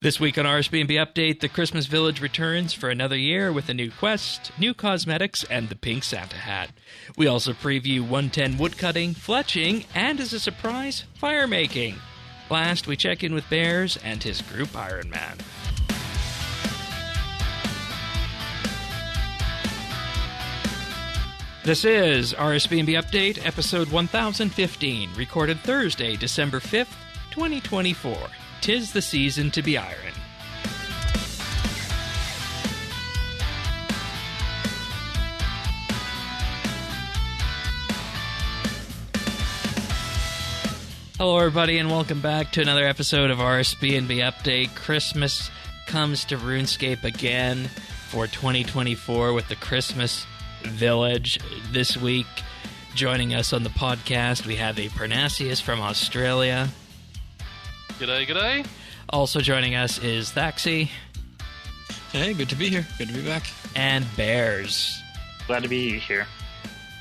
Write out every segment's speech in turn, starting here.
This week on RSBANDB Update, the Christmas Village returns for another year with a new quest, new cosmetics, and the pink Santa hat. We also preview 110 Woodcutting, Fletching, and as a surprise, Firemaking. Last, we check in with Bears and his Group Ironman. This is RSBANDB Update, episode 1015, recorded Thursday, December 5th, 2024. 'Tis the season to be iron. Hello, everybody, and welcome back to another episode of RSBANDB Update. Christmas comes to RuneScape again for 2024 with the Christmas Village. This week, joining us on the podcast, we have a Parnassius from Australia. G'day, g'day. Also joining us is Thaxi. Hey, good to be here. Good to be back. And Bears. Glad to be here.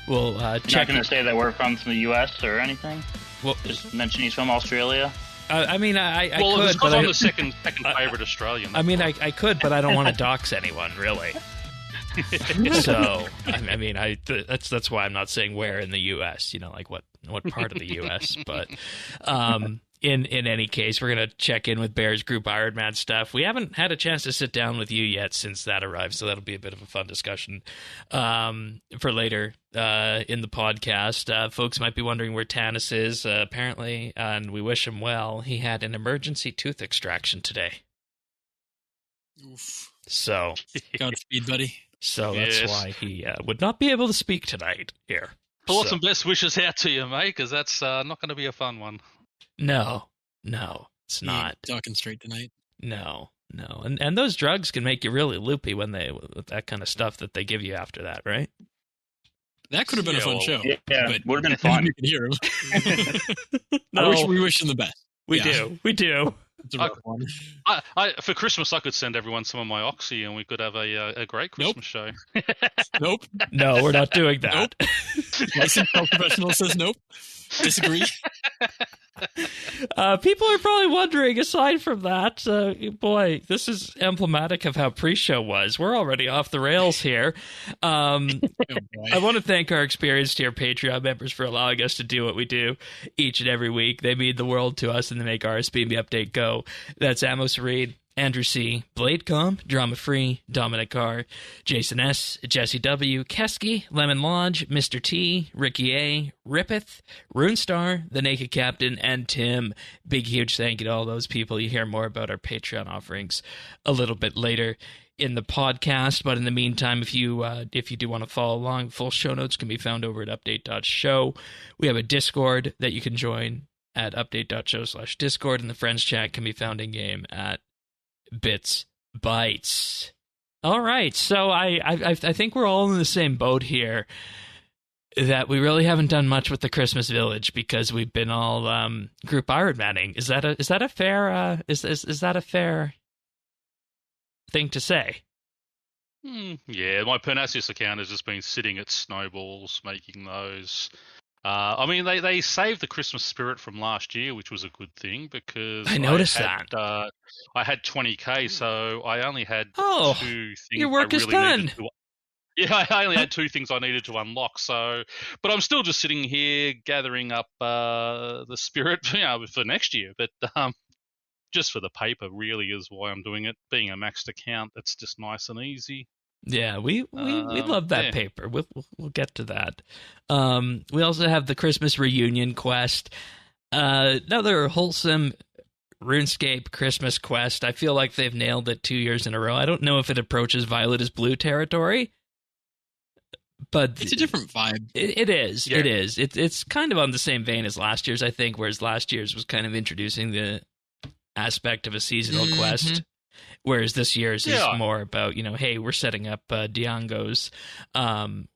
We'll You're not going to say that we're from the U.S. or anything? Well, just mention he's from Australia? I mean, I well, could, because but I'm the second favorite Australian. I mean, I could, but I don't want to dox anyone, really. So, I mean, that's why I'm not saying where in the U.S., like what part of the U.S., but in any case, we're going to check in with Bear's Group Ironman stuff. We haven't had a chance to sit down with you yet since that arrived, so that'll be a bit of a fun discussion for later in the podcast. Folks might be wondering where Tanis is, apparently, and we wish him well. He had an emergency tooth extraction today. Oof. So, Godspeed, buddy. So that's why he would not be able to speak tonight here. Thoughts and best wishes out to you, mate, because that's not going to be a fun one. No, it's not. Talking straight tonight. No. And those drugs can make you really loopy with that kind of stuff that they give you after that, right? That could have been a fun show. Yeah, but would have been fun. You can hear him. No. We wish him the best. We do. It's a rough one. For Christmas, I could send everyone some of my Oxy, and we could have a great Christmas show. Nope. No, we're not doing that. Nope. Licensed health professional says nope. Disagree. People are probably wondering, aside from that, boy, this is emblematic of how pre-show was. We're already off the rails here. I want to thank our experienced tier Patreon members for allowing us to do what we do each and every week. They mean the world to us, and they make RSBANDB Update go. That's Amos Reed, Andrew C., Bladecom, Drama Free, Dominic R., Jason S., Jesse W., Kesky, Lemon Lodge, Mr. T., Ricky A., Rippeth, Runestar, The Naked Captain, and Tim. Big, huge thank you to all those people. You hear more about our Patreon offerings a little bit later in the podcast, but in the meantime, if you do want to follow along, full show notes can be found over at update.show. We have a Discord that you can join at update.show/Discord, and the friends chat can be found in game at BitsBytes. All right, so I think we're all in the same boat here, that we really haven't done much with the Christmas Village because we've been all Group Ironmanning. Is that a fair is that a fair thing to say? Yeah, my Parnassius account has just been sitting at snowballs, making those. I mean, they saved the Christmas spirit from last year, which was a good thing because I noticed that. I had 20k, so I only had 2 things. Your work is done. I only had 2 things I needed to unlock. So, but I'm still just sitting here gathering up the spirit, for next year. But just for the paper, really, is why I'm doing it. Being a maxed account, it's just nice and easy. Yeah, we love that paper. We'll get to that. We also have the Christmas reunion quest. Another wholesome RuneScape Christmas quest. I feel like they've nailed it 2 years in a row. I don't know if it approaches Violet is Blue territory, but it's a different vibe. It is. Yeah. It is. It's kind of on the same vein as last year's, I think, whereas last year's was kind of introducing the aspect of a seasonal quest. Whereas this year's is more about, hey, we're setting up Diango's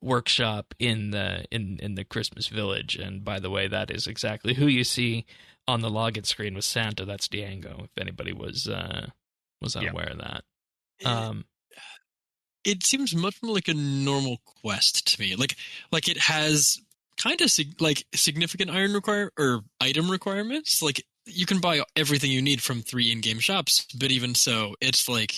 workshop in the Christmas Village, and by the way, that is exactly who you see on the login screen with Santa. That's Diango. If anybody was unaware of that, it seems much more like a normal quest to me. Like it has kind of significant item requirements. Like you can buy everything you need from 3 in-game shops, but even so, it's like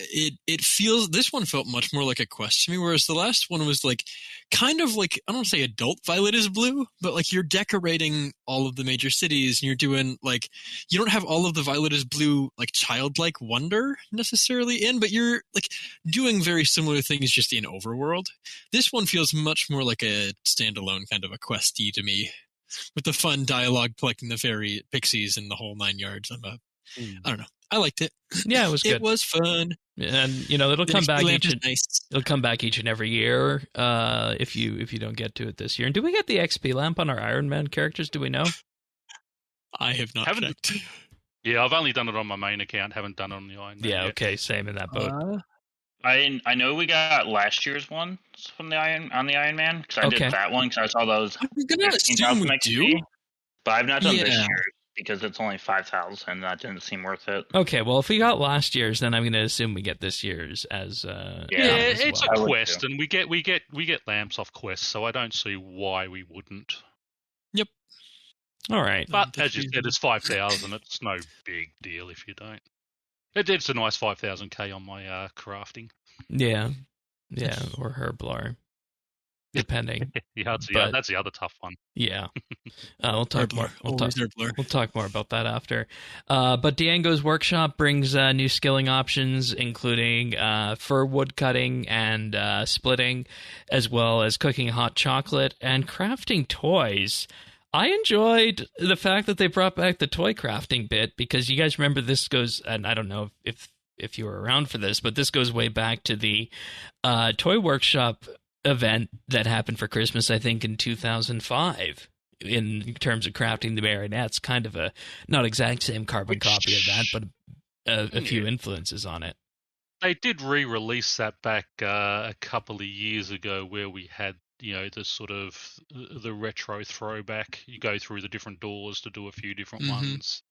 it feels, this one felt much more like a quest to me, whereas the last one was like kind of like, I don't want to say adult Violet is Blue, but like you're decorating all of the major cities and you're doing like, you don't have all of the Violet is Blue like childlike wonder necessarily in, but you're like doing very similar things just in overworld. This one feels much more like a standalone kind of a questy to me, with the fun dialogue collecting the fairy pixies and the whole 9 yards. I don't know. I liked it. Yeah, it was good. It was fun. And it'll come back nice. It'll come back each and every year if you don't get to it this year. And do we get the XP lamp on our Ironman characters? Do we know? I have not checked. Yeah, I've only done it on my main account. Haven't done it on the Ironman. Yeah, yet. okay, same in that boat. I know we got last year's one from the Iron Man because I did that one because I saw those. I'm gonna assume we do, but I've not done this year because it's only 5,000 and that didn't seem worth it. Okay, well if we got last year's, then I'm going to assume we get this year's as it's well. a quest, and we get lamps off quests, so I don't see why we wouldn't. Yep. All right, but as you said, it's 5,000. It's no big deal if you don't. It's a nice 5,000k on my crafting. Yeah, or Herblar, depending. That's the other tough one. Yeah, we'll talk more. We'll talk more about that after. But Diango's workshop brings new skilling options, including fir woodcutting and splitting, as well as cooking hot chocolate and crafting toys. I enjoyed the fact that they brought back the toy crafting bit, because you guys remember this goes, and I don't know if you were around for this, but this goes way back to the Toy Workshop event that happened for Christmas, I think, in 2005, in terms of crafting the marionettes. Kind of a, not exact same carbon copy of that, but a few influences on it. They did re-release that back a couple of years ago, where we had the sort of the retro throwback. You go through the different doors to do a few different ones.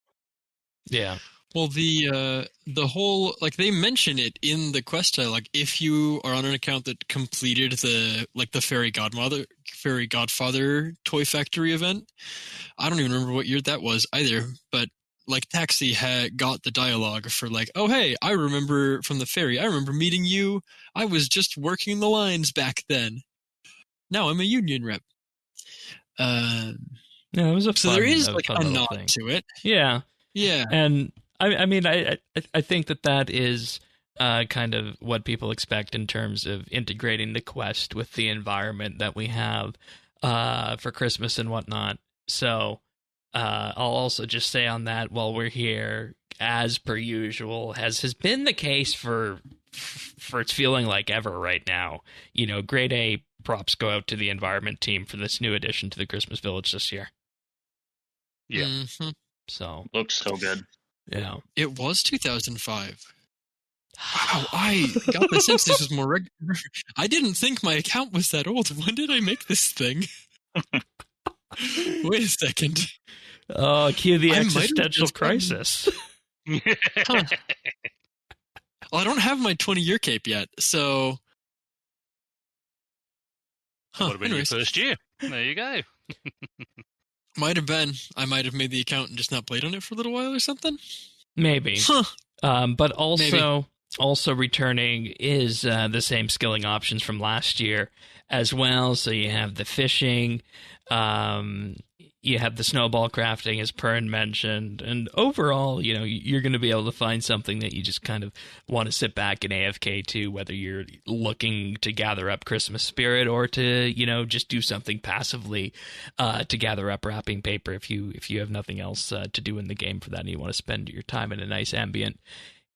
Yeah. Well, the whole, like, they mention it in the quest dialogue. If you are on an account that completed the Fairy Godfather Toy Factory event, I don't even remember what year that was either, but like Taxi had got the dialogue for like, oh hey, I remember from the ferry, I remember meeting you. I was just working the lines back then. Now I'm a union rep. Yeah, it was so there is like a nod thing to it. Yeah. Yeah. And I mean, I think that is kind of what people expect in terms of integrating the quest with the environment that we have for Christmas and whatnot. So I'll also just say on that, while we're here, as per usual, has been the case for it's feeling like ever right now. Grade A props go out to the environment team for this new addition to the Christmas Village this year. Yeah. Mm-hmm. So looks so good. Yeah. It was 2005. Wow, I got the sense this was more regular. I didn't think my account was that old. When did I make this thing? Wait a second. Oh, cue the existential crisis. Huh. Well, I don't have my 20-year cape yet, so... Would have been your first year. There you go. Might have been. I might have made the account and just not played on it for a little while or something. Maybe. Huh. But also returning is the same skilling options from last year as well. So you have the fishing, you have the snowball crafting, as Pern mentioned, and overall, you're going to be able to find something that you just kind of want to sit back and AFK to, whether you're looking to gather up Christmas spirit or to, just do something passively to gather up wrapping paper if you have nothing else to do in the game for that and you want to spend your time in a nice ambient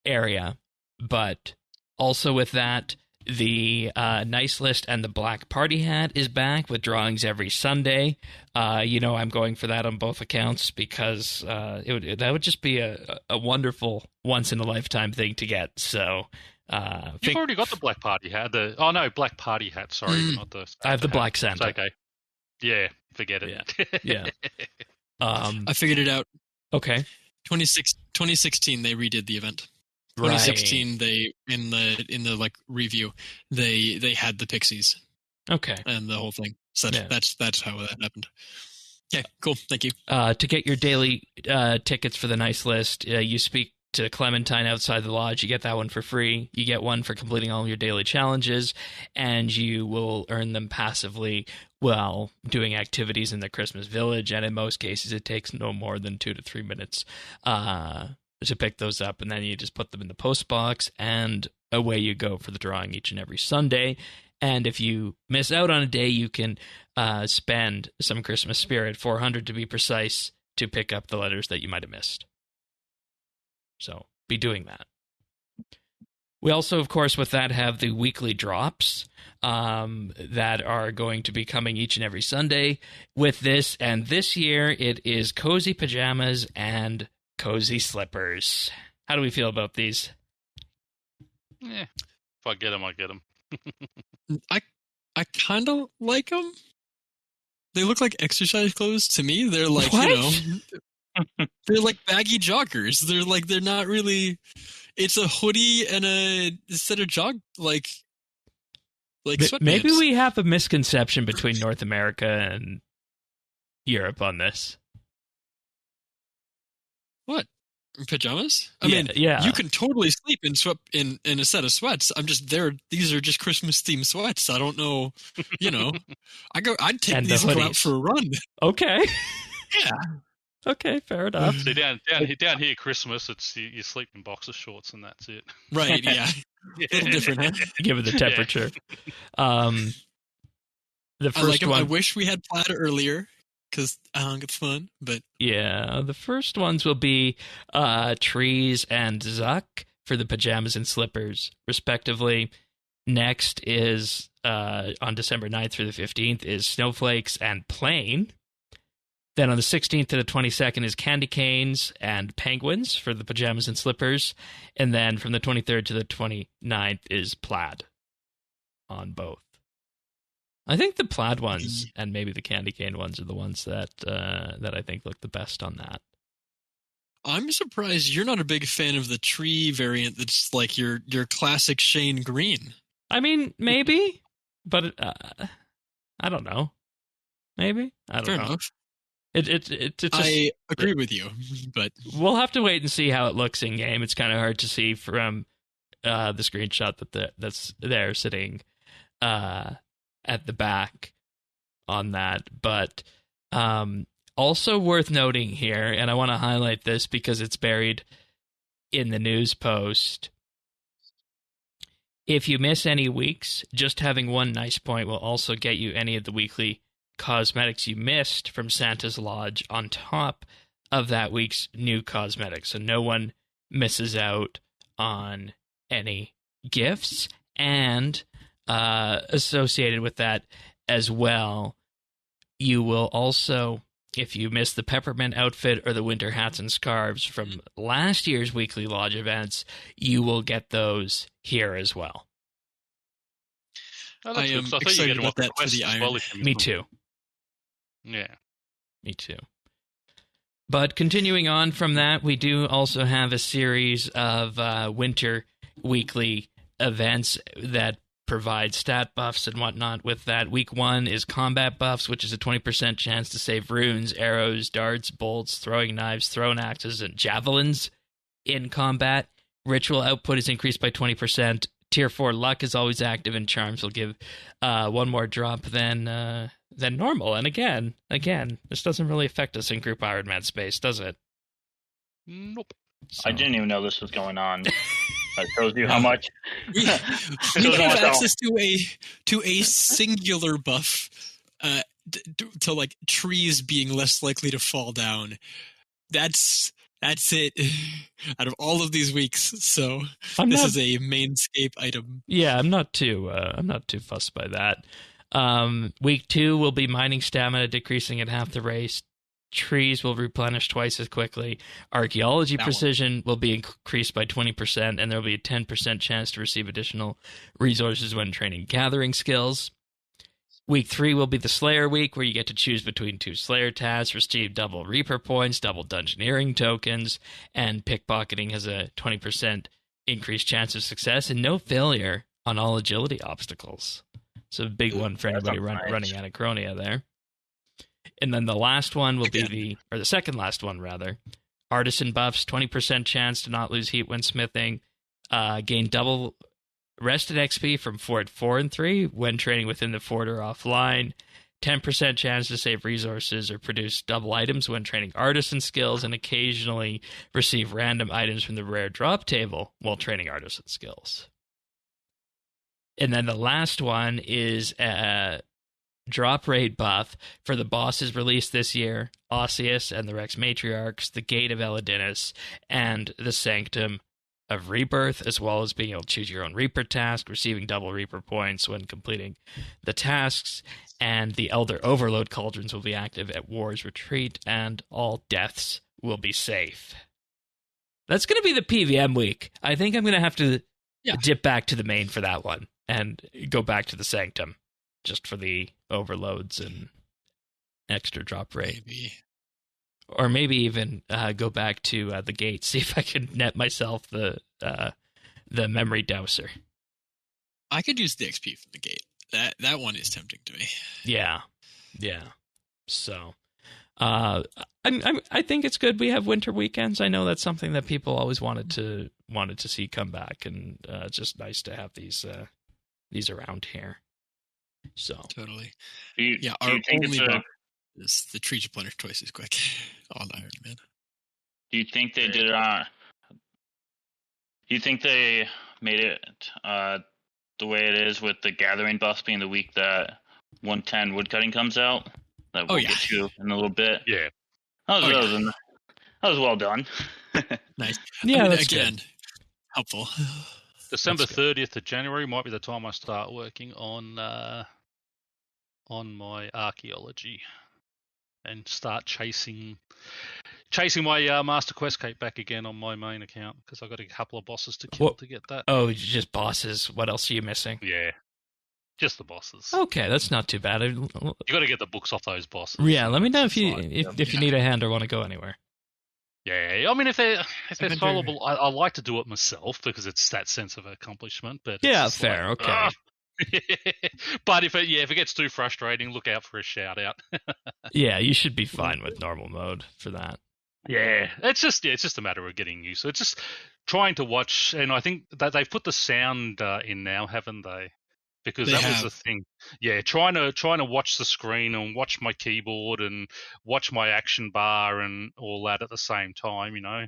area. But also with that, the Nice List and the Black Party Hat is back with drawings every Sunday. I'm going for that on both accounts because that would just be a wonderful once-in-a-lifetime thing to get. So You've already got the Black Party Hat. Black Party Hat, sorry. Not the I have the hat. Black Santa. It's okay. Yeah, forget it. Yeah. I figured it out. Okay. 2016, they redid the event. 2016, they in the like review, they had the pixies. Okay. And the whole thing. So that's how that happened. Okay, cool. Thank you. To get your daily tickets for the nice list, you speak to Clementine outside the lodge. You get that one for free. You get one for completing all your daily challenges, and you will earn them passively while doing activities in the Christmas village. And in most cases, it takes no more than 2 to 3 minutes to pick those up, and then you just put them in the post box, and away you go for the drawing each and every Sunday. And if you miss out on a day, you can spend some Christmas spirit, 400 to be precise, to pick up the letters that you might have missed. So be doing that. We also, of course, with that, have the weekly drops that are going to be coming each and every Sunday with this. And this year, it is cozy pajamas and cozy slippers. How do we feel about these? Yeah, if I get them, I get them. I kind of like them. They look like exercise clothes to me. They're like, what? They're like baggy joggers. They're not really. It's a hoodie and a set of like sweatpants. Maybe we have a misconception between North America and Europe on this. What? Pajamas? I mean, you can totally sleep in a set of sweats. These are just Christmas themed sweats. I don't know, I'd take these and go out for a run. Okay. Yeah. Okay, fair enough. See, down here, Christmas, it's you sleep in boxer shorts and that's it. Right, yeah. A little different, huh? Given the temperature. Yeah. The first one. I wish we had plaid earlier, because I think it's fun, but... Yeah, the first ones will be Trees and Zuck for the pajamas and slippers, respectively. Next is, on December 9th through the 15th, is Snowflakes and Plain. Then on the 16th to the 22nd is Candy Canes and Penguins for the pajamas and slippers. And then from the 23rd to the 29th is Plaid on both. I think the Plaid ones and maybe the Candy Cane ones are the ones that I think look the best on that. I'm surprised you're not a big fan of the tree variant that's like your classic Shane Green. I mean, maybe, but I don't know. Maybe? I don't know. Fair enough. It just, I agree with you, but we'll have to wait and see how it looks in game. It's kind of hard to see from the screenshot that's there sitting at the back on that. But also worth noting here, and I want to highlight this because it's buried in the news post. If you miss any weeks, just having one nice point will also get you any of the weekly cosmetics you missed from Santa's Lodge on top of that week's new cosmetics. So no one misses out on any gifts. And associated with that as well, you will also, if you miss the peppermint outfit or the winter hats and scarves from last year's weekly lodge events, you will get those here as well. I am excited about that for the Iron. Me too. Yeah. Me too. But continuing on from that, we do also have a series of winter weekly events that provide stat buffs and whatnot with that. Week 1 is combat buffs, which is a 20% chance to save runes, arrows, darts, bolts, throwing knives, thrown axes, and javelins in combat. Ritual output is increased by 20%. Tier 4 luck is always active, and charms will give one more drop than normal. And again, this doesn't really affect us in Group Ironman space, does it? Nope. So. I didn't even know this was going on. That shows you how much. We have access to a singular buff to like trees being less likely to fall down. That's it out of all of these weeks. So this is a mainscape item. Yeah, I'm not too fussed by that. Week 2 will be mining stamina decreasing at half the race. Trees will replenish twice as quickly. Archaeology precision will be increased by 20%, and there will be a 10% chance to receive additional resources when training gathering skills. Week 3 will be the Slayer week, where you get to choose between 2 Slayer tasks, receive double Reaper points, double Dungeoneering tokens, and pickpocketing has a 20% increased chance of success and no failure on all agility obstacles. It's a big one for anybody running Anachronia there. And then the last one will be the second last one, rather. Artisan buffs, 20% chance to not lose heat when smithing. Gain double rested XP from Fort 4 and 3 when training within the fort or offline. 10% chance to save resources or produce double items when training artisan skills, and occasionally receive random items from the rare drop table while training artisan skills. And then the last one is a drop rate buff for the bosses released this year, Osseous and the Rex Matriarchs, the Gate of Eladinus, and the Sanctum of Rebirth, as well as being able to choose your own Reaper task, receiving double Reaper points when completing the tasks, and the Elder Overload Cauldrons will be active at War's Retreat, and all deaths will be safe. That's going to be the PVM week. I think I'm going to have to dip back to the main for that one, and go back to the Sanctum, just for the overloads and extra drop rate. Maybe. Or maybe even go back to the Gate, see if I can net myself the memory douser. I could use the XP from the Gate. That one is tempting to me. Yeah. So, I think it's good we have winter weekends. I know that's something that people always wanted to see come back, and it's just nice to have these around here. So totally. Our only is the tree to plunge twice as quick on Iron Man. Do you think they did? Do you think they made it the way it is with the gathering buffs being the week that 110 Woodcutting comes out? That we'll get to in a little bit. Yeah, that was well done. Nice. Yeah, that's again good. Helpful. December 30th of January might be the time I start working on my archaeology and start chasing my Master Quest Cape back again on my main account, because I've got a couple of bosses to kill to get that. Oh, just bosses. What else are you missing? Yeah, just the bosses. Okay, that's not too bad. You got to get the books off those bosses. Yeah, let me know if you need a hand or want to go anywhere. Yeah, I mean, if they're soloable, I like to do it myself because it's that sense of accomplishment. But fair, okay. But if it gets too frustrating, look out for a shout out. Yeah, you should be fine with normal mode for that. Yeah, it's just a matter of getting used to it. It's just trying to watch, and I think that they've put the sound in now, haven't they? Because was the thing. Yeah, trying to watch the screen and watch my keyboard and watch my action bar and all that at the same time. I know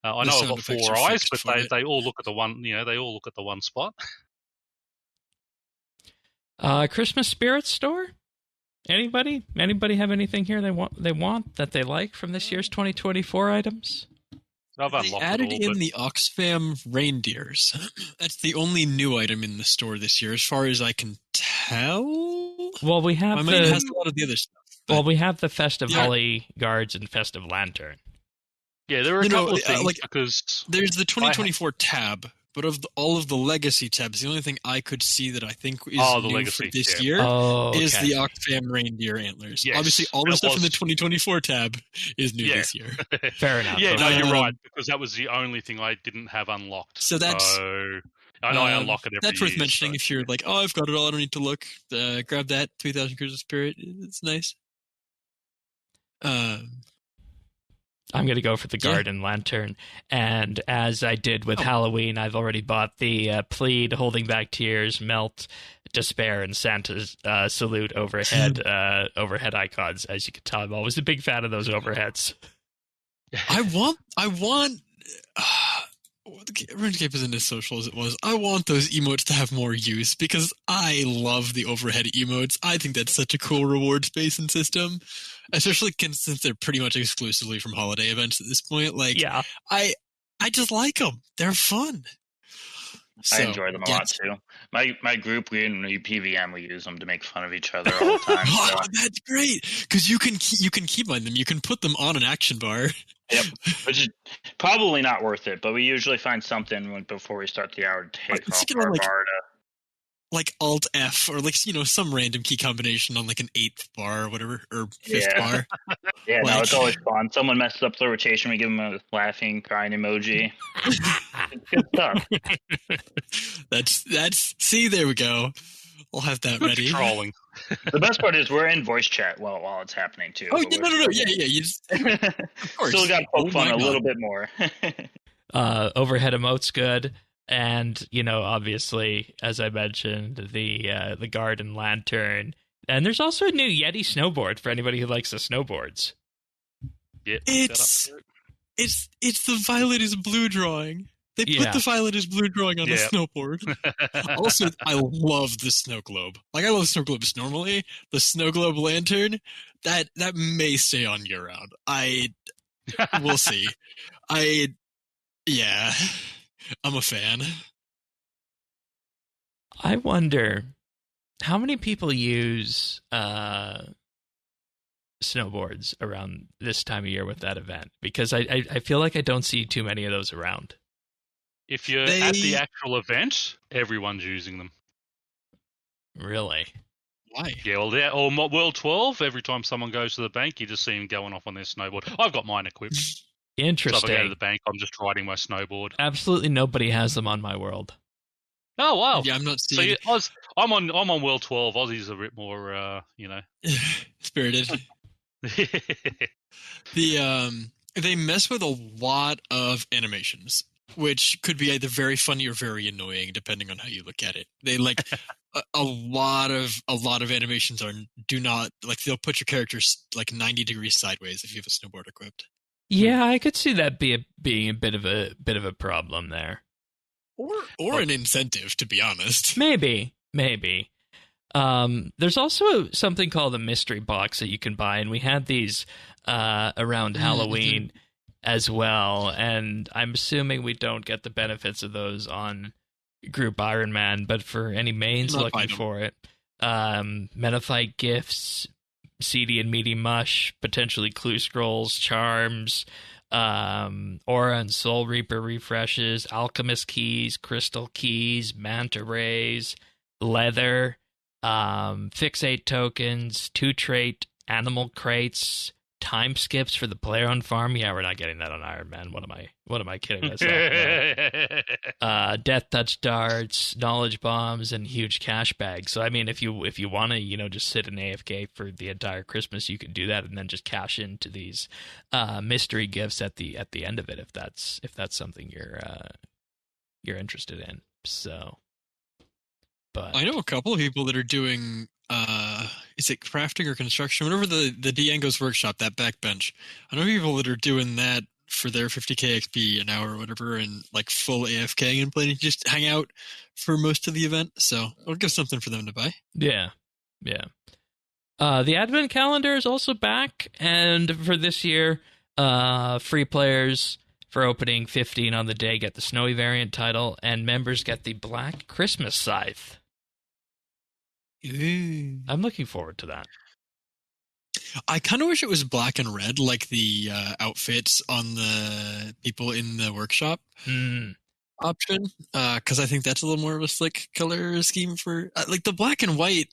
I've got 4 eyes, but they all look at the one. They all look at the one spot. Christmas Spirit Store? Anybody have anything here they want that they like from this year's 2024 items? They added in the Oxfam reindeers. That's the only new item in the store this year, as far as I can tell. Well, we have it has a lot of the other stuff. Well, we have the Festive Holly Guards and Festive Lantern. Yeah, there are a couple of things because there's the 2024 tab. But of all of the legacy tabs, the only thing I could see that I think is new for this year is the Oxfam reindeer antlers. Yes, obviously, all the stuff in the 2024 tab is new this year. Fair enough. Yeah, no, you're right, because that was the only thing I didn't have unlocked. So that's... I know I unlock it every That's worth year, mentioning if you're like, I've got it all, I don't need to look. Grab that 3000 Cruiser Spirit. It's nice. I'm going to go for the Garden Lantern. And as I did with Halloween, I've already bought the Plead, Holding Back Tears, Melt, Despair, and Santa's Salute overhead icons. As you can tell, I'm always a big fan of those overheads. I want RuneScape isn't as social as it was. I want those emotes to have more use because I love the overhead emotes. I think that's such a cool reward space and system, especially since they're pretty much exclusively from holiday events at this point. I just like them. They're fun. I enjoy them a lot too. My group, we PVM, we use them to make fun of each other all the time. Oh, that's great because you can keybind them. You can put them on an action bar. Yep, which is probably not worth it, but we usually find something before we start the hour to take off our bar like Alt F or some random key combination on like an 8th bar or whatever, or 5th bar. Yeah, no, it's always fun. Someone messes up the rotation, we give them a laughing, crying emoji. It's good stuff. That's see, there we go. I'll have that ready. Trolling. The best part is we're in voice chat while it's happening too. Oh, no. Yeah. You just, of course. Still got to poke fun a little bit more. Overhead emote's good. And, obviously, as I mentioned, the garden lantern. And there's also a new Yeti snowboard for anybody who likes the snowboards. Yeah, it's the violet is blue drawing. They put the violet is blue drawing on the snowboard. Also, I love the snow globe. Like, I love snow globes normally. The snow globe lantern, that may stay on year round. We'll see. I'm a fan. I wonder how many people use snowboards around this time of year with that event, because I feel like I don't see too many of those around. If you're at the actual event, everyone's using them. Really? Why? Yeah, or World 12, every time someone goes to the bank, you just see them going off on their snowboard. I've got mine equipped. Interesting. So if I go to the bank, I'm just riding my snowboard. Absolutely nobody has them on my world. Oh, wow. Yeah, I'm not seeing I'm on World 12. Aussies are a bit more, spirited. They mess with a lot of animations, which could be either very funny or very annoying, depending on how you look at it. They a lot of animations do not they'll put your characters 90 degrees sideways if you have a snowboard equipped. Yeah, I could see that being a bit of a problem there, or an incentive, to be honest. Maybe. There's also something called a mystery box that you can buy, and we had these around Halloween as well, and I'm assuming we don't get the benefits of those on Group Ironman, but for any mains looking for it, Metaphite gifts, CD and meaty mush, potentially clue scrolls, charms, aura and soul reaper refreshes, alchemist keys, crystal keys, manta rays, leather, fixate tokens, 2-trait animal crates, time skips for the player on farm. Yeah, we're not getting that on Iron Man. What am I kidding myself about? Death touch darts, knowledge bombs, and huge cash bags. So I mean, if you want to, just sit in AFK for the entire Christmas, you can do that and then just cash into these mystery gifts at the end of it if that's something you're interested in. So, but I know a couple of people that are doing is it crafting or construction? Whatever the Diango's workshop, that backbench. I know people that are doing that for their 50k XP an hour or whatever, and full AFK and playing, just hang out for most of the event. So it'll give something for them to buy. Yeah. The Advent calendar is also back, and for this year, free players for opening 15 on the day get the Snowy variant title, and members get the Black Christmas Scythe. Ooh. I'm looking forward to that. I kind of wish it was black and red, like the outfits on the people in the workshop option, because I think that's a little more of a slick color scheme for the black and white.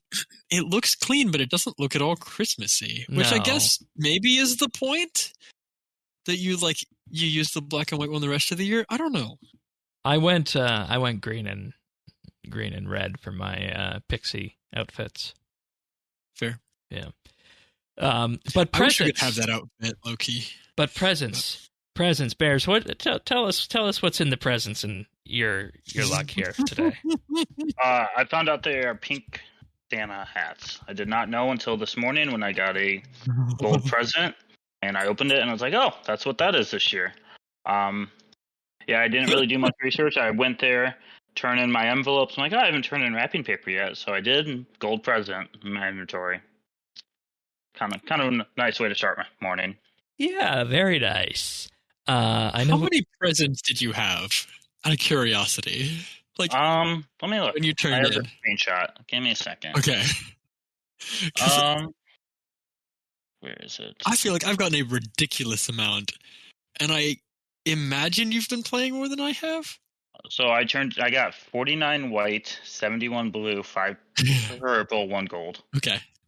It looks clean, but it doesn't look at all Christmassy, which I guess maybe is the point that you use the black and white one the rest of the year. I don't know. I went green and red for my pixie outfits. Fair. Yeah. But presents, I wish you could have that outfit, low key. But presents, Bears. What? Tell us what's in the presents in your luck here today. I found out they are pink Santa hats. I did not know until this morning when I got a gold present, and I opened it and I was like, "Oh, that's what that is this year." Yeah, I didn't really do much research. I went there, turned in my envelopes. I'm like, I haven't turned in wrapping paper yet, so I did. Gold present in my inventory. Kind of a nice way to start my morning. Yeah, very nice. I know. How many presents did you have? Out of curiosity, let me look. When you turned I have in a screenshot. Give me a second. Okay. Where is it? I feel like I've gotten a ridiculous amount, and I imagine you've been playing more than I have. So I got 49 white, 71 blue, 5 purple, 1 gold.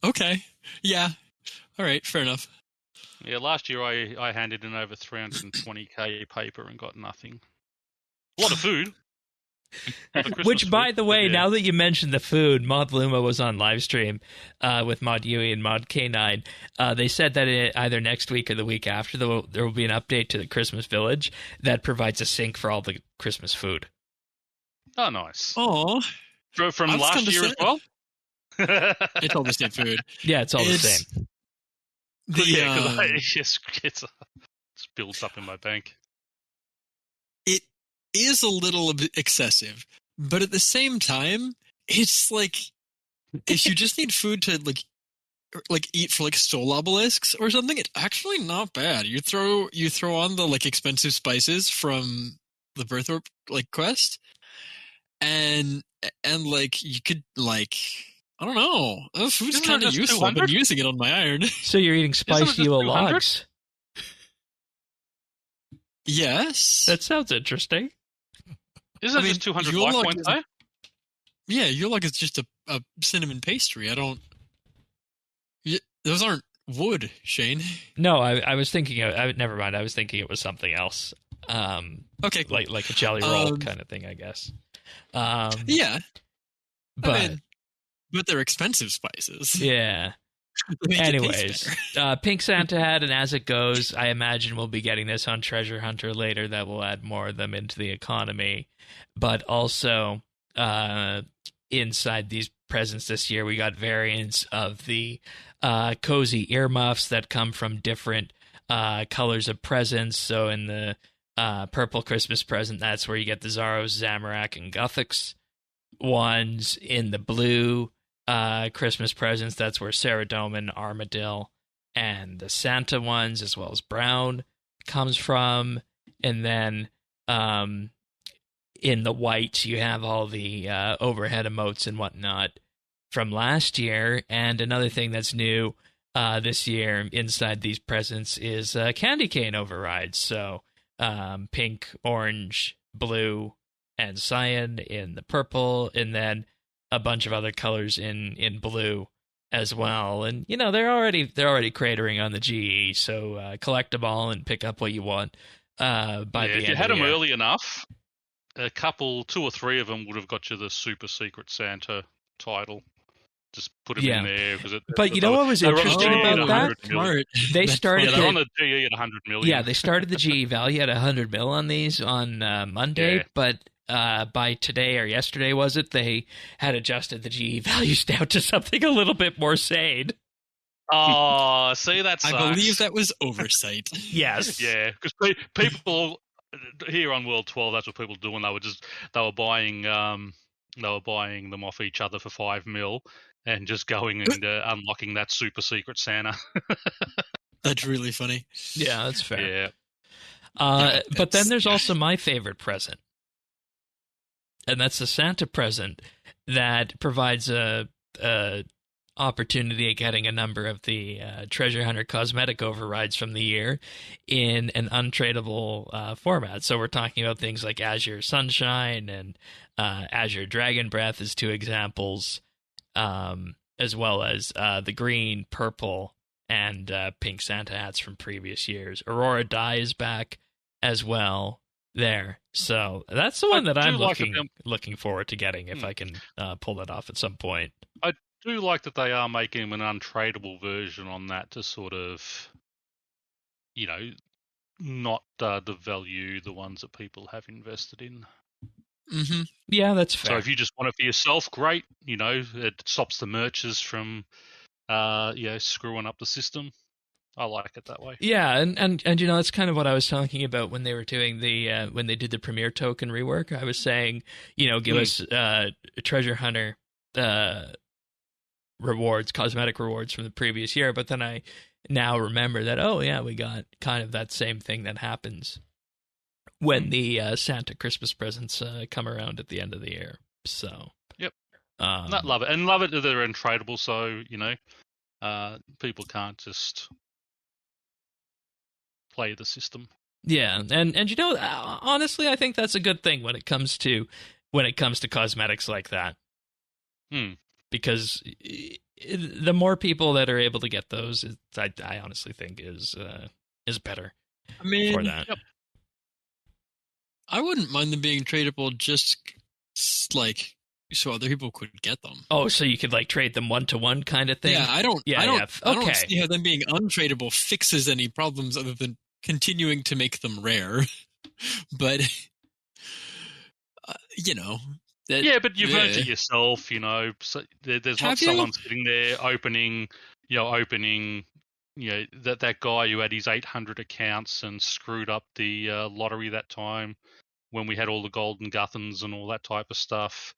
Okay. Yeah. All right. Fair enough. Yeah, last year I handed in over 320k paper and got nothing. A lot of food. Which, by the way, yeah. now that you mentioned the food, Mod Luma was on live stream with Mod Yui and Mod K9. They said that either next week or the week after, there will be an update to the Christmas Village that provides a sync for all the Christmas food. Oh, nice. Oh, From last year as well? it's all the same food. Yeah, it's all the same. It just builds up in my bank. It is a little bit excessive, but at the same time, it's like if you just need food to like eat for like soul obelisks or something, it's actually not bad. You throw on the like expensive spices from the Birth Orb like quest, and like you could like. I don't know. The food's kind of useful. I've been using it on my iron. So you're eating spiced Yule logs? Yes. That sounds interesting. Isn't it just 200 life points, though? Yeah, Yule log is just a cinnamon pastry. Those aren't wood, Shane. No, I was thinking... never mind. I was thinking it was something else. Okay, cool. Like a jelly roll kind of thing, I guess. Yeah. But... But they're expensive spices. Yeah. Anyways, Pink Santa Hat, and as it goes, I imagine we'll be getting this on Treasure Hunter later. That will add more of them into the economy. But also, inside these presents this year, we got variants of the cozy earmuffs that come from different colors of presents. So in the purple Christmas present, that's where you get the Zaros, Zamorak, and Guthix ones. In the blue Christmas presents, that's where Saradomin, Armadil, and the Santa ones, as well as brown, comes from. And then in the white, you have all the overhead emotes and whatnot from last year. And another thing that's new this year inside these presents is candy cane overrides. So pink, orange, blue, and cyan in the purple, and then a bunch of other colors in blue as well. And they're already cratering on the GE, so collect them all and pick up what you want by the end. If you had them early enough, two or three of them would have got you the Super Secret Santa title. Just put them in there. But you know what was interesting about that? They started they're on the GE at 100 million. Yeah, they started the GE value at 100 mil on these on Monday, but by today or yesterday, was it, they had adjusted the GE values down to something a little bit more sane. Oh, see, that sucks. I believe that was oversight. Yes. Yeah, because people here on World 12, that's what people do when they were buying them off each other for 5 mil and just going and unlocking that super secret Santa. That's really funny. Yeah, that's fair. Yeah. But then there's also my favorite present. And that's the Santa present that provides a opportunity at getting a number of the Treasure Hunter cosmetic overrides from the year in an untradeable format. So we're talking about things like Azure Sunshine and Azure Dragon Breath as two examples, as well as the green, purple, and pink Santa hats from previous years. Aurora Dye is back as well there. So that's the one that I'm looking forward to getting if I can pull that off at some point. I do like that they are making an untradeable version on that to sort of, not devalue the ones that people have invested in. Mm-hmm. Yeah, that's fair. So if you just want it for yourself, great. It stops the merchants from, screwing up the system. I like it that way. Yeah, and that's kind of what I was talking about when they were doing when they did the Premier Token rework. I was saying, give us Treasure Hunter rewards, cosmetic rewards from the previous year, but then I now remember that, we got kind of that same thing that happens when the Santa Christmas presents come around at the end of the year. So, yep. Love it. And love it that they're untradeable, so, people can't just play the system. Yeah, and honestly, I think that's a good thing when it comes to cosmetics like that. Because the more people that are able to get those, I honestly think is better for that. Yep. I wouldn't mind them being tradable just like so other people could get them. Oh, so you could like trade them 1-to-1 kind of thing? Yeah, I don't Okay. see how them being untradeable fixes any problems other than continuing to make them rare. But you know, yeah, but you've earned it yourself. You know, so there's not someone sitting there opening that guy who had his 800 accounts and screwed up the lottery that time when we had all the golden guthans and all that type of stuff.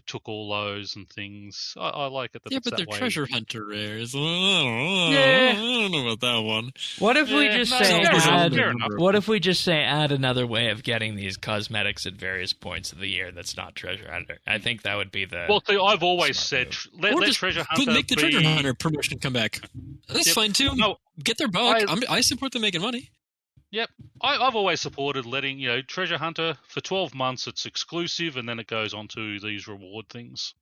Took all those and things. I like it that it's but that they're way. treasure hunter rares. I don't know about that one. What if we just say fair enough. What if we just say add another way of getting these cosmetics at various points of the year that's not treasure hunter? I think that would be the. Well, see, I've always said let treasure hunter make the treasure hunter promotion come back. That's fine too. No, get their buck. I support them making money. Yep. I've always supported letting, Treasure Hunter, for 12 months it's exclusive and then it goes on to these reward things.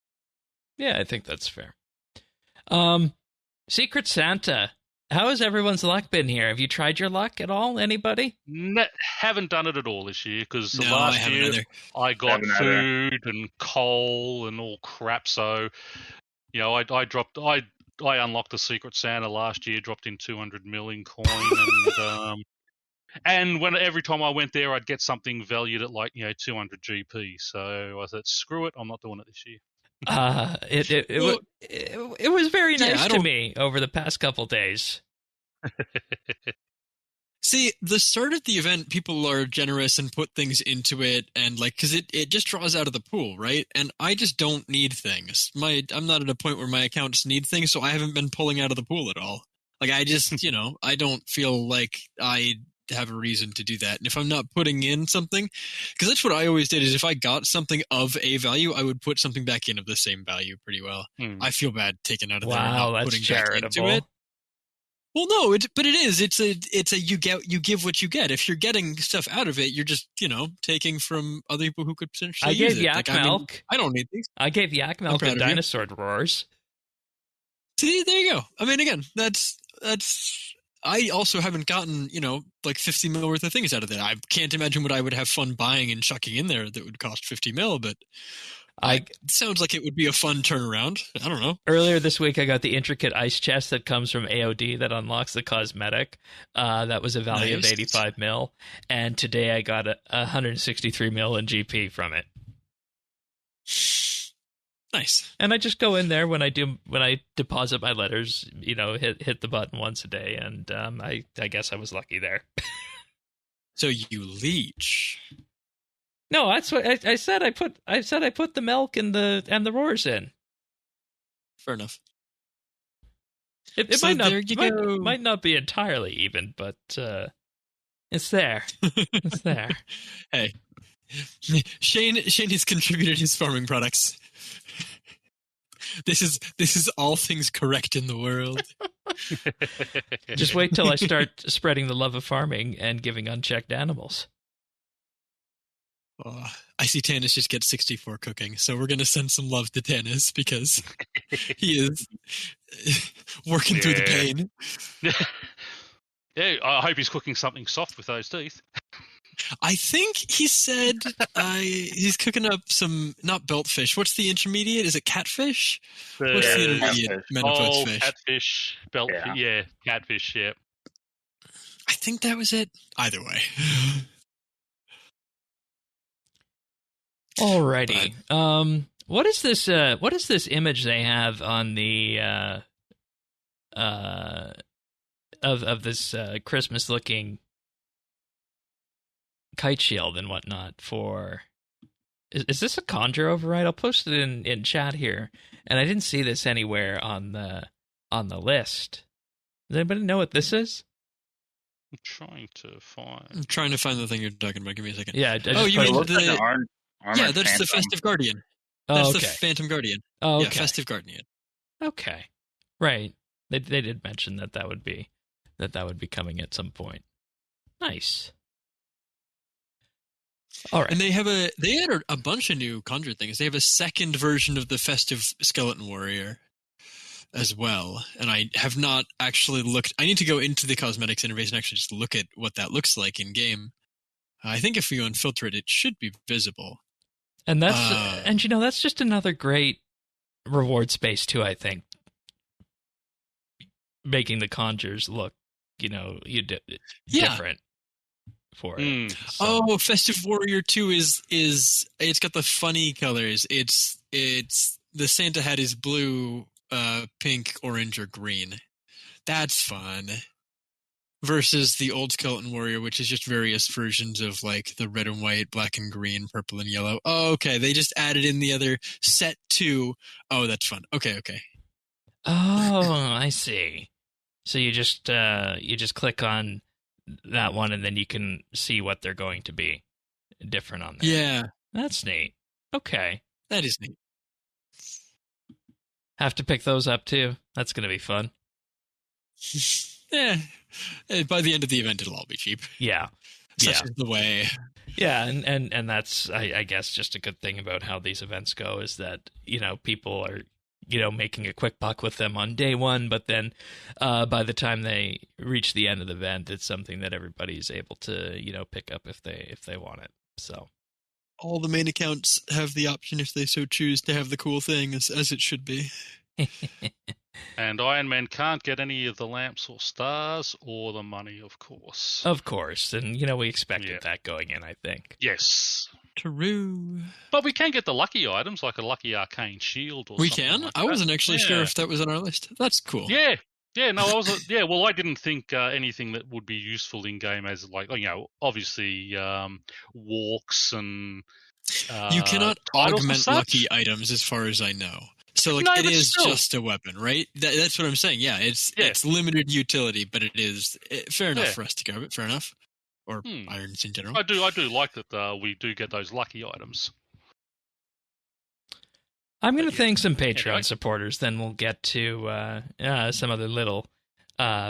Yeah, I think that's fair. Secret Santa. How has everyone's luck been here? Have you tried your luck at all? Anybody? Haven't done it at all this year because last year I got food and coal and all crap. So, I unlocked the Secret Santa last year, dropped in 200 million coin and every time I went there, I'd get something valued at 200 GP. So I said, screw it, I'm not doing it this year. It was very nice to me over the past couple days. See, the start of the event, people are generous and put things into it, and because it just draws out of the pool, right? And I just don't need things. I'm not at a point where my accounts need things, so I haven't been pulling out of the pool at all. I just, I don't feel like I have a reason to do that. And if I'm not putting in something, because that's what I always did, is if I got something of a value, I would put something back in of the same value pretty well. I feel bad taking out of there and not putting back into it. Well, no, but it is. It's a you give what you get. If you're getting stuff out of it, you're just taking from other people who could potentially use it. Yak milk. I don't need these. I gave yak milk and dinosaur roars. See, there you go. I mean, again, that's. I also haven't gotten 50 mil worth of things out of it. I can't imagine what I would have fun buying and chucking in there that would cost 50 mil, but it sounds like it would be a fun turnaround. I don't know. Earlier this week, I got the intricate ice chest that comes from AOD that unlocks the cosmetic. That was a value of 85 mil. And today I got 163 mil in GP from it. Nice. And I just go in there when I deposit my letters, hit the button once a day, and I guess I was lucky there. So you leech. No, that's what I said. I put the milk and the roars in. Fair enough. It might not be entirely even, but it's there. It's there. Hey, Shane has contributed his farming products. This is all things correct in the world. Just wait till I start spreading the love of farming and giving unchecked animals. I see Tanis just get 64 cooking, so we're going to send some love to Tanis because he is working through the pain. Yeah, I hope he's cooking something soft with those teeth. I think he said he's cooking up some, not beltfish. What's the intermediate? Is it catfish? What's the intermediate menopause fish? Catfish, beltfish, yeah, catfish, yeah. I think that was it. Either way. Alrighty. What is this? What is this image they have on the of this Christmas-looking kite shield and whatnot for? Is this a Conjure override? I'll post it in chat here, and I didn't see this anywhere on the list. Does anybody know what this is? I'm trying to find the thing you're talking about. Give me a second. Yeah. You mean the yeah, that's the Festive Guardian. That's the Phantom Guardian. Oh, okay. Yeah, Festive Guardian. Okay. Right. They did mention that would be coming at some point. Nice. All right. And they had a bunch of new Conjure things. They have a second version of the Festive Skeleton Warrior as well. And I have not actually looked. I need to go into the cosmetics interface and actually just look at what that looks like in game. I think if you unfilter it, it should be visible. And that's just another great reward space too, I think. Making the conjures look, different for it. So. Oh, Festive Warrior 2 is it's got the funny colors. It's the Santa hat is blue, pink, orange, or green. That's fun. Versus the old Skeleton Warrior, which is just various versions of like the red and white, black and green, purple and yellow. Oh, okay. They just added in the other set 2. Oh, that's fun. Okay. Oh, I see. So you just click on that one, and then you can see what they're going to be different on there. Yeah, that's neat. Okay, that is neat. Have to pick those up too. That's going to be fun. Yeah, by the end of the event, it'll all be cheap. Yeah, such is the way. Yeah, and that's I guess just a good thing about how these events go is that people are making a quick buck with them on day one, but then by the time they reach the end of the event, it's something that everybody's able to pick up if they want it. So all the main accounts have the option, if they so choose, to have the cool thing as it should be. And Ironman can't get any of the lamps or stars or the money, of course. Of course, and we expected that going in, I think. Yes. True. But we can get the lucky items, like a lucky arcane shield or something. We can? Like I wasn't actually sure if that was on our list. That's cool. Yeah. Yeah, no, well, I didn't think anything that would be useful in game as like, obviously walks and you cannot augment lucky items as far as I know. So like it is just a weapon, right? That's what I'm saying. Yeah, it's limited utility, but it is fair enough for us to grab it. Fair enough. Or irons in general. I do like that we do get those lucky items. I'm going to thank some Patreon supporters, then we'll get to some other little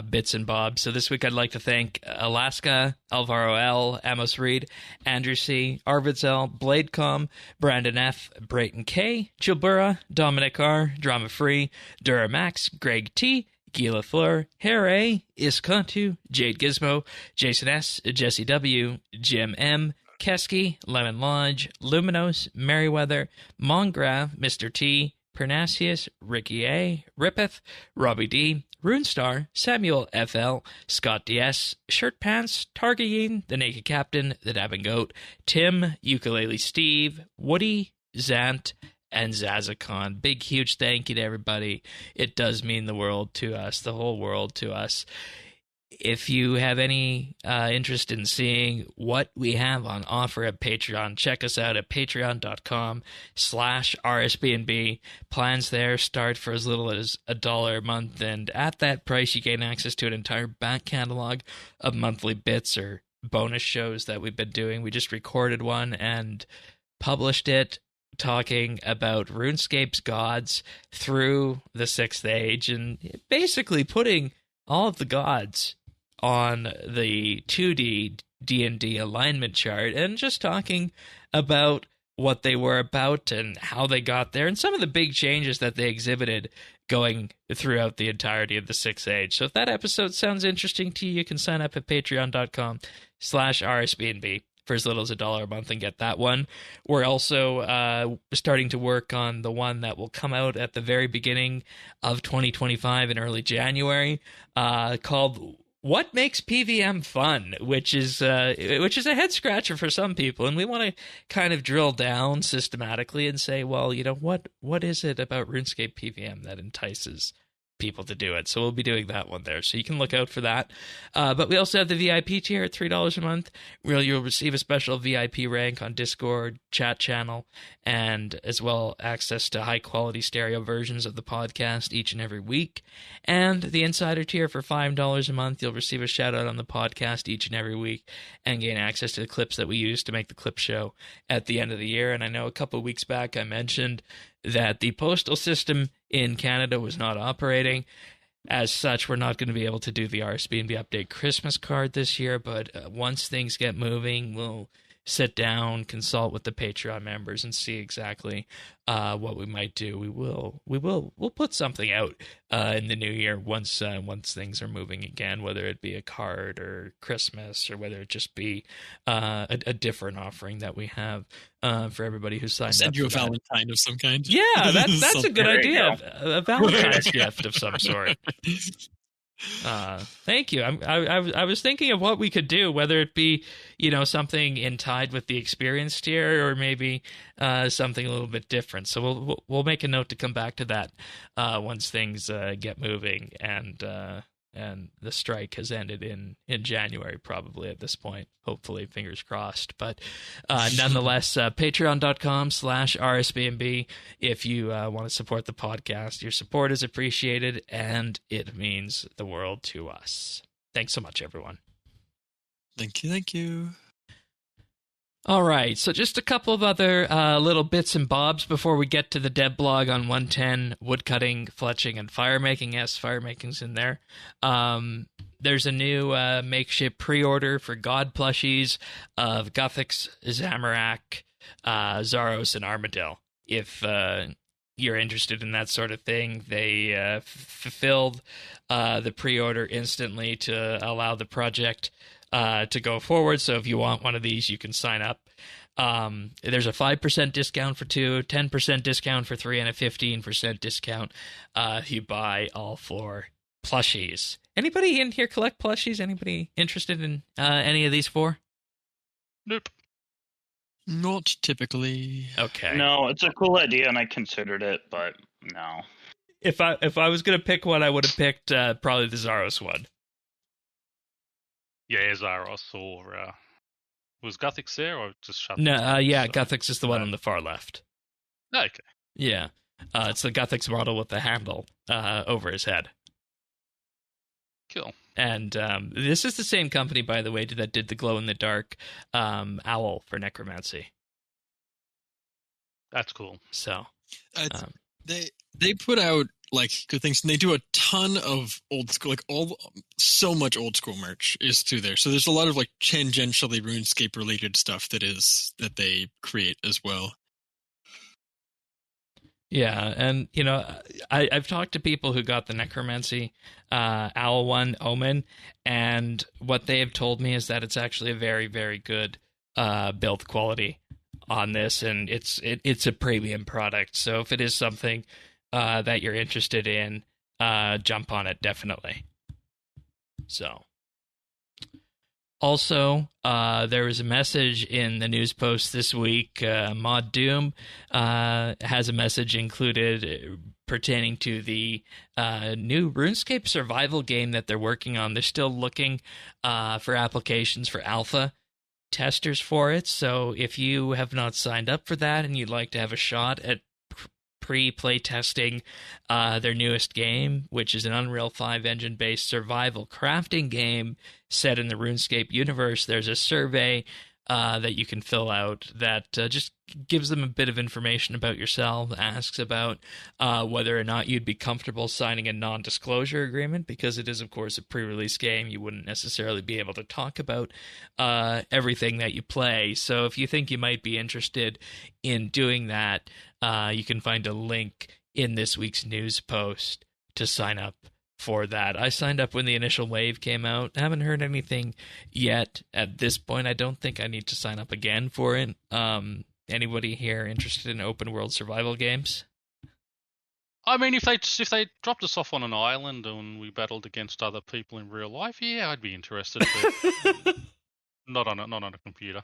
bits and bobs. So this week I'd like to thank Alaska, Alvaro L, Amos Reed, Andrew C, Arvids L, Bladecom, Brandon F, Brayton K, Chilbura, Dominic R, Drama Free, Duramax, Greg T, Gila Fleur, Hare, Iskantu, Jade Gizmo, Jason S, Jesse W, Jim M, Kesky, Lemon Lodge, Luminos, Merriweather, Mongrav, Mr. T, Pernasius, Ricky A, Rippeth, Robbie D, Runestar, Samuel FL, Scott DS, Shirt Pants, Targayen, The Naked Captain, The Dabbing Goat, Tim, Ukulele Steve, Woody, Zant, and Zazakon. Big, huge thank you to everybody. It does mean the world to us, the whole world to us. If you have any interest in seeing what we have on offer at Patreon, check us out at patreon.com/RSBANB. Plans there start for as little as $1 a month, and at that price you gain access to an entire back catalog of monthly bits or bonus shows that we've been doing. We just recorded one and published it, talking about RuneScape's gods through the 6th Age, and basically putting all of the gods on the 2D D&D alignment chart and just talking about what they were about and how they got there and some of the big changes that they exhibited going throughout the entirety of the 6th Age. So if that episode sounds interesting to you, you can sign up at patreon.com/RSBANB for as little as $1 a month and get that one. We're also starting to work on the one that will come out at the very beginning of 2025 in early January, called What Makes PVM Fun, which is a head scratcher for some people, and we want to kind of drill down systematically and say, well, what is it about RuneScape PVM that entices people to do it? So we'll be doing that one there, so you can look out for that. But we also have the VIP tier at $3 a month, where you'll receive a special VIP rank on Discord, chat channel, and as well access to high quality stereo versions of the podcast each and every week. And the insider tier for $5 a month, you'll receive a shout out on the podcast each and every week and gain access to the clips that we use to make the clip show at the end of the year. And I know a couple of weeks back I mentioned that the postal system in Canada was not operating. As such, we're not going to be able to do the RSBANB Update Christmas card this year, but once things get moving, we'll sit down, consult with the Patreon members, and see exactly what we might do. We'll put something out in the new year once things are moving again, whether it be a card or Christmas, or whether it just be a different offering that we have for everybody who signed up. Send you a Valentine of some kind. Yeah, that's a good idea. A Valentine's gift of some sort. Thank you. I was thinking of what we could do, whether it be, something in tied with the experienced tier, or maybe something a little bit different. So we'll make a note to come back to that once things get moving and the strike has ended in January, probably at this point. Hopefully, fingers crossed. But nonetheless, patreon.com/RSBANDB. If you want to support the podcast, your support is appreciated, and it means the world to us. Thanks so much, everyone. Thank you. All right, so just a couple of other little bits and bobs before we get to the dev blog on 110, woodcutting, fletching, and firemaking. Yes, firemaking's in there. There's a new makeshift pre-order for God plushies of Guthix, Zamorak, Zaros, and Armadil. If you're interested in that sort of thing, they fulfilled the pre-order instantly to allow the project to go forward. So if you want one of these, you can sign up. There's a 5% discount for 2, 10% discount for 3, and a 15% discount if you buy all 4 plushies. Anybody in here collect plushies? Anybody interested in any of these 4? Nope. Not typically. Okay. No, it's a cool idea, and I considered it, but no. If I was gonna pick one, I would have picked probably the Zaros one. Yeah, Zaros, or was Guthix there, or just shut? No, Guthix is the one on the far left. Okay. Yeah, it's the Guthix model with the handle over his head. Cool. And this is the same company, by the way, that did the glow-in-the-dark owl for necromancy. That's cool. So they put out good things, and they do a ton of old school, so much old school merch is through there. So there's a lot of tangentially RuneScape related stuff that they create as well. Yeah, and I've talked to people who got the necromancy owl one, Omen, and what they have told me is that it's actually a very, very good build quality on this, and it's a premium product. So if it is something that you're interested in, jump on it, definitely. So, also, there was a message in the news post this week. Mod Doom has a message included pertaining to the new RuneScape survival game that they're working on. They're still looking for applications for alpha testers for it. So if you have not signed up for that and you'd like to have a shot at pre-play testing their newest game, which is an Unreal 5 engine-based survival crafting game set in the RuneScape universe, there's a survey that you can fill out that just gives them a bit of information about yourself, asks about whether or not you'd be comfortable signing a non-disclosure agreement, because it is, of course, a pre-release game. You wouldn't necessarily be able to talk about everything that you play. So if you think you might be interested in doing that, you can find a link in this week's news post to sign up for that. I signed up when the initial wave came out. I haven't heard anything yet. At this point, I don't think I need to sign up again for it. Anybody here interested in open world survival games? I mean, if they dropped us off on an island and we battled against other people in real life, yeah, I'd be interested. But not on a computer.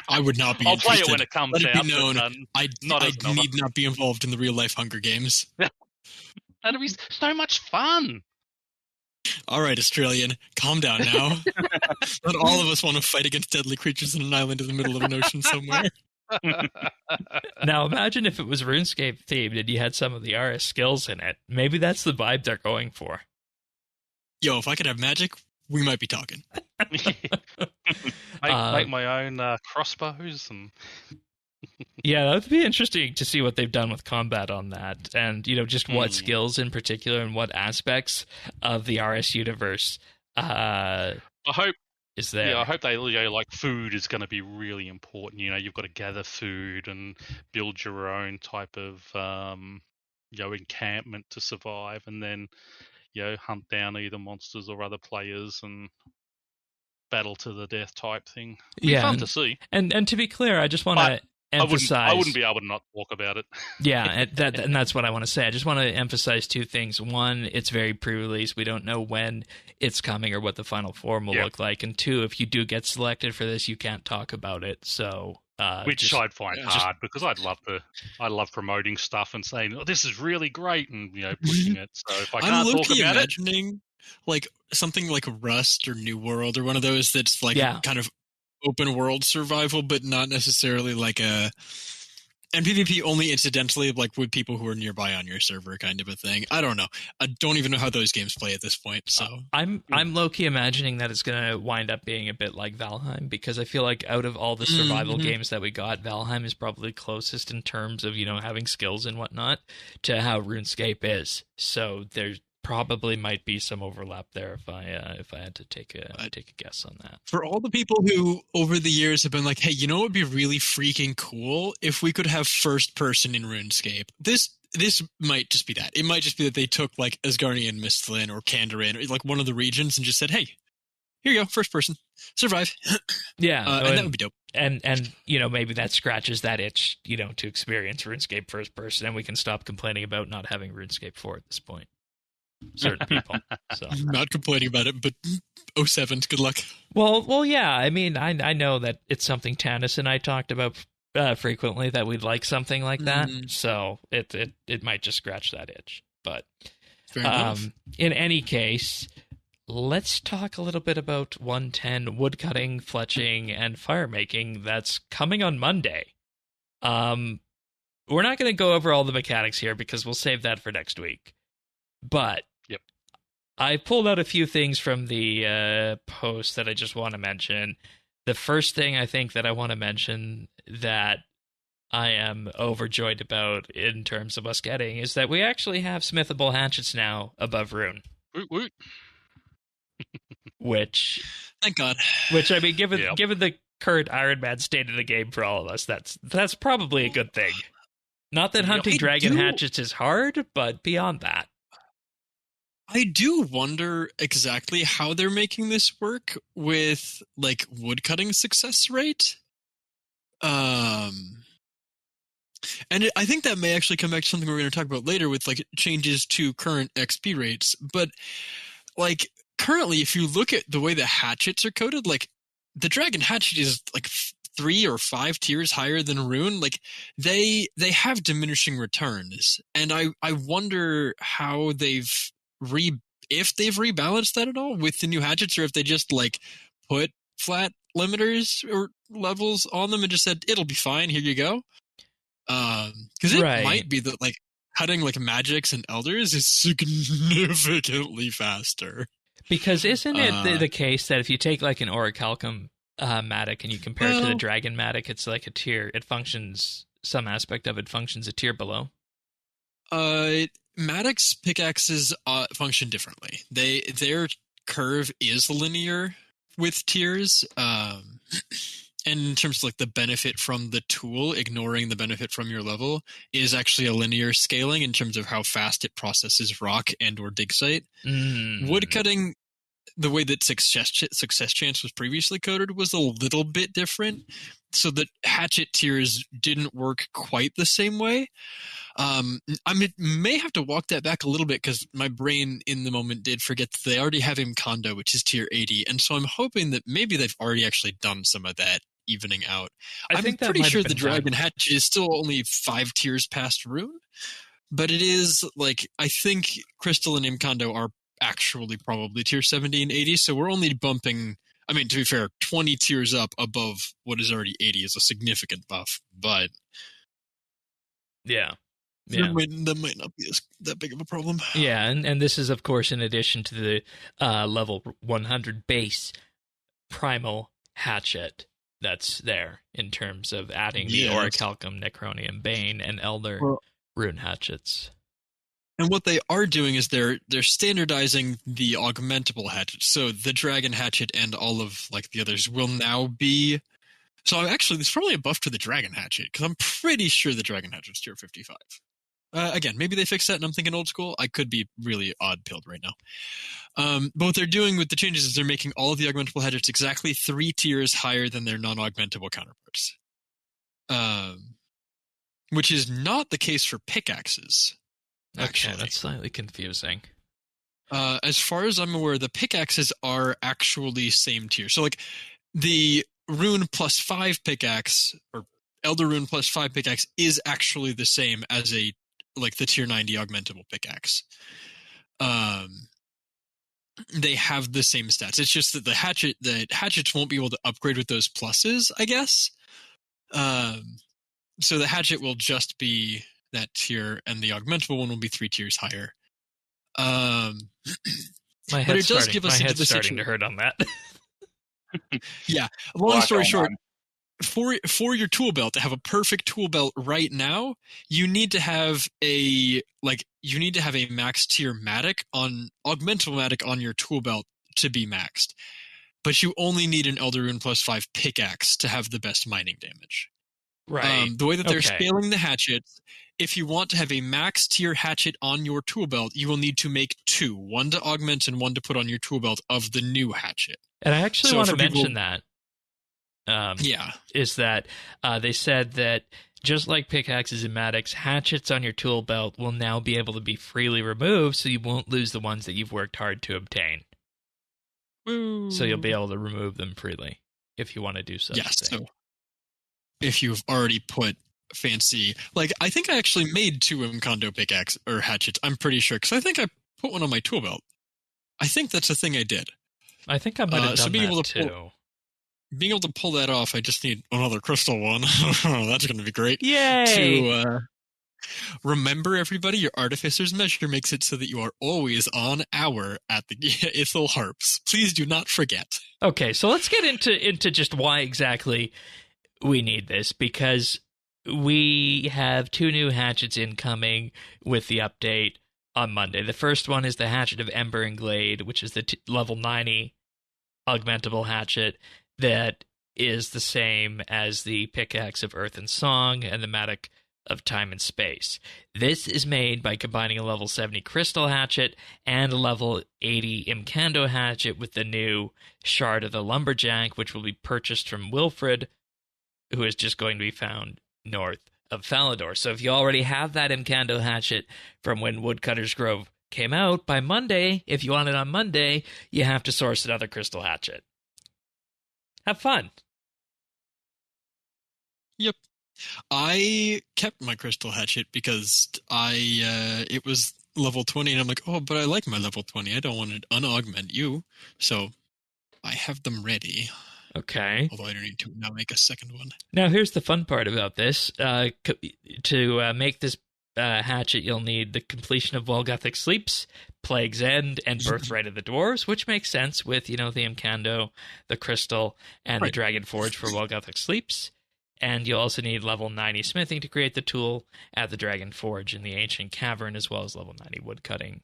I would not be. I'll interested. play it when it comes Let out. It be known, but, I need not be involved in the real life Hunger Games. That'd be so much fun. All right, Australian, calm down now. Not all of us want to fight against deadly creatures on an island in the middle of an ocean somewhere. Now, imagine if it was RuneScape themed and you had some of the RS skills in it. Maybe that's the vibe they're going for. Yo, if I could have magic, we might be talking. Make my own crossbows and. Yeah, that would be interesting to see what they've done with combat on that, and just what skills in particular and what aspects of the RS universe. I hope is there. Yeah, I hope they, like food is going to be really important. You've got to gather food and build your own type of, encampment to survive, and then, hunt down either monsters or other players and battle to the death type thing. It'd be fun to see. And to be clear, I just want to emphasize. I wouldn't be able to not talk about it. Yeah, and that's what I want to say. I just want to emphasize two things. One, it's very pre-release. We don't know when it's coming or what the final form will look like. And two, if you do get selected for this, you can't talk about it. So, which I'd find hard because I love promoting stuff and saying, "Oh, this is really great," and pushing it. So if I can't talk about imagining like something like Rust or New World or one of those that's like kind of open world survival, but not necessarily like and PvP only incidentally, like with people who are nearby on your server, kind of a thing. I don't know. I don't even know how those games play at this point. So I'm low-key imagining that it's going to wind up being a bit like Valheim, because I feel like out of all the survival games that we got, Valheim is probably closest in terms of having skills and whatnot to how RuneScape is. So there's probably might be some overlap there if I had to take a guess on that. For all the people who over the years have been like, hey, what would be really freaking cool if we could have first person in RuneScape? This might just be that. It might just be that they took like Asgardian, Misthalin, or Kandarin, or like one of the regions, and just said, hey, here you go, first person, survive. Yeah, and that would be dope. And maybe that scratches that itch, to experience RuneScape first person, and we can stop complaining about not having RuneScape 4 at this point. Certain people. So I'm not complaining about it, but 07, good luck. Well, yeah. I mean, I know that it's something Tanis and I talked about frequently, that we'd like something like that. So it might just scratch that itch. But in any case, let's talk a little bit about 110 woodcutting, fletching, and firemaking that's coming on Monday. We're not going to go over all the mechanics here because we'll save that for next week. But I pulled out a few things from the post that I just want to mention. The first thing I think that I want to mention that I am overjoyed about in terms of us getting is that we actually have smithable hatchets now above Rune. Woot woot. Which, thank God. Which, I mean, given the current Ironman state of the game for all of us, that's probably a good thing. Not that hunting dragon hatchets is hard, but beyond that. I do wonder exactly how they're making this work with like woodcutting success rate. And I think that may actually come back to something we're going to talk about later with like changes to current XP rates. But like currently, if you look at the way the hatchets are coded, like the dragon hatchet is like 3 or 5 tiers higher than Rune. Like they have diminishing returns, and I wonder how if they've rebalanced that at all with the new hatchets, or if they just like put flat limiters or levels on them and just said it'll be fine, here you go. Because it might be that like cutting like magics and elders is significantly faster. Because isn't it the case that if you take like an orichalcum matic and you compare it to the dragon matic, it's like a tier. It functions, some aspect of it functions a tier below. Maddox pickaxes function differently. Their curve is linear with tiers, and in terms of like the benefit from the tool, ignoring the benefit from your level, is actually a linear scaling in terms of how fast it processes rock and or dig site. Woodcutting, the way that success chance was previously coded, was a little bit different, so that hatchet tiers didn't work quite the same way. I may have to walk that back a little bit because my brain in the moment did forget that they already have Imkondo, which is tier 80, and so I'm hoping that maybe they've already actually done some of that evening out. I'm pretty sure the Dragon Hatchet is still only 5 tiers past Rune, but it is like, I think Crystal and Imkondo are actually probably tier 70 and 80, so we're only bumping, I mean, to be fair, 20 tiers up above what is already 80 is a significant buff, but yeah. That might not be that big of a problem. Yeah, and this is, of course, in addition to the level 100 base primal hatchet that's there in terms of adding the Orichalcum, Necronium, Bane, and Elder rune hatchets. And what they are doing is they're standardizing the augmentable hatchet. So the dragon hatchet and all of like the others will now be. So actually, there's probably a buff to the dragon hatchet because I'm pretty sure the dragon hatchet's tier 55. Again, maybe they fixed that and I'm thinking old school. I could be really odd-pilled right now. But what they're doing with the changes is they're making all of the augmentable hatchets exactly 3 tiers higher than their non-augmentable counterparts. Which is not the case for pickaxes. Actually. Okay, that's slightly confusing. As far as I'm aware, the pickaxes are actually same tier. So like the Rune plus 5 pickaxe, or Elder Rune plus 5 pickaxe, is actually the same as the tier 90 augmentable pickaxe. They have the same stats. It's just that the hatchets won't be able to upgrade with those pluses, I guess. So the hatchet will just be that tier, and the augmentable one will be 3 tiers higher. My head's starting to hurt on that. Yeah. Long story short, for your tool belt to have a perfect tool belt right now, you need to have a max tier augmentable matic on your tool belt to be maxed. But you only need an Elder Rune plus 5 pickaxe to have the best mining damage. Right. The way that they're scaling the hatchets, if you want to have a max tier hatchet on your tool belt, you will need to make 2, one to augment and one to put on your tool belt of the new hatchet. And I actually want to mention that. Is that they said that just like pickaxes and matics, hatchets on your tool belt will now be able to be freely removed, so you won't lose the ones that you've worked hard to obtain. Woo. So you'll be able to remove them freely if you want to do such a thing. So if you've already put fancy, I think I actually made 2 Mkondo pickaxe or hatchets. I'm pretty sure because I think I put one on my tool belt. I think that's a thing I did. I think I might have done that too. Being able to pull that off, I just need another crystal one. That's going to be great. Yay! To remember, everybody, your artificer's measure makes it so that you are always on hour at the Ithil harps. Please do not forget. Okay, so let's get into just why exactly we need this, because we have 2 new hatchets incoming with the update on Monday. The first one is the Hatchet of Ember and Glade, which is the level 90 augmentable hatchet that is the same as the Pickaxe of Earth and Song and the Matic of Time and Space. This is made by combining a level 70 Crystal Hatchet and a level 80 Mkando Hatchet with the new Shard of the Lumberjack, which will be purchased from Wilfred, who is just going to be found north of Falador. So if you already have that Mkando hatchet from when Woodcutter's Grove came out, by Monday, if you want it on Monday, you have to source another crystal hatchet. Have fun. Yep. I kept my crystal hatchet because it was level 20, and I'm like, oh, but I like my level 20. I don't want to unaugment you. So I have them ready. Okay. Although I don't need to now make a second one. Now, here's the fun part about this. To make this hatchet, you'll need the completion of Welgothic Sleeps, Plague's End, and Birthright of the Dwarves, which makes sense with, the Mkando, the Crystal, and the Dragon Forge for Welgothic Sleeps. And you'll also need level 90 Smithing to create the tool at the Dragon Forge in the Ancient Cavern, as well as level 90 Woodcutting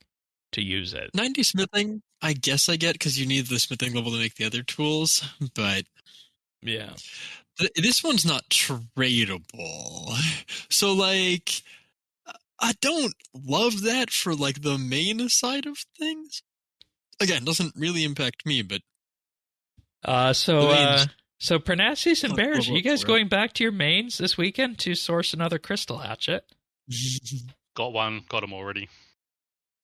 to use it. 90 Smithing, I guess I get, because you need the smithing level to make the other tools, but yeah, this one's not tradable. So, I don't love that for, the main side of things. Again, doesn't really impact me, but... So Parnassus and Bears, are you guys going back to your mains this weekend to source another crystal hatchet? Got them already.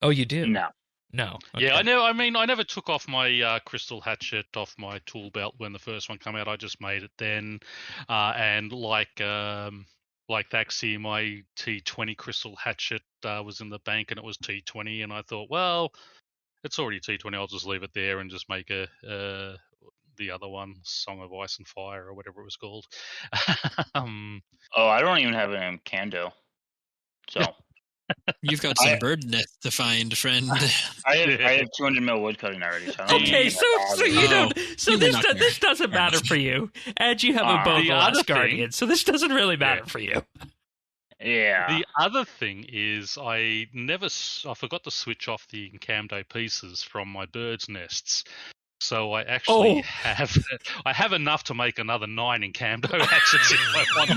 Oh, you did? No. Okay. Yeah, I never took off my crystal hatchet off my tool belt when the first one came out. I just made it then, and like Thaxi, my T20 crystal hatchet was in the bank, and it was T20, and I thought, well, it's already T20. I'll just leave it there and just make the other one, Song of Ice and Fire, or whatever it was called. I don't even have an Mkando, so. You've got some bird nests to find, friend. I have 200 mil woodcutting already. So okay, so you don't. So this doesn't matter for you, and you have a Bone Glass Guardian, so this doesn't really matter for you. Yeah. The other thing is I forgot to switch off the Incamdo pieces from my bird's nests. So I actually have enough to make another 9 Incamdo hatchets if I want.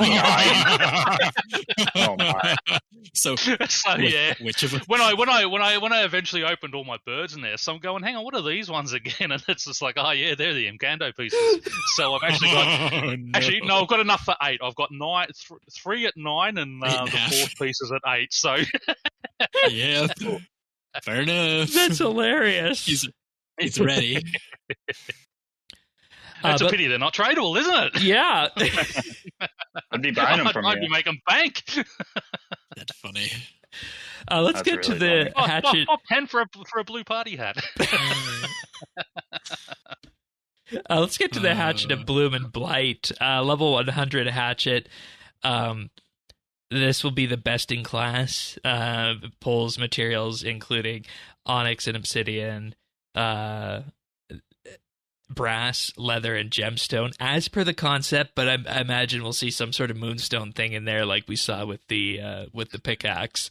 Oh my! So Yeah. which of When I eventually opened all my birds' nests, I'm going, hang on, what are these ones again? And it's just like, oh yeah, they're the Incamdo pieces. So I've actually got I've got enough for 8. I've got 3 at 9 and the 4th piece is at 8. So yeah, fair enough. That's hilarious. He's ready. It's a pity they're not tradable, isn't it? Yeah. I'd be buying them from you. I'd be making bank. That's funny. Let's get to the hatchet. Top 10 for a blue party hat. Let's get to the hatchet of Bloom and Blight. Level 100 hatchet. This will be the best in class. Pulls materials including onyx and obsidian, brass, leather, and gemstone, as per the concept. But I imagine we'll see some sort of moonstone thing in there, like we saw with the pickaxe.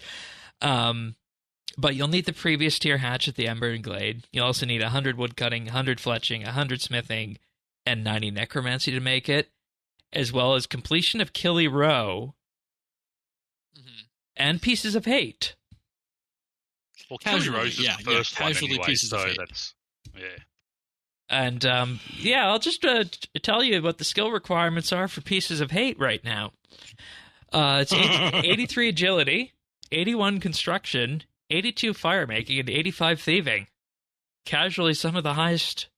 But you'll need the previous tier hatchet, the Ember and Glade. You'll also need 100 woodcutting, 100 fletching, 100 smithing, and 90 necromancy to make it, as well as completion of Killy Row and Pieces of Hate. Well, casually, yeah, casually anyway, Pieces of Hate. That's, yeah. And I'll just tell you what the skill requirements are for Pieces of Hate right now. It's 83 agility, 81 construction, 82 firemaking, and 85 thieving. Casually, some of the highest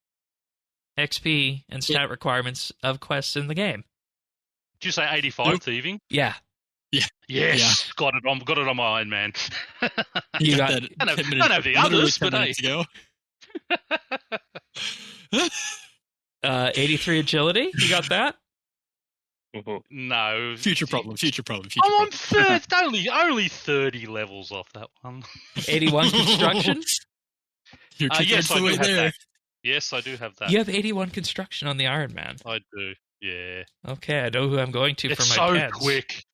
XP and stat requirements of quests in the game. Did you say 85 thieving? Yeah. Yeah. Yes. Yeah. Got it on my Iron Man. You got that. I don't have the others, but hey. Ago. 83 agility. You got that? No. Future problem. I'm on third. only 30 levels off that one. 81 construction? You're yes, I do have there. that. Yes, I do have that. You have 81 construction on the Iron Man. I do. Yeah. Okay, I know who I'm going to It's for my so pets. quick.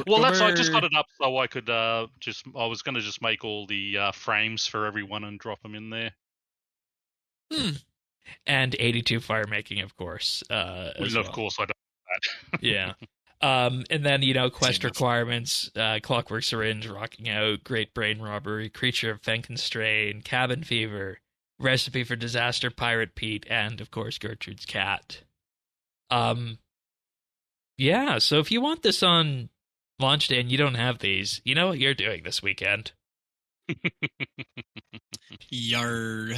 Well, I just got it up so I could I was going to just make all the frames for everyone and drop them in there. And 82 firemaking, of course. Of course, I don't have that. Yeah. And then, quest requirements, Clockwork Syringe, Rocking Out, Great Brain Robbery, Creature of Fenkenstrain, Cabin Fever, Recipe for Disaster, Pirate Pete, and, of course, Gertrude's Cat. Yeah, so if you want this on launch day and you don't have these, you know what you're doing this weekend. Yar.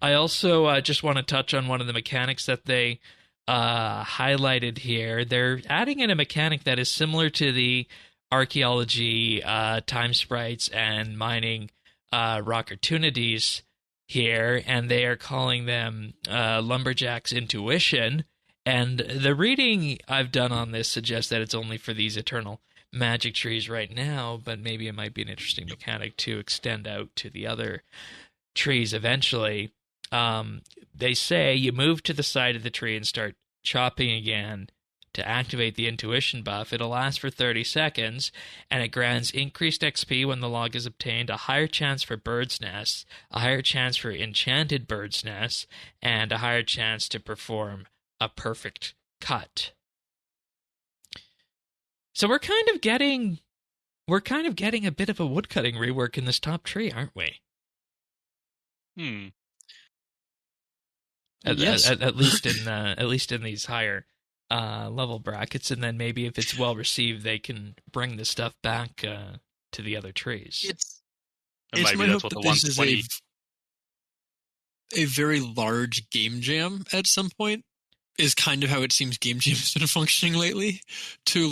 I also just want to touch on one of the mechanics that they highlighted here. They're adding in a mechanic that is similar to the archaeology, time sprites, and mining rockertunities here, and they are calling them Lumberjack's Intuition. And the reading I've done on this suggests that it's only for these eternal magic trees right now, but maybe it might be an interesting mechanic to extend out to the other trees eventually. They say you move to the side of the tree and start chopping again to activate the intuition buff. It'll last for 30 seconds, and it grants increased XP when the log is obtained, a higher chance for bird's nests, a higher chance for enchanted bird's nests, and a higher chance to perform a perfect cut. So we're kind of getting a bit of a woodcutting rework in this top tree, aren't we? Yes. At least in these higher level brackets, and then maybe if it's well received, they can bring the stuff back to the other trees. It's maybe my that's hope what that the this is 120. a very large game jam at some point. Is kind of how it seems game jams have been functioning lately, to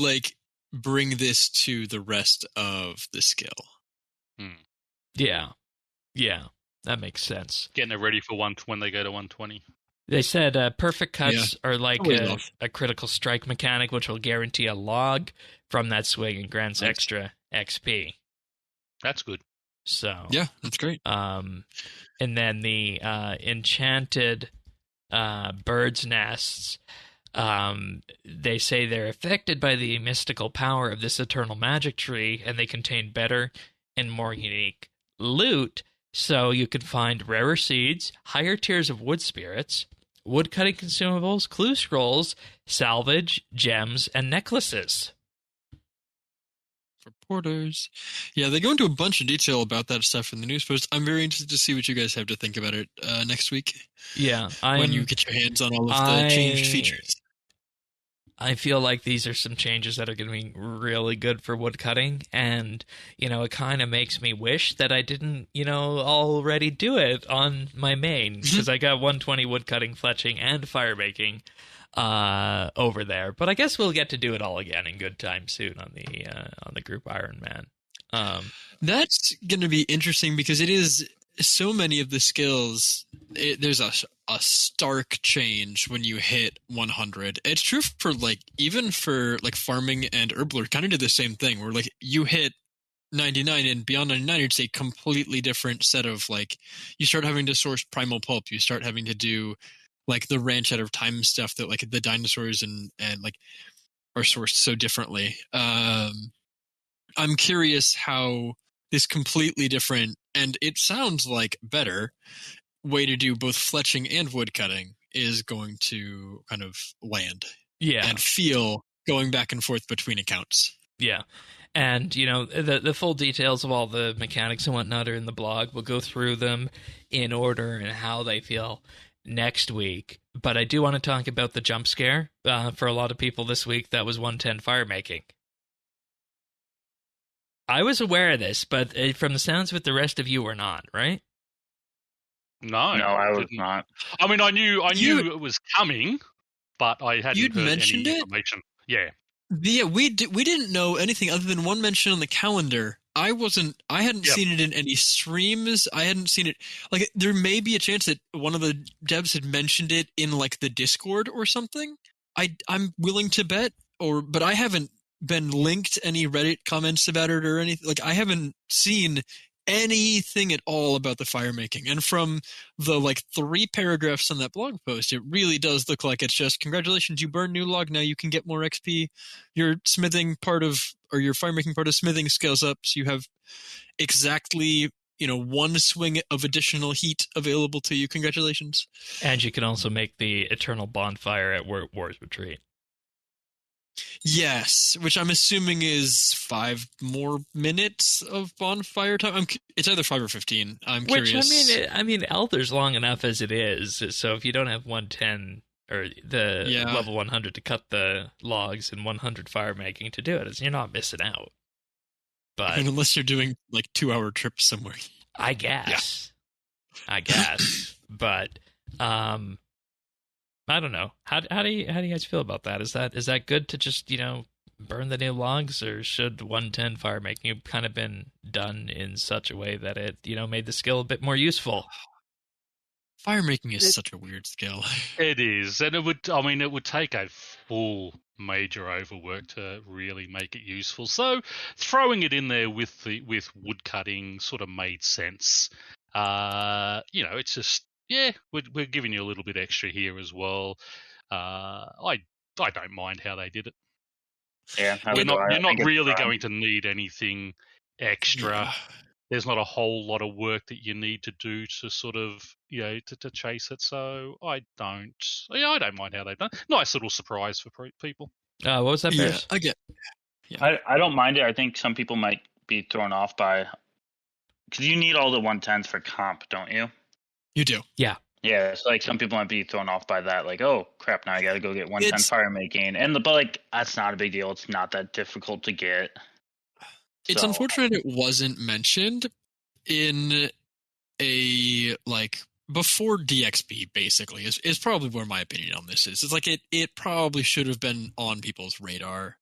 bring this to the rest of the skill. Yeah, that makes sense. Getting it ready for when they go to 120. They said perfect cuts are like Totally a critical strike mechanic, which will guarantee a log from that swing and grants extra XP. That's good. So yeah, that's great. And then the enchanted bird's nests. They say they're affected by the mystical power of this eternal magic tree, and they contain better and more unique loot. So you can find rarer seeds, higher tiers of wood spirits, woodcutting consumables, clue scrolls, salvage, gems, and necklaces. For porters. Yeah, they go into a bunch of detail about that stuff in the news post. I'm very interested to see what you guys have to think about it next week. Yeah. When you get your hands on all of the changed features. I feel like these are some changes that are going to be really good for woodcutting, and, it kind of makes me wish that I didn't, already do it on my main, because I got 120 woodcutting, fletching, and firemaking over there. But I guess we'll get to do it all again in good time soon on the Group Ironman. That's going to be interesting because it is so many of the skills. There's a stark change when you hit 100. It's true for even for farming and herblore kind of did the same thing where you hit 99 and beyond 99 it's a completely different set of you start having to source primal pulp, you start having to do the ranch out of time stuff that the dinosaurs and are sourced so differently. I'm curious how this completely different, and it sounds like better, way to do both fletching and woodcutting is going to kind of land. Yeah. And feel going back and forth between accounts. Yeah. And, the full details of all the mechanics and whatnot are in the blog. We'll go through them in order and how they feel next week. But I do want to talk about the jump scare for a lot of people this week. That was 110 firemaking. I was aware of this, but from the sounds of it, the rest of you were not, right? No, I was not. I mean, I knew it was coming, but I hadn't heard any information. Yeah. Yeah, we didn't know anything other than one mention on the calendar. I hadn't seen it in any streams. I hadn't seen it. There may be a chance that one of the devs had mentioned it in the Discord or something. I'm willing to bet, but I haven't been linked any Reddit comments about it or anything. I haven't seen anything at all about the firemaking. And from the 3 paragraphs on that blog post, it really does look like it's just, congratulations, you burned new log, now you can get more XP. Your smithing part of, or your firemaking part of smithing scales up, so you have exactly, 1 swing of additional heat available to you. Congratulations. And you can also make the eternal bonfire at War's Retreat. Yes, which I'm assuming is 5 more minutes of bonfire time. It's either 5 or 15. I'm curious. Which Elder's long enough as it is. So if you don't have 110 or the level 100 to cut the logs and 100 firemaking to do it, you're not missing out. But unless you're doing 2-hour trips somewhere, I guess. But I don't know. How do you guys feel about that? Is that good to just, burn the new logs, or should 110 firemaking have kind of been done in such a way that it, made the skill a bit more useful? Firemaking is such a weird skill. It is, and it would take a full major overwork to really make it useful. So throwing it in there with woodcutting sort of made sense. It's just, yeah, we're giving you a little bit extra here as well. I don't mind how they did it. Yeah, you're not really going to need anything extra. Yeah. There's not a whole lot of work that you need to do to sort of, to chase it. So I don't mind how they've done. Nice little surprise for people. What was that, Bears? I get. Yeah. I don't mind it. I think some people might be thrown off by, because you need all the 110s for comp, don't you? You do. Yeah. Yeah, it's some people might be thrown off by that, oh crap, now I gotta go get 110 firemaking. But that's not a big deal. It's not that difficult to get. It's unfortunate it wasn't mentioned in a before DXP, basically, is probably where my opinion on this is. It's it probably should have been on people's radar.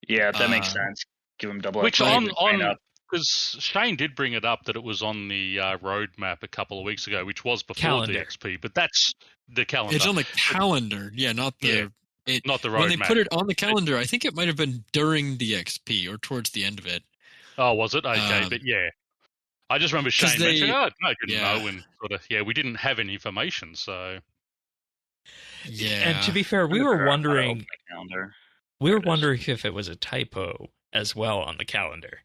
Yeah, that makes sense. Give them double which because Shane did bring it up that it was on the roadmap a couple of weeks ago, which was before DXP, but that's the calendar. It's on the calendar, not the not the roadmap. When they put it on the calendar, I think it might have been during DXP or towards the end of it. Oh, was it? Okay, but yeah. I just remember Shane mentioning, I didn't know, and sort of, we didn't have any information, so. Yeah. And to be fair, we were wondering if it was a typo as well on the calendar.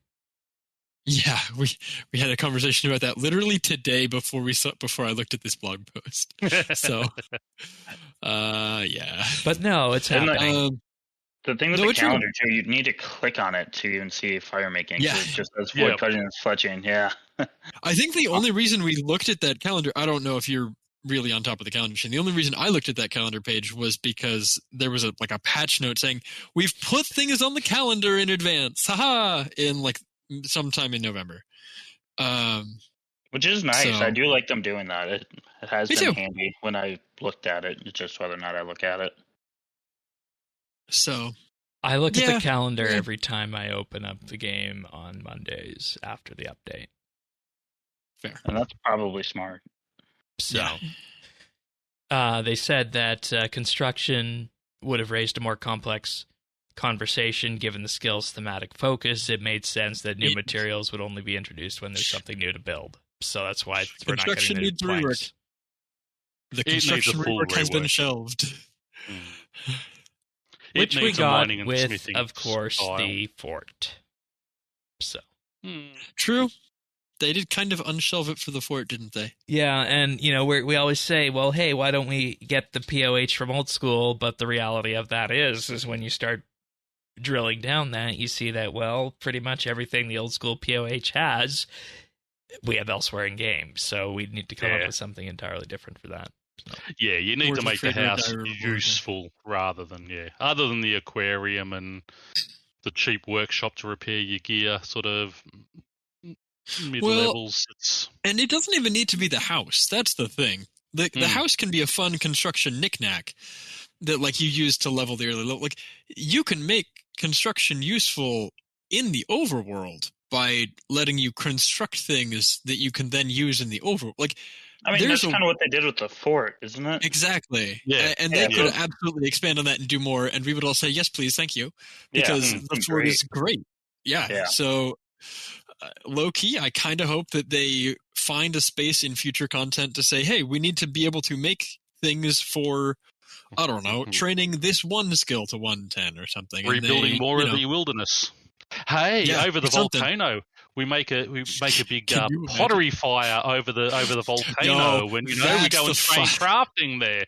Yeah, we had a conversation about that literally today before I looked at this blog post. So, yeah. But no, it's happening. The thing with the calendar too, you'd need to click on it to even see Firemaking. Yeah, it just says Woodcutting and Fletching. Yeah. I think the only reason we looked at that calendar, I don't know if you're really on top of the calendar machine. The only reason I looked at that calendar page was because there was a patch note saying we've put things on the calendar in advance, haha, in like sometime in November. Which is nice. So, I do like them doing that. It has been handy when I looked at it. It's just whether or not I look at it. So I look at the calendar every time I open up the game on Mondays after the update. Fair. And that's probably smart. So they said that construction would have raised a more complex conversation given the skill's thematic focus. It made sense that new materials would only be introduced when there's something new to build. So that's why we're not getting new planks. The construction rework has been shelved. Which we got with, of course, the fort. So true. They did kind of unshelve it for the fort, didn't they? Yeah, and we always say, well, hey, why don't we get the POH from old school? But the reality of that is when you start drilling down that, you see that, well, pretty much everything the old school POH has, we have elsewhere in game. So we need to come up with something entirely different for that. So. Yeah, you need to make the house useful rather than, other than the aquarium and the cheap workshop to repair your gear, sort of mid-levels. And it doesn't even need to be the house. That's the thing. The house can be a fun construction knickknack that you use to level the early level. You can make construction useful in the overworld by letting you construct things that you can then use in the overworld. That's kind of what they did with the fort, isn't it? Exactly. Yeah. And they could absolutely expand on that and do more, and we would all say, yes, please, thank you. Because the fort is great. Yeah. So, low-key, I kind of hope that they find a space in future content to say, hey, we need to be able to make things for, I don't know, training this one skill to 110 or something. Rebuilding more of the wilderness. Hey, over the volcano. We make a big pottery fire over the volcano when we go and train crafting there.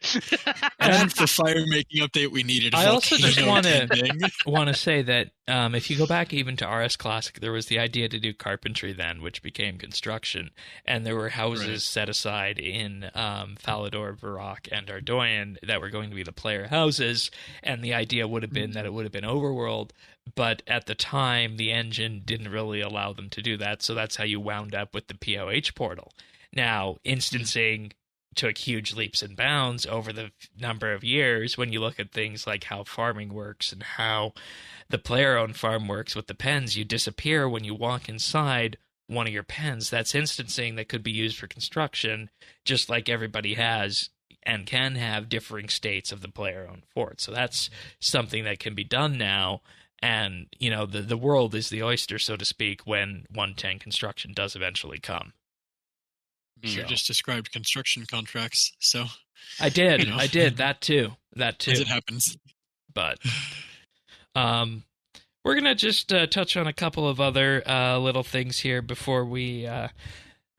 That's the Firemaking update we needed. I also just want to say that if you go back even to RS Classic, there was the idea to do carpentry then, which became construction, and there were houses set aside in Falador, Varrock, and Ardoyan that were going to be the player houses, and the idea would have been that it would have been overworld. But at the time, the engine didn't really allow them to do that, so that's how you wound up with the POH portal. Now, instancing took huge leaps and bounds over the number of years when you look at things like how farming works and how the player-owned farm works with the pens. You disappear when you walk inside one of your pens. That's instancing that could be used for construction, just like everybody has and can have differing states of the player-owned fort. So that's something that can be done now. And, the world is the oyster, so to speak, when 110 construction does eventually come. You just described construction contracts, so... I did, that too. As it happens. But, we're going to just touch on a couple of other little things here before we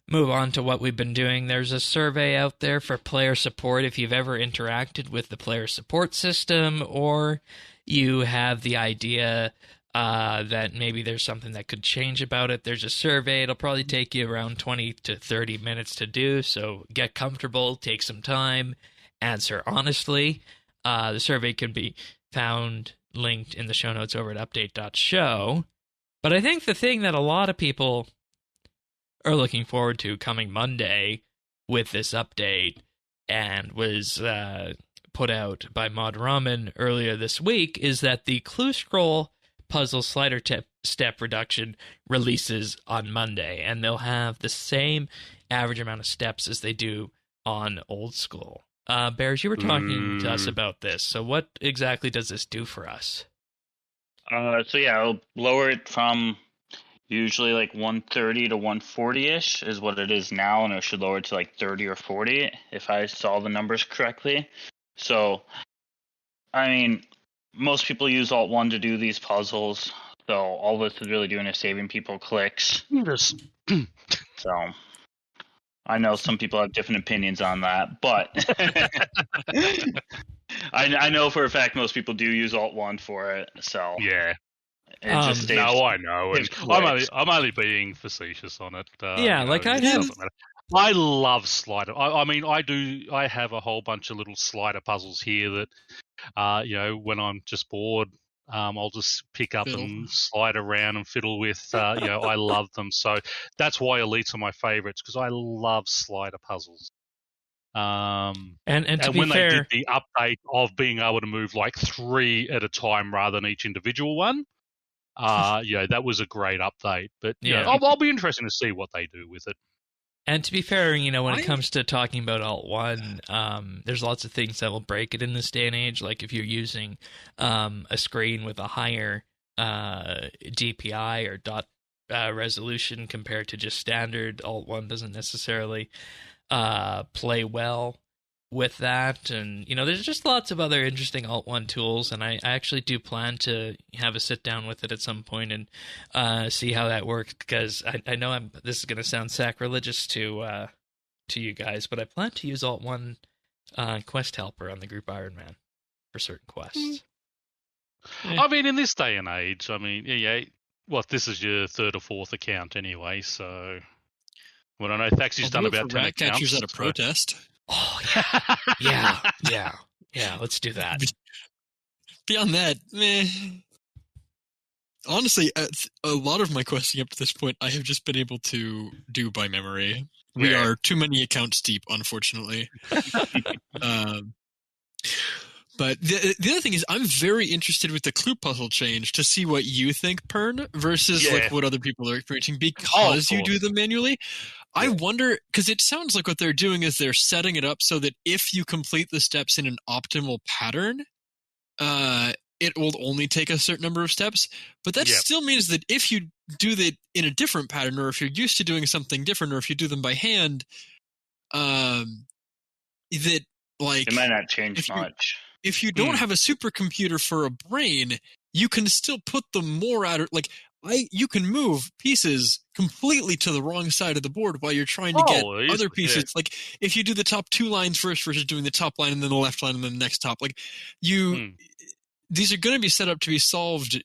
move on to what we've been doing. There's a survey out there for player support if you've ever interacted with the player support system, or you have the idea that maybe there's something that could change about it. There's a survey. It'll probably take you around 20 to 30 minutes to do, so get comfortable, take some time, answer honestly. The survey can be found linked in the show notes over at update.show. But I think the thing that a lot of people are looking forward to coming Monday with this update, and was put out by Mod Ramen earlier this week, is that the Clue Scroll puzzle slider step reduction releases on Monday, and they'll have the same average amount of steps as they do on Old School. Bears, you were talking to us about this, so what exactly does this do for us? I'll lower it from usually 130 to 140-ish is what it is now, and it should lower it to 30 or 40 if I saw the numbers correctly. So, I mean, most people use Alt-1 to do these puzzles, so all this is really doing is saving people clicks. Yes. So, I know some people have different opinions on that, but I know for a fact most people do use Alt-1 for it, so... Yeah. It just saves, no, I know. And I'm only being facetious on it. Yeah, like I it have... doesn't matter. I love slider. I mean, I have a whole bunch of little slider puzzles here that, when I'm just bored, I'll just pick up and slide around and fiddle with. I love them. So that's why Elites are my favorites, because I love slider puzzles. And to be when fair, they did the update of being able to move like 3 at a time rather than each individual one, that was a great update. But I'll be interested to see what they do with it. And to be fair, when it comes to talking about Alt-1, there's lots of things that will break it in this day and age. Like if you're using a screen with a higher DPI or dot resolution compared to just standard, Alt-1 doesn't necessarily play well with that. And, there's just lots of other interesting Alt-1 tools, and I actually do plan to have a sit-down with it at some point and see how that works, because I know this is going to sound sacrilegious to you guys, but I plan to use Alt-1 Quest Helper on the Group Ironman for certain quests. I mean, in this day and age, this is your 3rd or 4th account anyway, so... Well, I know Thaxy's done about 10 accounts. Catchers at a protest. Oh, yeah, let's do that. Beyond that, meh. Honestly, a lot of my questing up to this point, I have just been able to do by memory. We are too many accounts deep, unfortunately. But the other thing is, I'm very interested with the clue puzzle change to see what you think, Pern, versus what other people are experiencing, because you do them manually. I wonder, because it sounds like what they're doing is they're setting it up so that if you complete the steps in an optimal pattern, it will only take a certain number of steps. But that still means that if you do that in a different pattern, or if you're used to doing something different, or if you do them by hand, that like it might not change much. If you don't have a supercomputer for a brain, you can still put them more out. You can move pieces completely to the wrong side of the board while you're trying to get other pieces. Yeah. Like if you do the top 2 lines first versus doing the top line and then the left line and then the next top, these are going to be set up to be solved,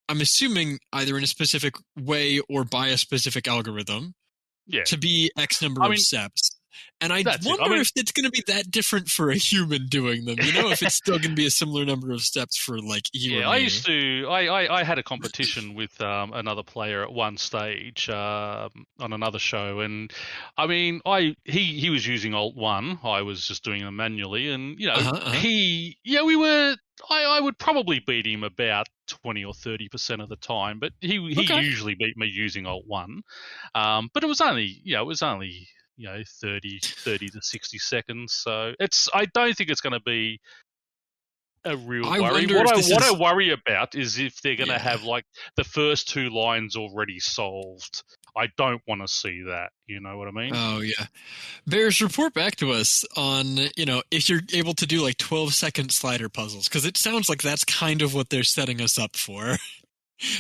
I'm assuming, either in a specific way or by a specific algorithm to be X number of steps. And I wonder if it's going to be that different for a human doing them. If it's still going to be a similar number of steps for like you. Yeah, I had a competition with another player at one stage on another show, and I mean, he was using Alt-1, I was just doing them manually, and I would probably beat him about 20 or 30% of the time, but he usually beat me using Alt-1. But it was only 30 to 60 seconds. So I don't think it's going to be a real worry. What I worry about is if they're going to have like the first 2 lines already solved. I don't want to see that. You know what I mean? Oh, yeah. Bears, report back to us on, if you're able to do like 12-second slider puzzles, because it sounds like that's kind of what they're setting us up for.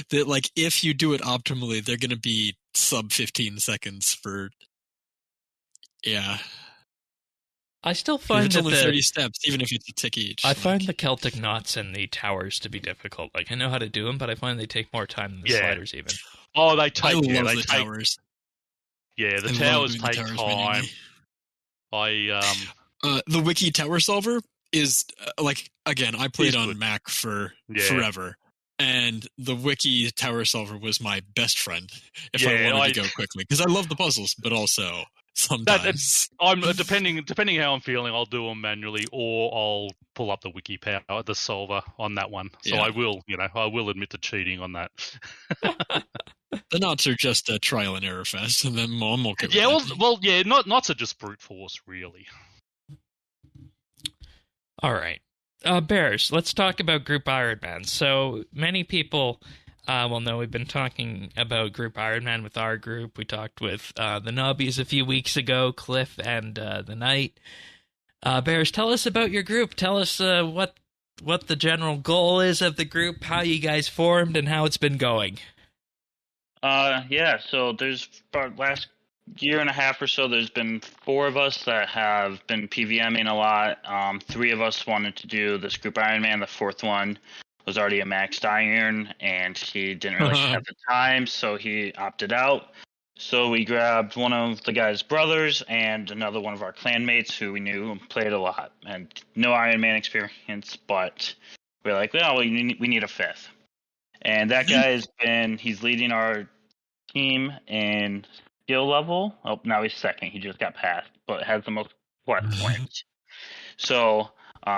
That like if you do it optimally, they're going to be sub 15 seconds for... Yeah. I still find it's only 30 steps, even if it's a tick each. I find the Celtic knots and the towers to be difficult. Like, I know how to do them, but I find they take more time than the sliders even. Oh, they take... I love the towers. Yeah, the towers take time. The Wiki Tower Solver is, again, I played on Mac for forever. And the Wiki Tower Solver was my best friend if I wanted to go quickly. Because I love the puzzles, but also... Sometimes depending how I'm feeling, I'll do them manually, or I'll pull up the wiki power, the solver on that one. So I will admit to cheating on that. The knots are just a trial and error fest, and then I'm okay with that. Knots are just brute force, really. All right, Bears. Let's talk about Group Ironman. So many people. Know we've been talking about Group Ironman with our group. We talked with the Nubbies a few weeks ago, Cliff and the Knight. Bears, tell us about your group. Tell us what the general goal is of the group, how you guys formed, and how it's been going. Yeah, so there's about last year and a half or so, there's been 4 of us that have been PVMing a lot. 3 of us wanted to do this Group Ironman. The 4th one was already a maxed iron, and he didn't really have the time, so he opted out. So we grabbed one of the guy's brothers and another one of our clanmates who we knew played a lot and no Ironman experience, but we're like, well, we need a 5th. And that guy's he's leading our team in skill level. Oh, now he's 2nd. He just got passed, but has the most quest points. So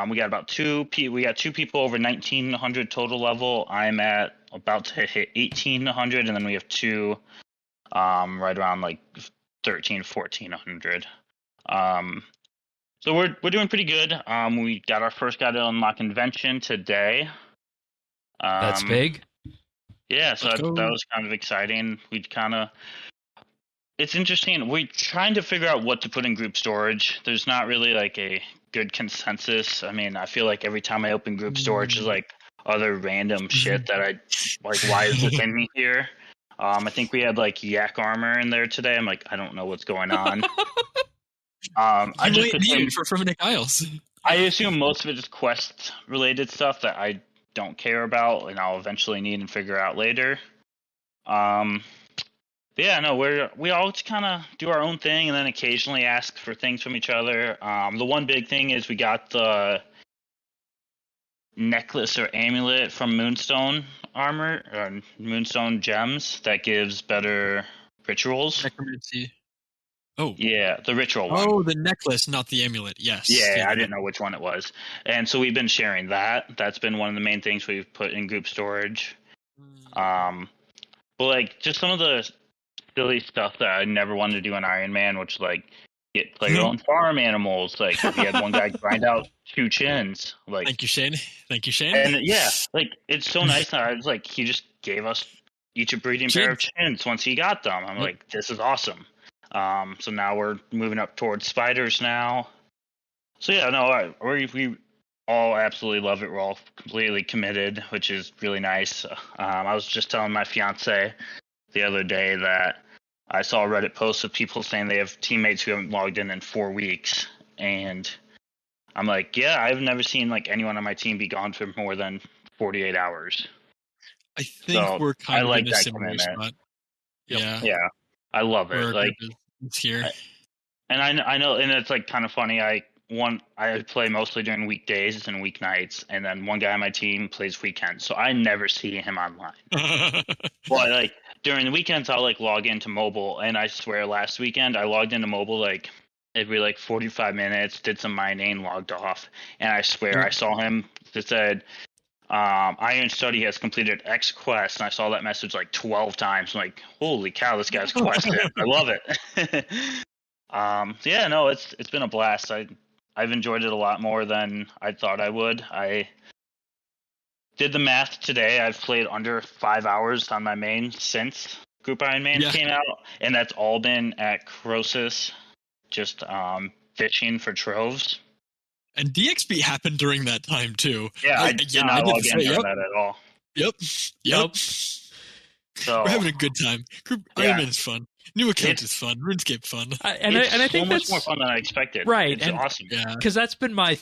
we got about 2 people over 1900 total level. I'm at about to hit 1800, and then we have 2 right around like 1400. So we're doing pretty good. We got our first guy to unlock convention today. That's big. Yeah, so that was kind of exciting. It's interesting. We're trying to figure out what to put in group storage. There's not really like a good consensus. I mean, I feel like every time I open group storage, there's like other random shit that I like. Why is this in here? I think we had like yak armor in there today. I'm like, I don't know what's going on. I just assume from Nick Isles. I assume most of it is quest related stuff that I don't care about, and I'll eventually need and figure out later. Yeah, no, we all just kind of do our own thing, and then occasionally ask for things from each other. The one big thing is we got the necklace or amulet from Moonstone armor or Moonstone gems that gives better rituals. Necromancy. Oh. Yeah, the ritual one. Oh, the necklace, not the amulet. Yes. Yeah, I didn't know which one it was. And so we've been sharing that. That's been one of the main things we've put in group storage. But like just some of the silly stuff that I never wanted to do in Iron Man, which like get player-owned farm animals. Like we had one guy grind out 2 chins. Like, thank you, Shane. And yeah, like it's so nice that I was like, he just gave us each a breeding pair of chins once he got them. I'm like, this is awesome. So now we're moving up towards spiders now. So yeah, no, we all absolutely love it. We're all completely committed, which is really nice. I was just telling my fiance the other day that I saw a Reddit post of people saying they have teammates who haven't logged in 4 weeks, and I'm like, yeah, I've never seen like anyone on my team be gone for more than 48 hours. I think we're kind of in a similar spot. Yeah, I love it. Like it's here, and I know, and it's like kind of funny. I play mostly during weekdays and weeknights, and then one guy on my team plays weekends, so I never see him online. But like during the weekends, I'll like log into mobile, and I swear last weekend I logged into mobile like every like 45 minutes, did some mining, logged off, and I swear I saw him that said Iron Study has completed X quest, and I saw that message like 12 times. I'm like, holy cow, this guy's quested. I love it. Yeah, no, it's been a blast. I've enjoyed it a lot more than I thought I would. I did the math today. I've played under 5 hours on my main since Group Ironman came out, and that's all been at Croesus, just fishing for troves. And DXP happened during that time too. Yeah, I did not log in during that at all. Yep. So we're having a good time. Group Ironman is fun. New account is fun. RuneScape fun. I think that's more fun than I expected. Right, it's awesome. Because that's been my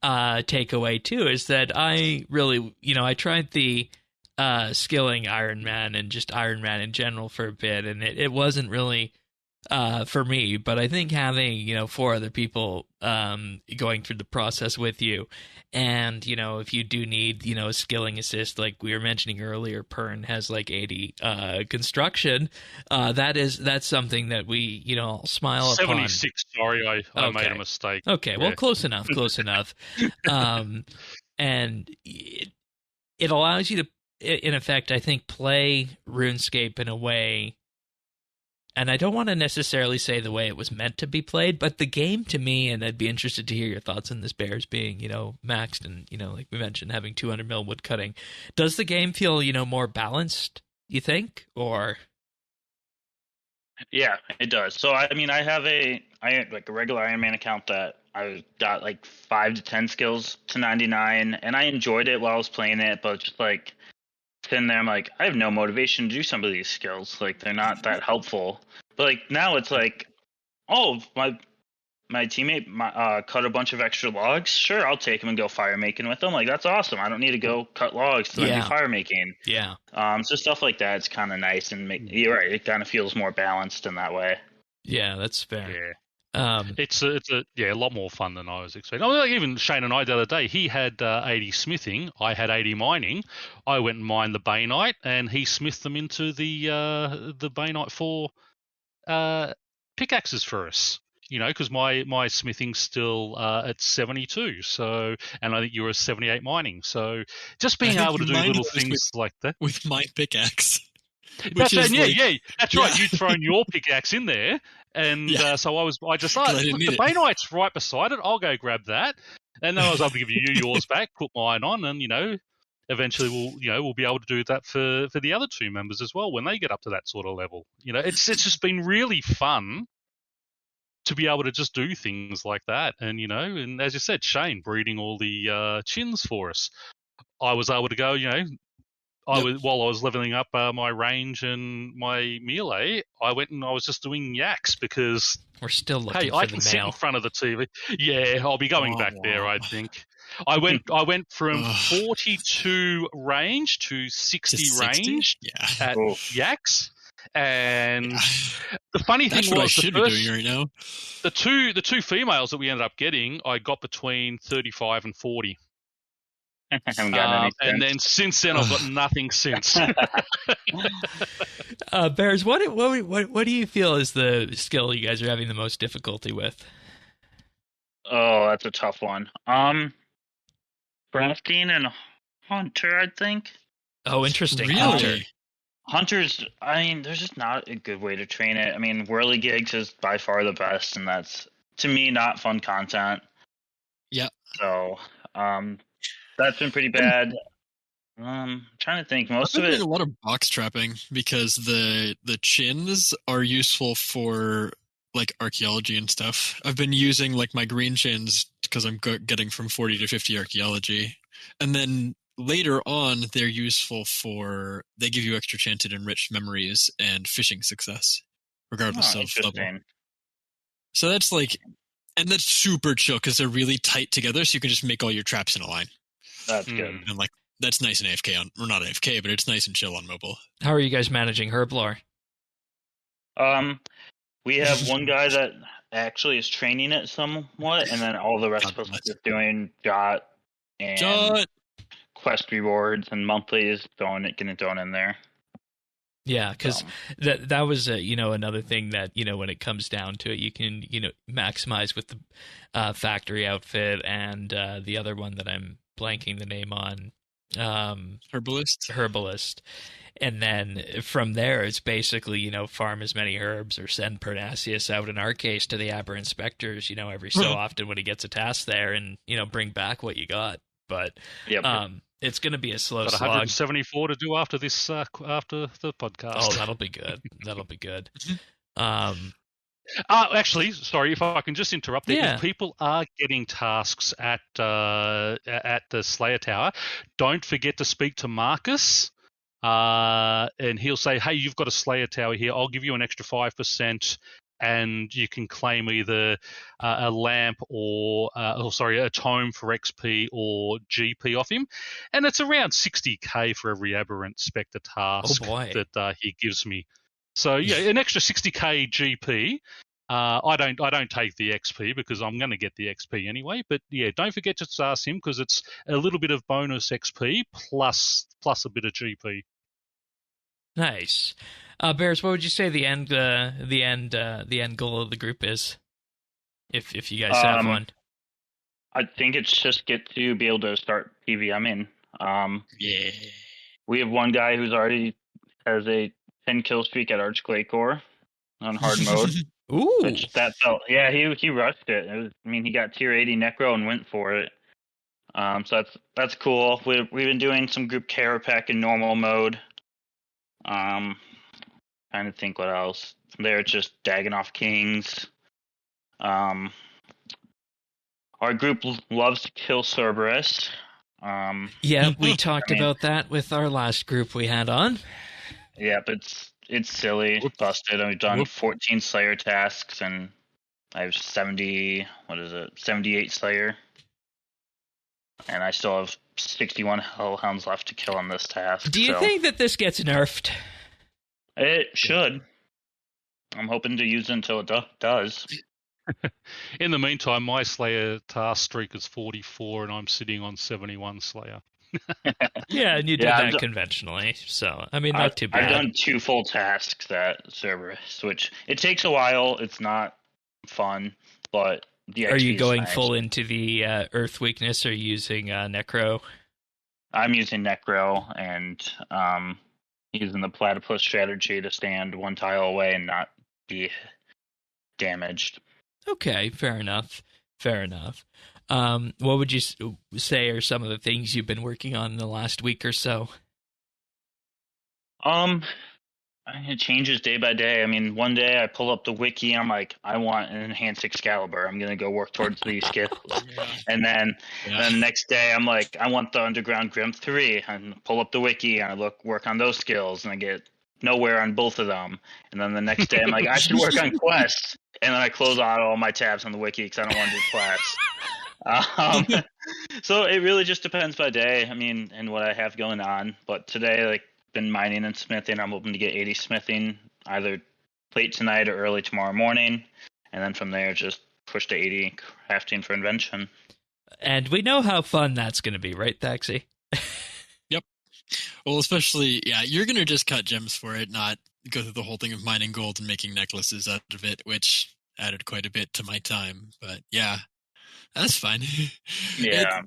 takeaway too. Is that I really, I tried the skilling Ironman and just Ironman in general for a bit, and it wasn't really for me. But I think having 4 other people going through the process with you, and if you do need a skilling assist, like we were mentioning earlier, Pern has like 80 construction. That's something that we smile 76, upon. Sorry, I made a mistake. Okay, well, close enough. And it allows you to, in effect, I think, play RuneScape in a way. And I don't want to necessarily say the way it was meant to be played, but the game to me, and I'd be interested to hear your thoughts on this, Bears, being, maxed and, like we mentioned, having 200 mil woodcutting. Does the game feel, more balanced, you think? Or? Yeah, it does. So I mean, I have a regular Ironman account that I got like 5 to 10 skills to 99, and I enjoyed it while I was playing it. But just like sitting there, I'm like, I have no motivation to do some of these skills. Like they're not that helpful. But like now, it's like, oh, my teammate cut a bunch of extra logs. Sure, I'll take them and go firemaking with them. Like that's awesome. I don't need to go cut logs to then do firemaking. Yeah. So stuff like that is kind of nice, and you're right. It kind of feels more balanced in that way. Yeah, that's fair. Yeah. It's a lot more fun than I was expecting. I mean, like even Shane and I the other day, he had 80 smithing, I had 80 mining. I went and mined the bainite, and he smithed them into the bainite 4 pickaxes for us. You know, because my smithing's still at 72, so, and I think you were 78 mining. So just being able to do little things like that with my pickaxe. That's right. You'd thrown your pickaxe in there, and so I just thought, the bainite's right beside it. I'll go grab that, and then I was able to give you yours back, put mine on, and eventually we'll be able to do that for the other 2 members as well when they get up to that sort of level. It's just been really fun to be able to just do things like that, and as you said, Shane breeding all the chins for us. I was able to go, while I was leveling up my range and my melee, I went and I was just doing yaks because we're still looking. Hey, I can sit in front of the TV. Yeah, I'll be going back there. I think I went from 42 range to 60 range at yaks. And the funny thing was, be doing right now. The two females that we ended up getting, I got between 35 and 40. And then since then, I've got nothing since. Bears, what do you feel is the skill you guys are having the most difficulty with? Oh, that's a tough one. Crafting and Hunter, I think. Oh, interesting. Really? Hunters, I mean, there's just not a good way to train it. I mean, whirligigs is by far the best, and that's, to me, not fun content. Yeah. So, that's been pretty bad. I'm trying to think. Most of it, a lot of box trapping because the chins are useful for like archaeology and stuff. I've been using like my green chins because I'm getting from 40 to 50 archaeology, and then later on they're useful for, they give you extra chanted enriched memories and fishing success, regardless of level. So that's like, and that's super chill because they're really tight together, so you can just make all your traps in a line. That's good. And like that's nice in AFK or not AFK, but it's nice and chill on mobile. How are you guys managing herb lore? We have one guy that actually is training it somewhat, and then all the rest of us are just doing jot and quest rewards and monthlies, getting thrown in there. Yeah, because that was another thing that when it comes down to it, you can maximize with the factory outfit and the other one that I'm blanking the name on, herbalist, and then from there it's basically farm as many herbs or send Parnassus out in our case to the Aber inspectors every so often when he gets a task there, and bring back what you got. But it's going to be a slow slog. 174 to do after this, after the podcast. Oh, that'll be good. That'll be good. Actually, sorry if I can just interrupt there. Yeah. If people are getting tasks at the Slayer Tower, don't forget to speak to Marcus, and he'll say, "Hey, you've got a Slayer Tower here. I'll give you an extra 5%." And you can claim either a lamp or a tome for XP or GP off him, and it's around 60k for every aberrant spectre task that he gives me. So yeah, an extra 60k GP. I don't take the XP because I'm going to get the XP anyway. But yeah, don't forget to ask him because it's a little bit of bonus XP plus a bit of GP. Nice. Bears, what would you say the end goal of the group is, if you guys have one? I think it's just get to be able to start PVMing. Yeah. We have one guy who's already has a 10 kill streak at Archglade Core on hard mode. Ooh. Which he rushed it. He got tier 80 Necro and went for it. So that's cool. We've been doing some group care pack in normal mode. Trying to think what else. They're just Dagging Kings. Our group loves to kill Cerberus. Yeah, we talked about that with our last group we had on. Yeah, but it's silly, busted. I've done 14 Slayer tasks, and I have 78 Slayer. And I still have 61 Hellhounds left to kill on this task. Do you think that this gets nerfed? It should. I'm hoping to use it until it does. In the meantime, my Slayer task streak is 44, and I'm sitting on 71 Slayer. Yeah, and you did that conventionally, so, I mean, not too bad. I've done 2 full tasks at Cerberus, which it takes a while. It's not fun, but the XP Are you going nice. full into the Earth weakness or using Necro? I'm using Necro and using the Platypus strategy to stand one tile away and not be damaged. Okay, fair enough. What would you say are some of the things you've been working on in the last week or so? It changes day by day. I mean, one day I pull up the wiki and I'm like, I want an enhanced Excalibur. I'm going to go work towards these skills. And then the next day I'm like, I want the Underground Grim 3. And pull up the wiki and I work on those skills and I get nowhere on both of them. And then the next day I'm like, I should work on quests. And then I close out all my tabs on the wiki because I don't want to do quests. So it really just depends by day. I mean, and what I have going on. But today, been mining and smithing. I'm hoping to get 80 smithing either late tonight or early tomorrow morning. And then from there, just push to 80 crafting for invention. And we know how fun that's going to be, right, Taxi? Yep. Well, especially, you're going to just cut gems for it, not go through the whole thing of mining gold and making necklaces out of it, which added quite a bit to my time. But yeah, that's fine. Yeah.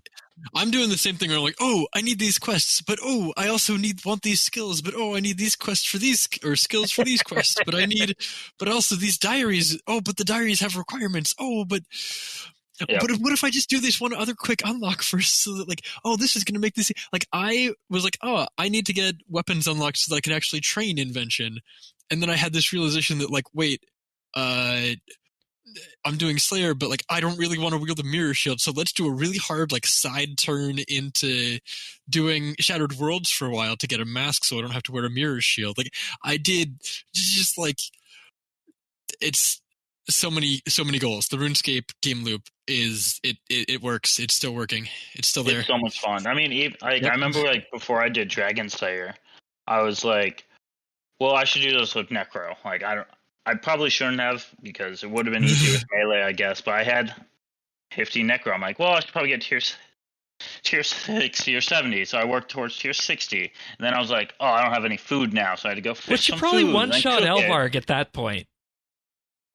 I'm doing the same thing where I'm like, oh, I need these quests, but oh, I also want these skills, but oh, I need these quests for these, or skills for these quests, but also these diaries. Oh, but the diaries have requirements. Oh, but what if I just do this one other quick unlock first so that this is going to make this, I was like, oh, I need to get weapons unlocked so that I can actually train invention. And then I had this realization that wait, I'm doing Slayer, but I don't really want to wield a mirror shield, so let's do a really hard side turn into doing Shattered Worlds for a while to get a mask so I don't have to wear a mirror shield. I did just it's so many goals. The RuneScape game loop it works. It's still working. It's still there. It's so much fun. I mean, I remember before I did Dragon Slayer, I was like, well, I should do this with Necro. I probably shouldn't have because it would have been easier with melee, I guess. But I had 50 Necro. I'm like, well, I should probably get tier 60 or 70. So I worked towards tier 60. And then I was like, oh, I don't have any food now. So I had to go fish some food. But you probably one-shot Elvarg at that point.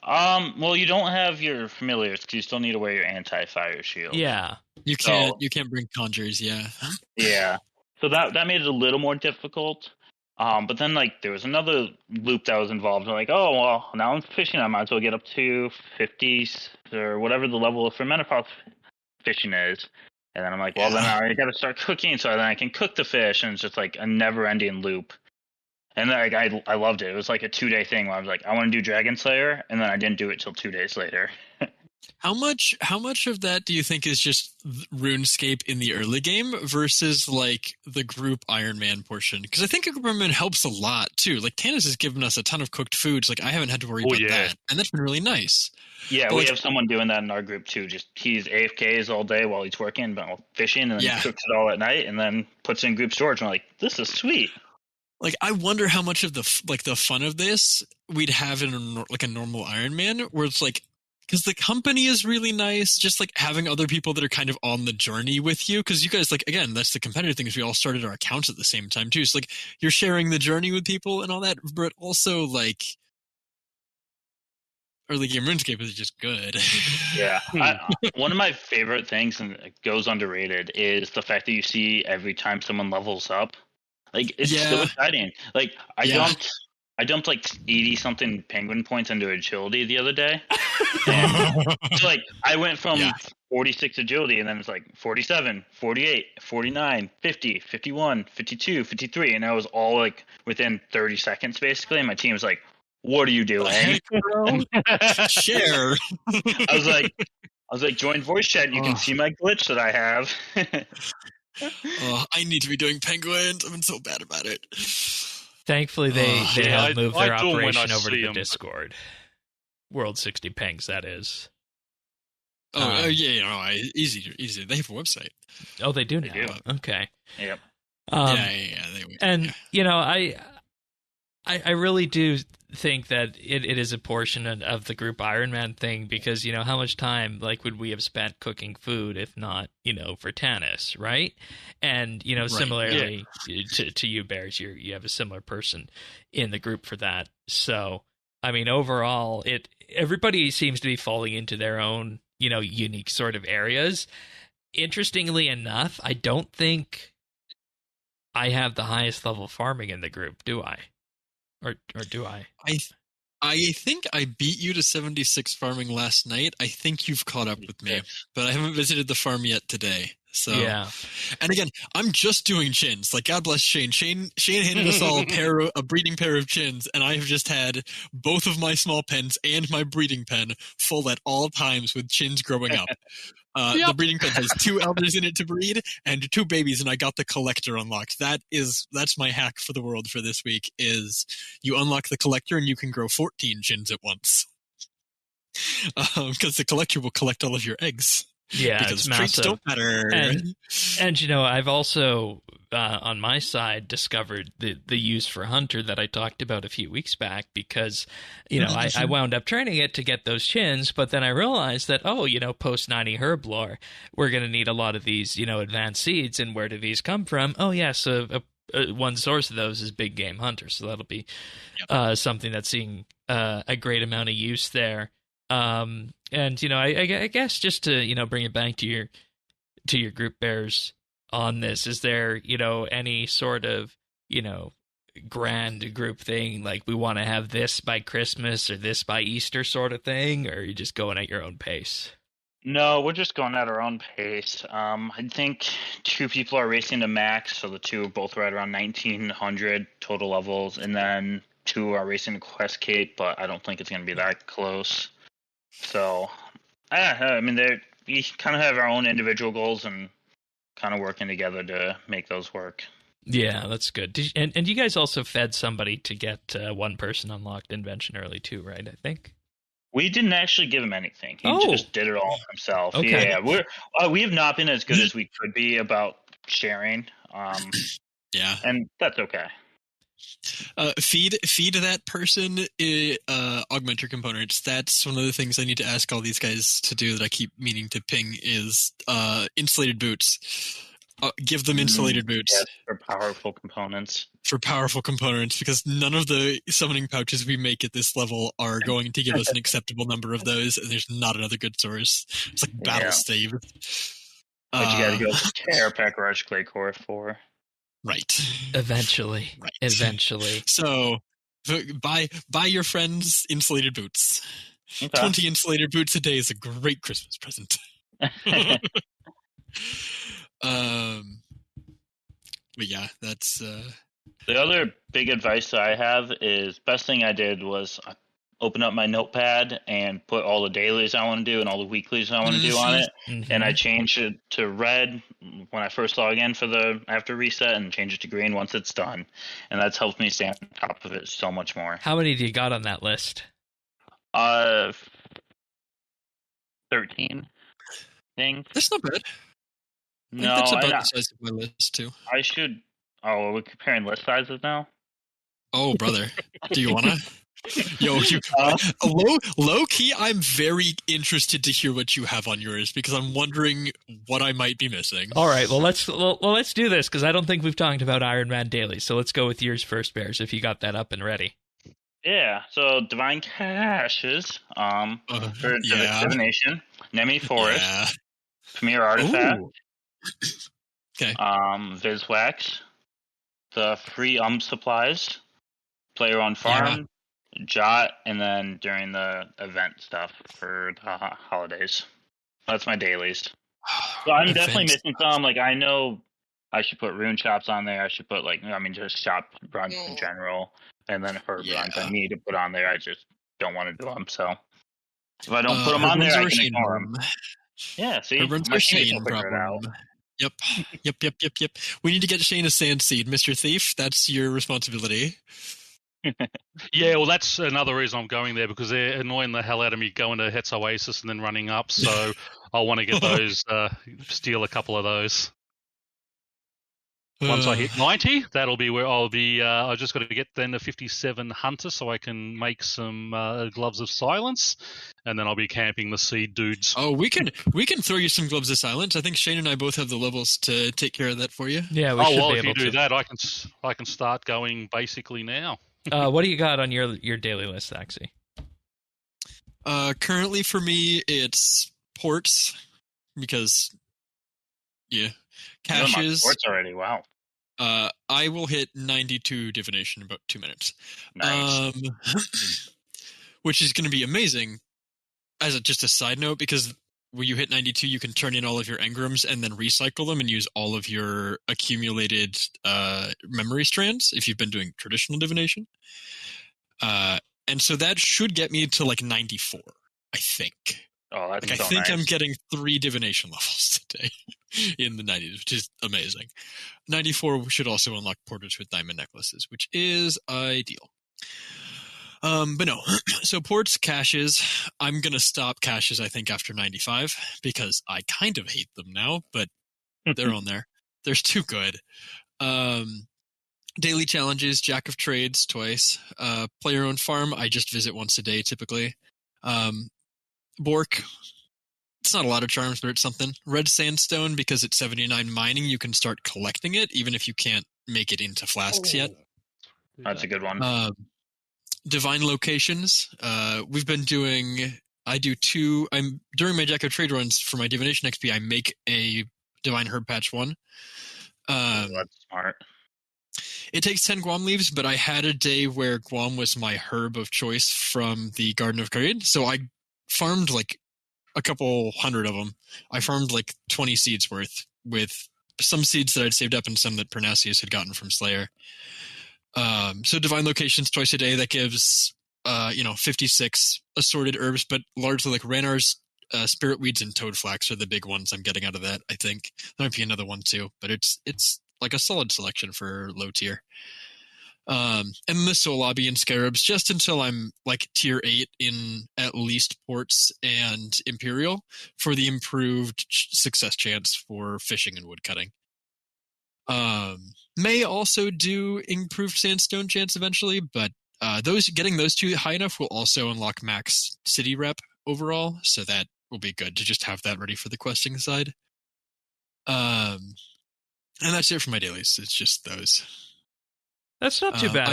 Well, you don't have your familiars because you still need to wear your anti-fire shield. Yeah. You can't bring conjures, yeah. Yeah. So that made it a little more difficult. But then there was another loop that was involved. I'm like, oh well, now I'm fishing. I might as well get up to 50s or whatever the level of fermenopause fishing is. And then I'm like, well, then I got to start cooking so then I can cook the fish, and it's just a never-ending loop. And then I loved it. It was a 2-day thing where I was like, I want to do Dragon Slayer, and then I didn't do it till 2 days later. How much of that do you think is just RuneScape in the early game versus the Group Ironman portion? Because I think Group Ironman helps a lot too. Tanis has given us a ton of cooked foods. I haven't had to worry about that, and that's been really nice. Yeah, we have someone doing that in our group too. Just he's AFKs all day while he's working, but fishing, and then cooks it all at night, and then puts it in group storage. And I'm like, this is sweet. I wonder how much of the fun of this we'd have in a normal Ironman, where it's because the company is really nice, just having other people that are kind of on the journey with you. Because you guys, again, that's the competitive thing, is we all started our accounts at the same time too. So you're sharing the journey with people and all that, but also early game RuneScape is just good. Yeah. One of my favorite things, and it goes underrated, is the fact that you see every time someone levels up. It's so exciting. I dumped 80 something penguin points into agility the other day. So I went from 46 agility, and then it's 47, 48, 49, 50, 51, 52, 53, and I was all within 30 seconds basically. And my team was like, what are you doing? Heck, bro? Share. I was like, join voice chat. You can see my glitch that I have. I need to be doing penguins. I've been so bad about it. Thankfully, they have moved their I do 'em when operation I over to see the 'em. Discord. World 60 Pengs, that is. Yeah, easy. They have a website. Oh, they do They now. do. Okay. Yep. They would. And yeah. you know, I really do think that it is a portion of the Group Ironman thing, because you know, how much time would we have spent cooking food if not, you know, for Tanis, right? And you know, Right. similarly to you, Bears, you have a similar person in the group for that. So I mean, overall, everybody seems to be falling into their own, you know, unique sort of areas. Interestingly enough, I don't think I have the highest level farming in the group, do I? Or do I? I think I beat you to 76 farming last night. I think you've caught up with me, but I haven't visited the farm yet today. So yeah. And again, I'm just doing chins. Like, God bless Shane. Shane handed us all a breeding pair of chins, and I have just had both of my small pens and my breeding pen full at all times with chins growing up. The breeding pen has 2 elders in it to breed and 2 babies, and I got the collector unlocked. That's my hack for the world for this week, is you unlock the collector and you can grow 14 chins at once. Because the collector will collect all of your eggs. Yeah, because it's traits massive. don't matter. And you know, I've also on my side discovered the use for hunter that I talked about a few weeks back, because you know, I wound up training it to get those chins, but then I realized that, oh, you know, post 90 herb lore, we're going to need a lot of these, you know, advanced seeds, and where do these come from? Oh yeah, so one source of those is big game hunter, so that'll be something that's seeing a great amount of use there. And you know, I guess just to, you know, bring it back to your group bears on this, is there, you know, any sort of, you know, grand group thing, like we want to have this by Christmas or this by Easter sort of thing, or are you just going at your own pace? No, we're just going at our own pace. I think 2 people are racing to max, so the 2 are both right around 1900 total levels, and then 2 are racing to Quest Cape, but I don't think it's going to be that close. So, I mean, we kind of have our own individual goals and kind of working together to make those work. Yeah, that's good. And you guys also fed somebody to get one person unlocked invention early too, right? I think we didn't actually give him anything. He just did it all himself. Okay. Yeah, we have not been as good as we could be about sharing. Yeah, and that's okay. Feed that person augmenter components. That's one of the things I need to ask all these guys to do that I keep meaning to ping, is insulated boots. Give them insulated boots. Yes, for powerful components. Because none of the summoning pouches we make at this level are going to give us an acceptable number of those, and there's not another good source. It's like battle stave. But you gotta go to Terrapack Rush Clay Core for. Right. Eventually. So, buy your friends insulated boots. Okay. 20 insulated boots a day is a great Christmas present. But yeah, that's the other big advice that I have is, best thing I did was open up my notepad and put all the dailies I want to do and all the weeklies I want to do on it. Mm-hmm. And I changed it to red when I first log in after reset, and change it to green once it's done. And that's helped me stay on top of it so much more. How many do you got on that list? 13 things. That's not bad. No, that's about the size of my list too. I should. Oh, are we comparing list sizes now? Oh, brother, do you wanna? Yo, low key, I'm very interested to hear what you have on yours, because I'm wondering what I might be missing. All right, well let's do this, because I don't think we've talked about Ironman Daily. So let's go with yours first, Bears, if you got that up and ready. Yeah, so Divine Caches, for Divination, Nemi Forest, Premier Artifact, okay, Viswax, the free supplies, Player on Farm, Jot, and then during the event stuff for the holidays. That's my dailies. So I'm definitely missing some. Like, I know I should put rune shops on there. I should put just shop runs in general. And then herb Yeah. runs I need to put on there. I just don't want to do them. So if I don't put them on herb there, runs I are can Shane ignore them. problem. Yeah, see? Herb runs My are teammates Shane will figure it out. problem. Yep. We need to get Shane a sand seed, Mr. Thief. That's your responsibility. Yeah, well, that's another reason I'm going there, because they're annoying the hell out of me going to Hetz Oasis and then running up. So I want to get those, steal a couple of those. Once I hit 90, that'll be where I'll be. I've just got to get then a 57 Hunter so I can make some Gloves of Silence, and then I'll be camping the seed dudes. Oh, we can throw you some Gloves of Silence. I think Shane and I both have the levels to take care of that for you. Yeah, we should well, be if able you do to. that, I can start going basically now. What do you got on your daily list, Axie? Currently for me, it's ports because, You're caches. sports already. Wow. I will hit 92 divination in about 2 minutes. Nice. Which is going to be amazing. As just a side note, because when you hit 92, you can turn in all of your engrams and then recycle them and use all of your accumulated memory strands if you've been doing traditional divination. And so that should get me to like 94, I think. Oh, that's I so think nice. I'm getting 3 divination levels today in the 90s, which is amazing. 94 should also unlock portals with diamond necklaces, which is ideal. But no, so ports, caches, I'm going to stop caches, I think, after 95, because I kind of hate them now, but they're on there. They're too good. Daily challenges, Jack of Trades twice. Play your own farm, I just visit once a day, typically. Bork, it's not a lot of charms, but it's something. Red Sandstone, because it's 79 mining, you can start collecting it, even if you can't make it into flasks yet. That's a good one. Divine Locations. We've been doing... during my Jack of Trade runs for my Divination XP, I make a Divine Herb Patch 1. That's smart. It takes 10 Guam leaves, but I had a day where Guam was my herb of choice from the Garden of Karid, so I farmed like a couple hundred of them. I farmed like 20 seeds worth, with some seeds that I'd saved up and some that Pernasius had gotten from Slayer. So Divine Locations twice a day, that gives 56 assorted herbs, but largely like Ranar's Spirit Weeds and Toad Flax are the big ones I'm getting out of that, I think. There might be another one too, but it's like a solid selection for low tier. And the Soul Lobby and Scarabs, just until I'm like tier 8 in at least ports and Imperial for the improved success chance for fishing and woodcutting. May also do improved sandstone chance eventually, but getting those two high enough will also unlock max city rep overall, so that will be good to just have that ready for the questing side. And that's it for my dailies. It's just those. That's not too bad.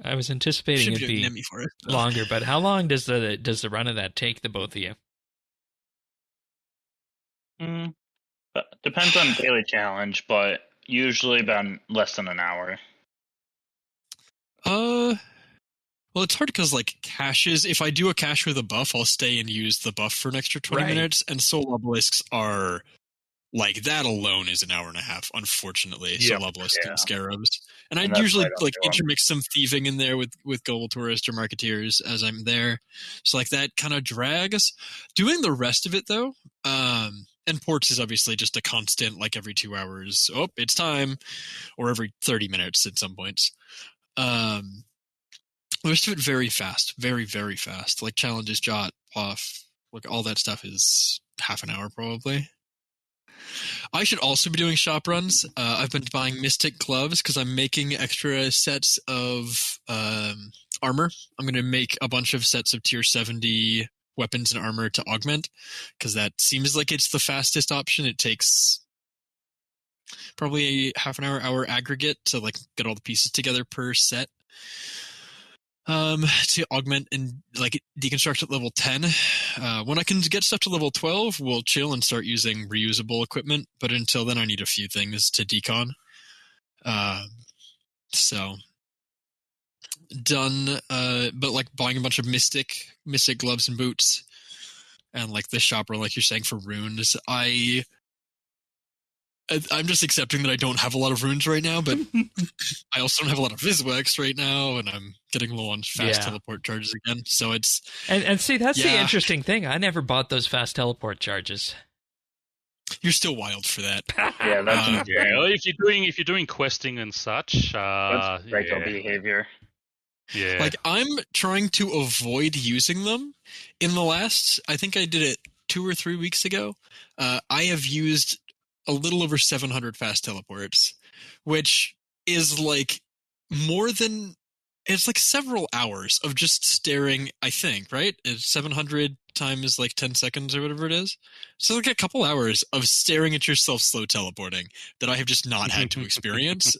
I was anticipating it'd be for it, longer, but how long does the run of that take the both of you? But depends on daily challenge, but usually about less than an hour. Well, it's hard because like caches, if I do a cache with a buff, I'll stay and use the buff for an extra 20 minutes, and Soul Obelisks are like, that alone is an hour and a half, unfortunately. Soul Obelisk and Scarabs. And I'd usually like intermix some thieving in there with Global Tourist or Marketeers as I'm there. So like that kind of drags. Doing the rest of it though, and ports is obviously just a constant, like every 2 hours, oh, it's time, or every 30 minutes at some points. The rest of it very fast, very, very fast. Like challenges, jot, off, like all that stuff is half an hour probably. I should also be doing shop runs. I've been buying Mystic Gloves because I'm making extra sets of armor. I'm going to make a bunch of sets of tier 70 weapons and armor to augment, because that seems like it's the fastest option. It takes probably a half an hour aggregate to like get all the pieces together per set. To augment and like deconstruct at level 10. When I can get stuff to level 12, we'll chill and start using reusable equipment, but until then I need a few things to decon. So done, but like buying a bunch of mystic gloves and boots, and like the shopper, like you're saying, for runes. I'm just accepting that I don't have a lot of runes right now, but I also don't have a lot of BitsBytes right now, and I'm getting low on fast teleport charges again. So it's and see, that's the interesting thing. I never bought those fast teleport charges. You're still wild for that. Yeah, that's Well, if you're doing questing and such, that's psycho behavior. Yeah. Like, I'm trying to avoid using them. In the last, I think I did it 2 or 3 weeks ago. I have used a little over 700 fast teleports, which is like more than, it's like several hours of just staring, I think, right? It's 700 times like 10 seconds or whatever it is. So like a couple hours of staring at yourself slow teleporting that I have just not had to experience.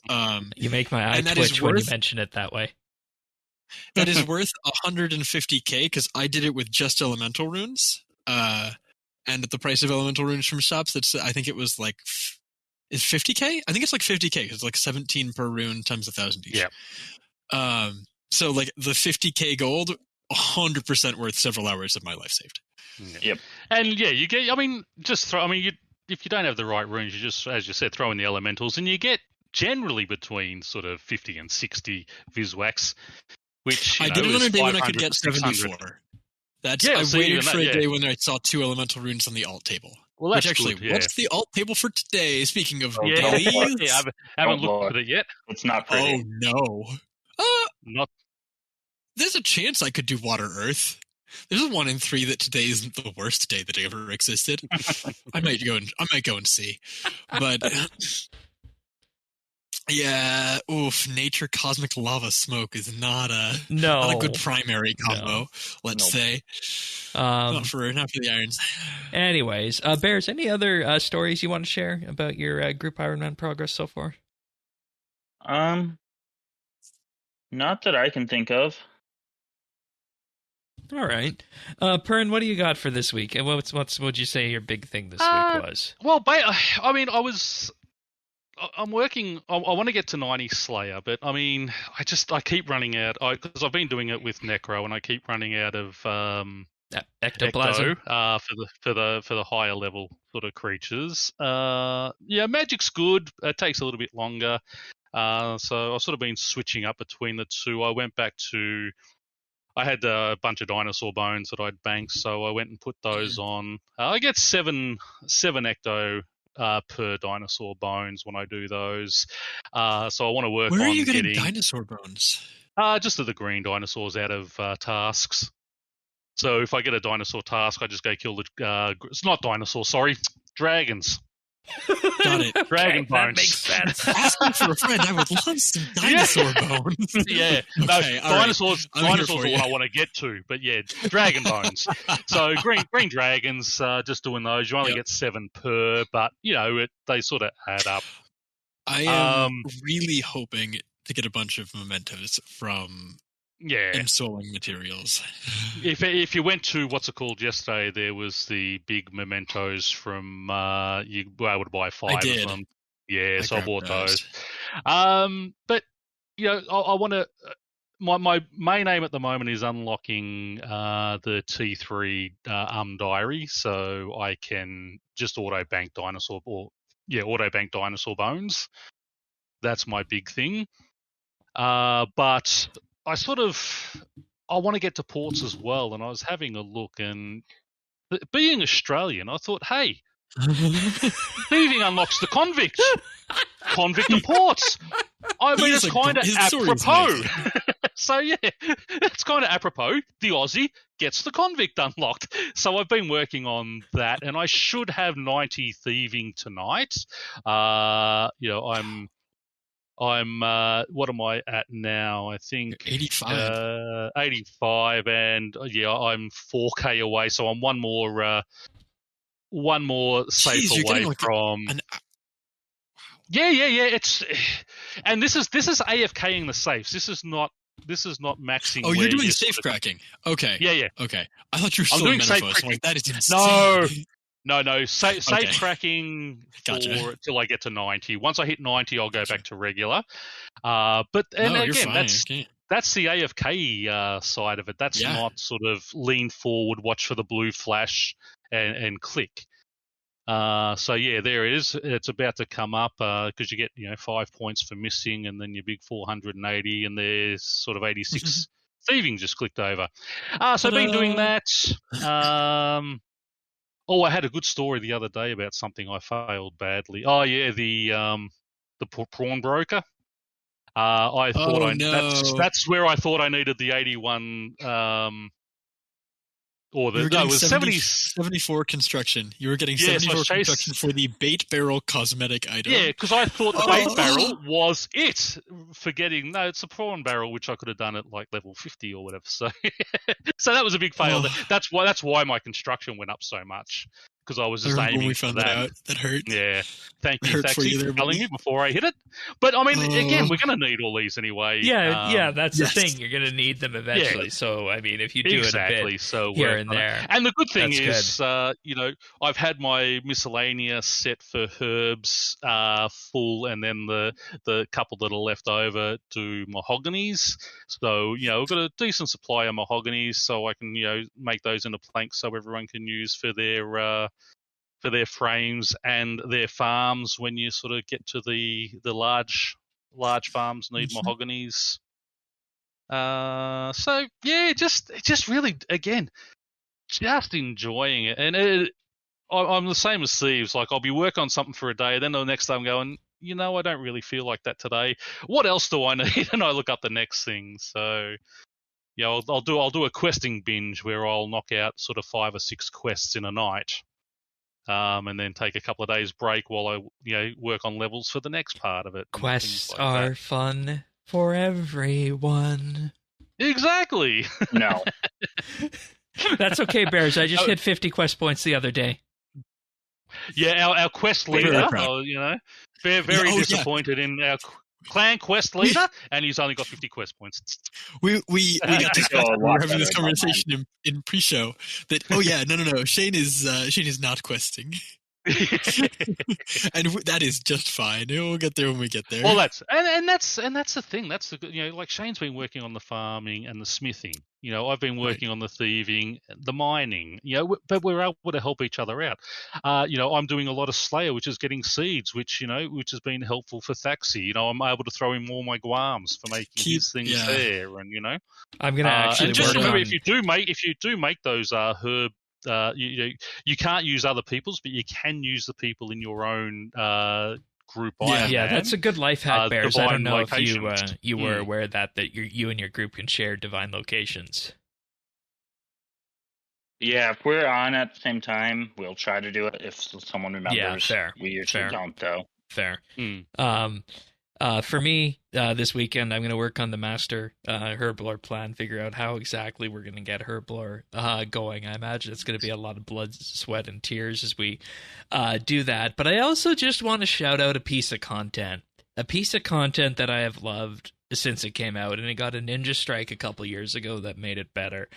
You make my eye and that twitch is when you worth- mention it that way. That is worth 150k because I did it with just elemental runes. And at the price of elemental runes from shops, I think it was like, is 50k? I think it's like 50k because it's like 17 per rune times 1,000 each. Yeah. So like the 50k gold, 100% worth several hours of my life saved. Yep. And yeah, you get. I mean, just throw. I mean, if you don't have the right runes, you just, as you said, throw in the elementals, and you get generally between sort of 50 and 60 BitsBytes. Which I did it on a day when I could get 74. I waited for a day when I saw 2 elemental runes on the alt table. Well, that's which actually, good, yeah. What's the alt table for today? Speaking of I haven't looked at it yet. It's not pretty. Oh no! Not. There's a chance I could do Water Earth. There's a 1 in 3 that today isn't the worst day that ever existed. I might go and see, but. Yeah, nature cosmic lava smoke is not a good primary combo. Let's say, not for the irons. Anyways, Bears, any other stories you want to share about your Group Ironman progress so far? Not that I can think of. All right, Pern, what do you got for this week? And what'd you say your big thing this week was? Well, I mean, I'm working. I want to get to 90 Slayer, but I mean, I keep running out. Because I've been doing it with Necro, and I keep running out of Ectoplasm for the higher level sort of creatures. Magic's good. It takes a little bit longer. So I've sort of been switching up between the two. I went back to. I had a bunch of dinosaur bones that I'd banked, so I went and put those on. I get seven Ecto. Per dinosaur bones when I do those. So I want to work on Where are you getting dinosaur bones? Just of the green dinosaurs out of tasks. So if I get a dinosaur task, I just go kill the... it's not dinosaurs, sorry. Dragons. Got it. Dragon bones. That makes sense. Asking for a friend, I would love some dinosaur bones. Yeah. No, dinosaurs are what I want to get to. But yeah, dragon bones. So green dragons, just doing those. You only get 7 per, but, they sort of add up. I am really hoping to get a bunch of mementos from... installing materials. If you went to what's it called yesterday, there was the big mementos from you were able to buy 5 of them. Yeah, so I bought those. But I want to. My main aim at the moment is unlocking the T3 diary, so I can just auto bank dinosaur bones. That's my big thing. But I want to get to ports as well, and I was having a look, and being Australian, I thought, hey, thieving unlocks the convict and ports. I mean, it's kind of apropos. So yeah, it's kind of apropos. The Aussie gets the convict unlocked. So I've been working on that, and I should have 90 thieving tonight. I'm what am I at now? I think 85. 85, and I'm 4K away, so I'm one more safe away from. Yeah. It's and this is AFKing the safes. This is not maxing. Oh, you're doing safe cracking. Okay. Yeah. Okay. I thought you were still in Menifos. Like, that is insane. No. Safe cracking till I get to 90. Once I hit 90, I'll go back to regular. But again, that's the AFK side of it. That's not sort of lean forward, watch for the blue flash, and click. So yeah, there it is. It's about to come up because you get 5 points for missing, and then your big 480, and there's sort of 86 thieving just clicked over. So been doing that. Oh, I had a good story the other day about something I failed badly. Oh yeah, the prawn broker. I thought that's where I thought I needed the 81. Or the, you were getting no, it was 74 construction. You were getting 74 construction for the bait barrel cosmetic item. Yeah, because I thought the bait barrel was it. Forgetting, no, it's a prawn barrel, which I could have done at like level 50 or whatever. So, so that was a big fail. That's why my construction went up so much. Because I was just aiming when we found that out. That hurt. Yeah. Thank you, Thaxi, for telling me before I hit it. But, I mean, again, we're going to need all these anyway. Yeah, that's the thing. You're going to need them eventually. Yeah. So, I mean, if you do it a bit here and there. And the good thing is, I've had my miscellaneous set for herbs full, and then the couple that are left over do mahoganies. So, we've got a decent supply of mahoganies, so I can, make those into planks so everyone can use for their frames and their farms. When you sort of get to the large farms need mahoganies. So yeah, just really, again, just enjoying it. And I'm the same as Steve's. Like, I'll be working on something for a day, then the next day I'm going, I don't really feel like that today. What else do I need? And I look up the next thing. So yeah, I'll do a questing binge where I'll knock out sort of 5 or 6 quests in a night. And then take a couple of days break while I, work on levels for the next part of it. Quests are fun for everyone. Exactly. No. That's okay, Bears. I just hit 50 quest points the other day. Yeah, our quest leader, very disappointed in our clan quest leader, and he's only got 50 quest points. We got discussed. We were having this conversation in pre-show that no, Shane is not questing. And that is just fine. We'll get there when we get there. Well, that's the thing. That's the like Shane's been working on the farming and the smithing. I've been working on the thieving, the mining. But we're able to help each other out. I'm doing a lot of Slayer, which is getting seeds, which has been helpful for Thaxi. I'm able to throw in more my guams for making these things there, and I'm gonna actually. And just remember, if you do make those herb. You can't use other people's, but you can use the people in your own group. Yeah, that's a good life hack, Bears. I don't know if you were aware that you and your group can share divine locations. Yeah, if we're on at the same time, we'll try to do it. If someone remembers, fair. We usually don't, though. Fair. For me, this weekend, I'm going to work on the master herblore plan, figure out how exactly we're going to get herblore going. I imagine it's going to be a lot of blood, sweat, and tears as we do that. But I also just want to shout out a piece of content that I have loved since it came out, and it got a Ninja Strike a couple years ago that made it better.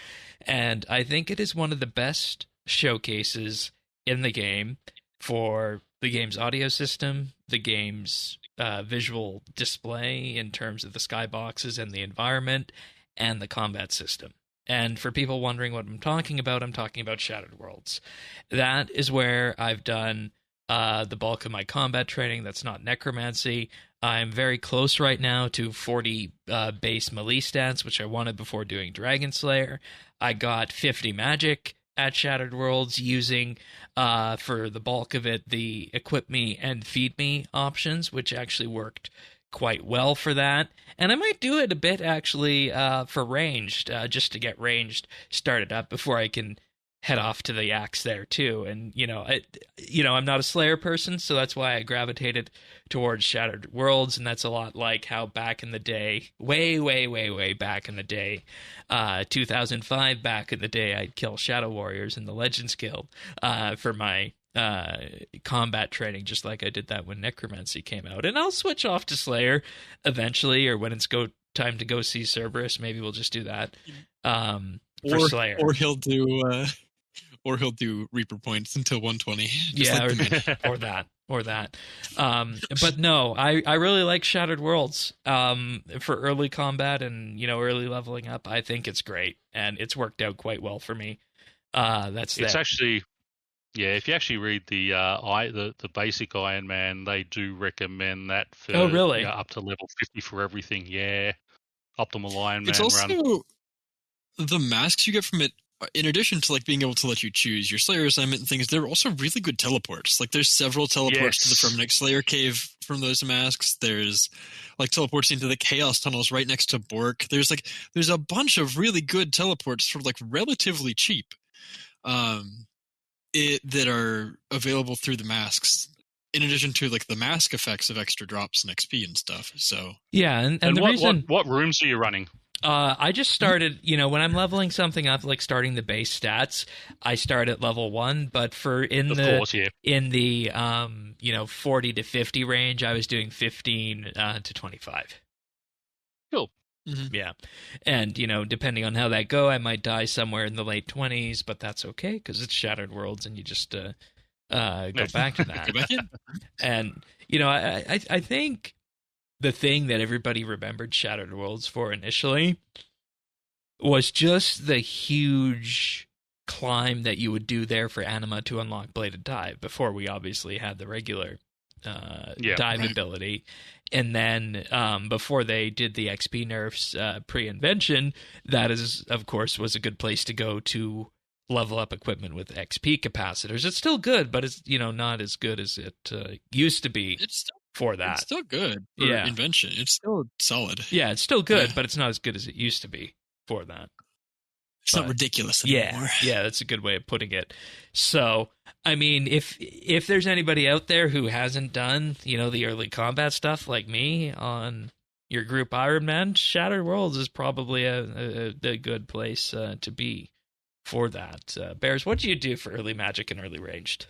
And I think it is one of the best showcases in the game for the game's audio system, the game's visual display in terms of the skyboxes and the environment, and the combat system. And for people wondering what I'm talking about Shattered Worlds. That is where I've done the bulk of my combat training. That's not necromancy. I'm very close right now to 40 base melee stats, which I wanted before doing Dragon Slayer. I got 50 magic at Shattered Worlds using, for the bulk of it, the equip me and feed me options, which actually worked quite well for that. And I might do it a bit, actually, for ranged, just to get ranged started up before I can head off to the axe there, too. And, I'm not a Slayer person, so that's why I gravitated towards Shattered Worlds, and that's a lot like how back in the day, way back in the day, 2005 back in the day, I'd kill Shadow Warriors in the Legends Guild for my combat training, just like I did that when Necromancy came out. And I'll switch off to Slayer eventually, or when it's time to go see Cerberus, maybe we'll just do that for Slayer. Or he'll do Reaper points until 120. Or that. But no, I really like Shattered Worlds for early combat and early leveling up. I think it's great, and it's worked out quite well for me. It's actually Yeah, if you actually read the basic Iron Man, they do recommend that for Oh, really? up to level 50 for everything. Yeah, optimal Iron It's Man run. also the masks you get from it. In addition to like being able to let you choose your Slayer assignment and things, they're also really good teleports. Like there's several teleports to the Firemaking Slayer cave from those masks. There's like teleports into the Chaos tunnels right next to Bork. There's a bunch of really good teleports for like relatively cheap, that are available through the masks. In addition to like the mask effects of extra drops and XP and stuff. So yeah, and the what, reason what rooms are you running? I just started, when I'm leveling something up, like starting the base stats, I start at level 1. But in the 40 to 50 range, I was doing 15 to 25. Cool. Mm-hmm. Yeah, and depending on how that go, I might die somewhere in the late 20s, but that's okay because it's Shattered Worlds, and you just go back to that. Go back in. And I think the thing that everybody remembered Shattered Worlds for initially was just the huge climb that you would do there for Anima to unlock Bladed Dive before we obviously had the regular dive ability. And then before they did the XP nerfs pre-invention, that is, of course, was a good place to go to level up equipment with XP capacitors. It's still good, but it's not as good as it used to be. For that. It's still good for invention. It's still solid. Yeah, it's still good, but it's not as good as it used to be for that. It's not ridiculous anymore. Yeah, that's a good way of putting it. So, I mean, if there's anybody out there who hasn't done, the early combat stuff like me on your Group Ironman, Shattered Worlds is probably a good place to be for that. Bears, what do you do for early magic and early ranged?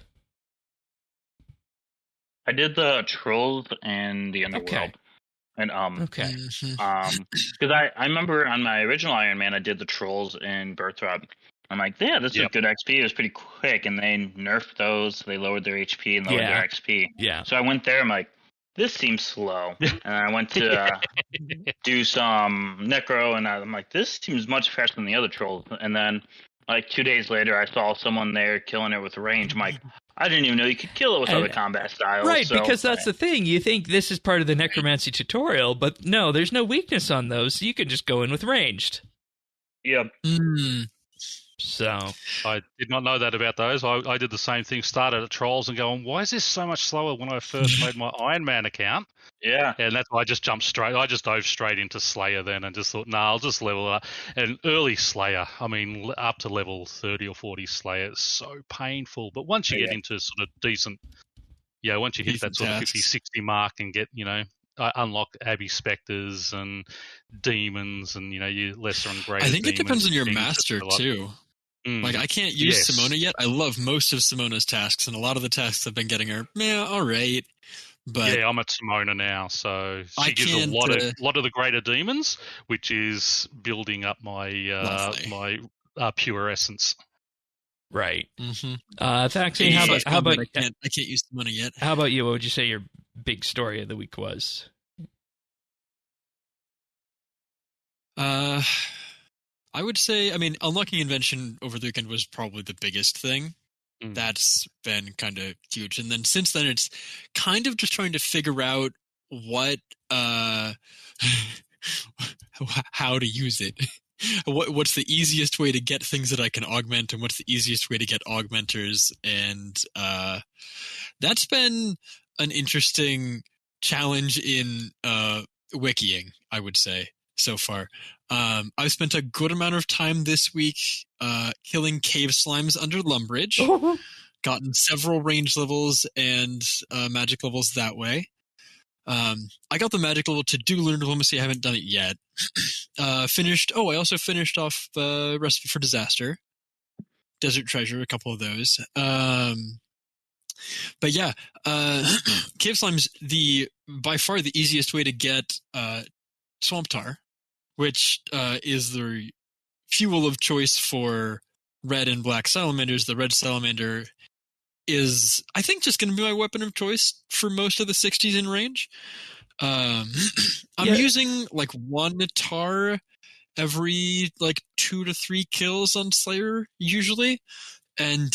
I did the trolls and the underworld. Okay. And because I remember on my original Iron Man, I did the trolls in Birthright. I'm like, yeah, this is good XP. It was pretty quick, and they nerfed those. They lowered their HP and lowered their XP. Yeah. So I went there. I'm like, this seems slow. And I went to do some necro, and I'm like, this seems much faster than the other trolls. And then like 2 days later, I saw someone there killing it with range. I'm like, I didn't even know you could kill it with other combat styles. Right, because that's the thing. You think this is part of the necromancy tutorial, but no, there's no weakness on those, so you can just go in with ranged. Yep. So I did not know that about those. I did the same thing, started at Trolls and going, why is this so much slower when I first made my Iron Man account? Yeah. And that's why I just dove straight into Slayer then and just thought, I'll just level up. And early Slayer, I mean, up to level 30 or 40 Slayer is so painful. But once you get into sort of decent, once you hit that sort of 50, 60 mark and get, unlock Abbey Spectres and demons and, your lesser and greater I think demons, it depends on your master, too. Like, I can't use Simona yet. I love most of Simona's tasks, and a lot of the tasks I've been getting are, all right. But I'm at Simona now, so she gives a lot of the greater demons, which is building up my my pure essence. Right. Mm-hmm. Thaxine, how about I can't use Simona yet. How about you? What would you say your big story of the week was? I would say, unlocking invention over the weekend was probably the biggest thing. That's been kind of huge. And then since then, it's kind of just trying to figure out what, how to use it. What's the easiest way to get things that I can augment, and what's the easiest way to get augmenters. And that's been an interesting challenge in wikiing, I would say, so far. I've spent a good amount of time this week killing cave slimes under Lumbridge. Gotten several range levels and magic levels that way. I got the magic level to do Lunar Diplomacy. I haven't done it yet. I also finished off Recipe for Disaster. Desert Treasure, a couple of those. But yeah, cave slimes, by far the easiest way to get Swamp Tar, which is the fuel of choice for red and black salamanders. The red salamander is, I think, just going to be my weapon of choice for most of the 60s in range. I'm using like one tar every like 2 to 3 kills on Slayer usually, And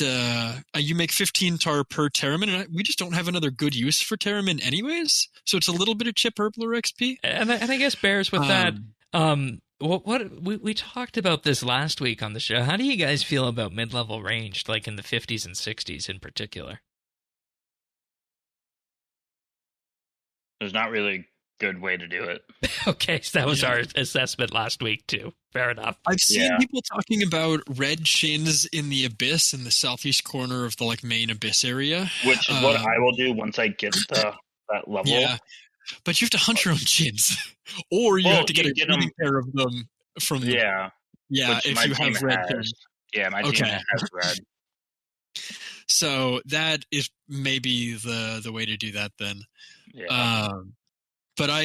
you make 15 tar per Terramin, and we just don't have another good use for Terramin anyways. So it's a little bit of chip herblore XP. And I guess bears with that. We talked about this last week on the show. How do you guys feel about mid-level ranged, like in the 50s and 60s in particular? There's not really a good way to do it. Okay, so that was our assessment last week too. Fair enough. I've seen people talking about red chins in the abyss in the southeast corner of the like main abyss area, which is what I will do once I get to that level. Yeah, but you have to hunt your own chins, or you have to get a breeding pair of them from. Yeah, if you have red chins. Yeah, my team has red. So that is maybe the way to do that then. Yeah. But I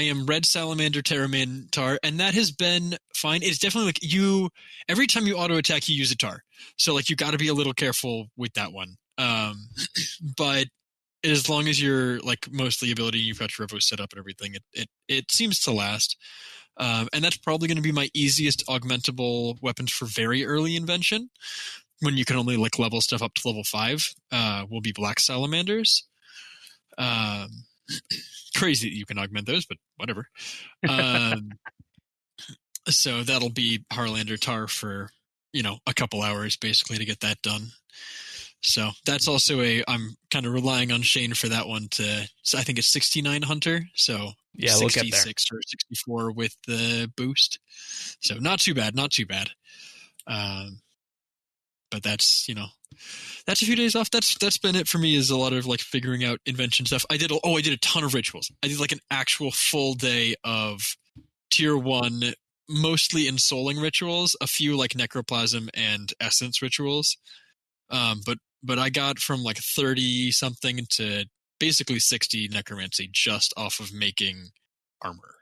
am red salamander Terramin tar, and that has been fine. It's definitely like every time you auto attack, you use a tar. So like you got to be a little careful with that one. But as long as you're like mostly ability, you've got your Revo set up and everything, it seems to last. And that's probably going to be my easiest augmentable weapons for very early invention, when you can only like level stuff up to level 5. Will be black salamanders. Crazy that you can augment those, but whatever. So that'll be Harlander tar for a couple hours basically to get that done. So that's also I'm kind of relying on Shane for that one so I think it's 69 hunter, so 66 or 64 with the boost. So not too bad. But that's that's a few days off. That's been it for me, is a lot of like figuring out invention stuff. I did a ton of rituals. I did like an actual full day of tier 1, mostly ensouling rituals, a few like necroplasm and essence rituals. But I got from like 30 something to basically 60 necromancy just off of making armor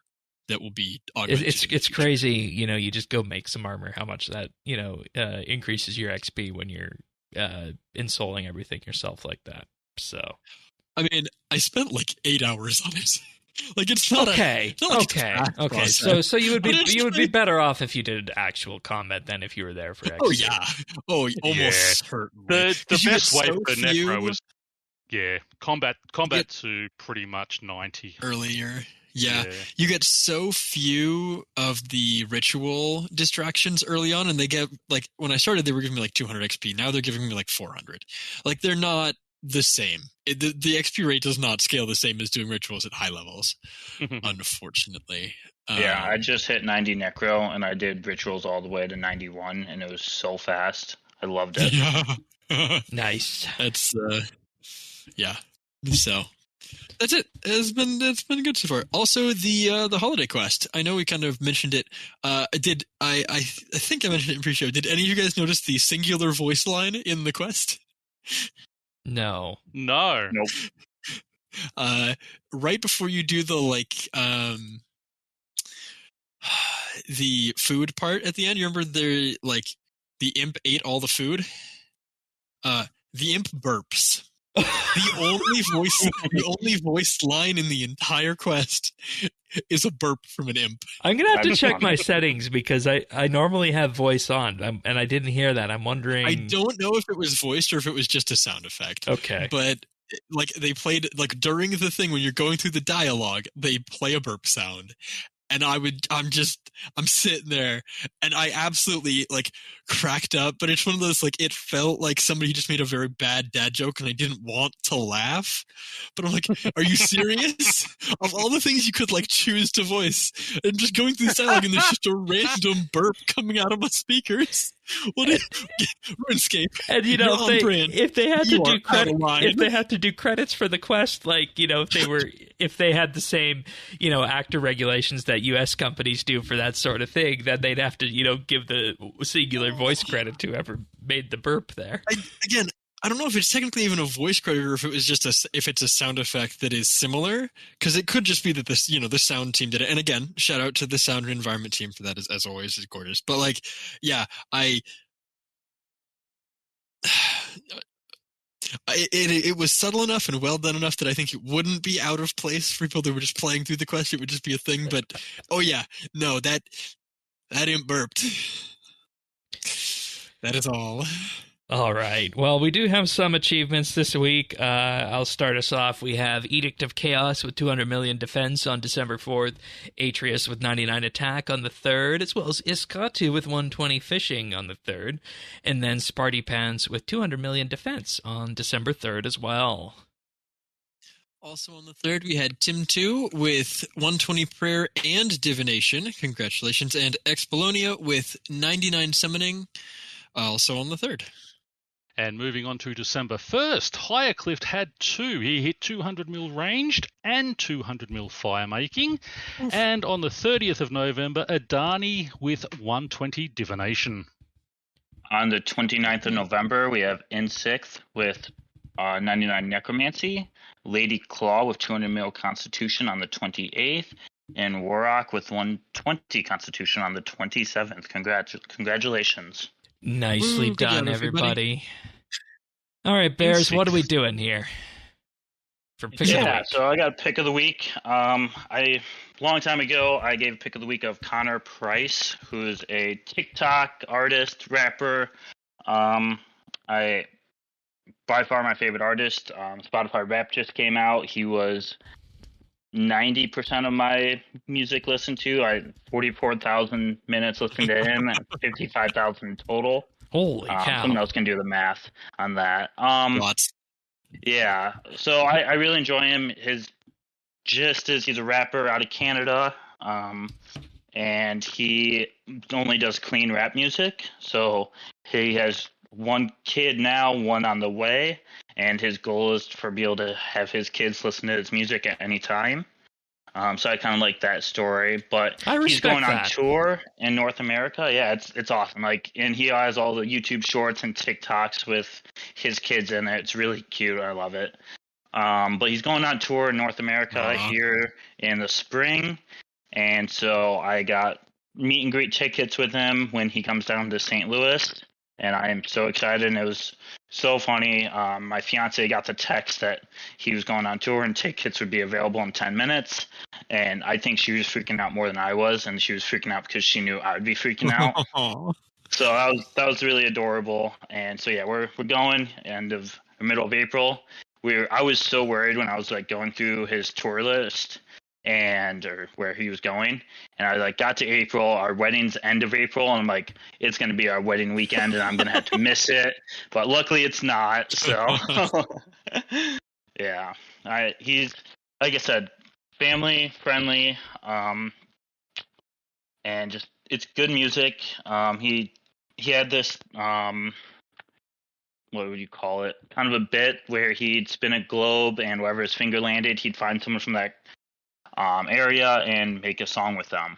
that will be augmented. It's crazy, you just go make some armor, how much that increases your XP when you're ensouling everything yourself like that. So I mean, I spent like 8 hours on it. Like it's not okay. So you would be better off if you did actual combat than if you were there for XP. Oh yeah. Oh, almost certainly. The best way for necro was combat to pretty much 90 earlier. Yeah, you get so few of the ritual distractions early on, and they get like when I started, they were giving me like 200 XP. Now they're giving me like 400. Like they're not the same. The XP rate does not scale the same as doing rituals at high levels, unfortunately. I just hit 90 necro, and I did rituals all the way to 91, and it was so fast. I loved it. Yeah. Nice. That's So. That's it. It's been good so far. Also, the holiday quest. I know we kind of mentioned it. I think I mentioned it in pre-show. Did any of you guys notice the singular voice line in the quest? No. Nope. Right before you do the the food part at the end, you remember there the imp ate all the food. The imp burps. The only voice line in the entire quest is a burp from an imp. I'm gonna have to check my settings because I normally have voice on, and I didn't hear that. I'm wondering. I don't know if it was voiced or if it was just a sound effect. Okay, but like they played like during the thing when you're going through the dialogue, they play a burp sound. And I'm sitting there and I absolutely like cracked up, but it's one of those, like, it felt like somebody just made a very bad dad joke and I didn't want to laugh, but I'm like, are you serious? Of all the things you could like choose to voice, and just going through the dialogue and there's just a random burp coming out of my speakers. What is RuneScape? And if they had to do credits for the quest, like, if they had the same, actor regulations that US companies do for that sort of thing, then they'd have to, give the singular voice credit to whoever made the burp there. I don't know if it's technically even a voice credit or if it was just if it's a sound effect that is similar, because it could just be that this, the sound team did it. And again, shout out to the sound and environment team for that, as always, is gorgeous. But like, yeah, it was subtle enough and well done enough that I think it wouldn't be out of place for people that were just playing through the quest. It would just be a thing. But oh yeah, no, that imp burped. That is all. All right. Well, we do have some achievements this week. I'll start us off. We have Edict of Chaos with 200 million defense on December 4th, Atreus with 99 attack on the 3rd, as well as Iskatu with 120 fishing on the 3rd, and then Sparty Pants with 200 million defense on December 3rd as well. Also on the 3rd, we had Tim 2 with 120 prayer and divination. Congratulations. And Expolonia with 99 summoning, also on the 3rd. And moving on to December 1st, Hirecliff had 2. He hit 200 mil ranged and 200 mil firemaking. And on the 30th of November, Adani with 120 divination. On the 29th of November, we have in 6th with 99 necromancy, Lady Claw with 200 mil constitution on the 28th, and Warrock with 120 constitution on the 27th. Congratulations. Nicely Good done, job, everybody. All right, Bears, what are we doing here? For pick of the week. So I got a pick of the week. Long time ago, I gave a pick of the week of Connor Price, who's a TikTok artist, rapper. By far my favorite artist. Spotify Rap just came out. He was 90% of my music listened to. I 44,000 minutes listening to him and 55,000 total. Holy cow. Someone else can do the math on that. Lots. Yeah, so I really enjoy him. He's a rapper out of Canada, and he only does clean rap music. So he has one kid now, one on the way, and his goal is for be able to have his kids listen to his music at any time. So I kind of like that story, but he's going on tour in North America. Yeah, it's awesome. And he has all the YouTube shorts and TikToks with his kids in it. It's really cute. I love it. But he's going on tour in North America here in the spring, and so I got meet and greet tickets with him when he comes down to St. Louis, and I am so excited. And it was so funny. My fiance got the text that he was going on tour and tickets would be available in 10 minutes. And I think she was freaking out more than I was. And she was freaking out because she knew I would be freaking out. So that was really adorable. And so, yeah, we're going middle of April. I was so worried when I was going through his tour list or where he was going, and I got to April. Our wedding's end of April, and I'm like, it's going to be our wedding weekend, and I'm going to have to miss it. But luckily, it's not. So, yeah, he's like I said, family friendly, and just it's good music. He had this what would you call it? Kind of a bit where he'd spin a globe, and wherever his finger landed, he'd find someone from that area and make a song with them.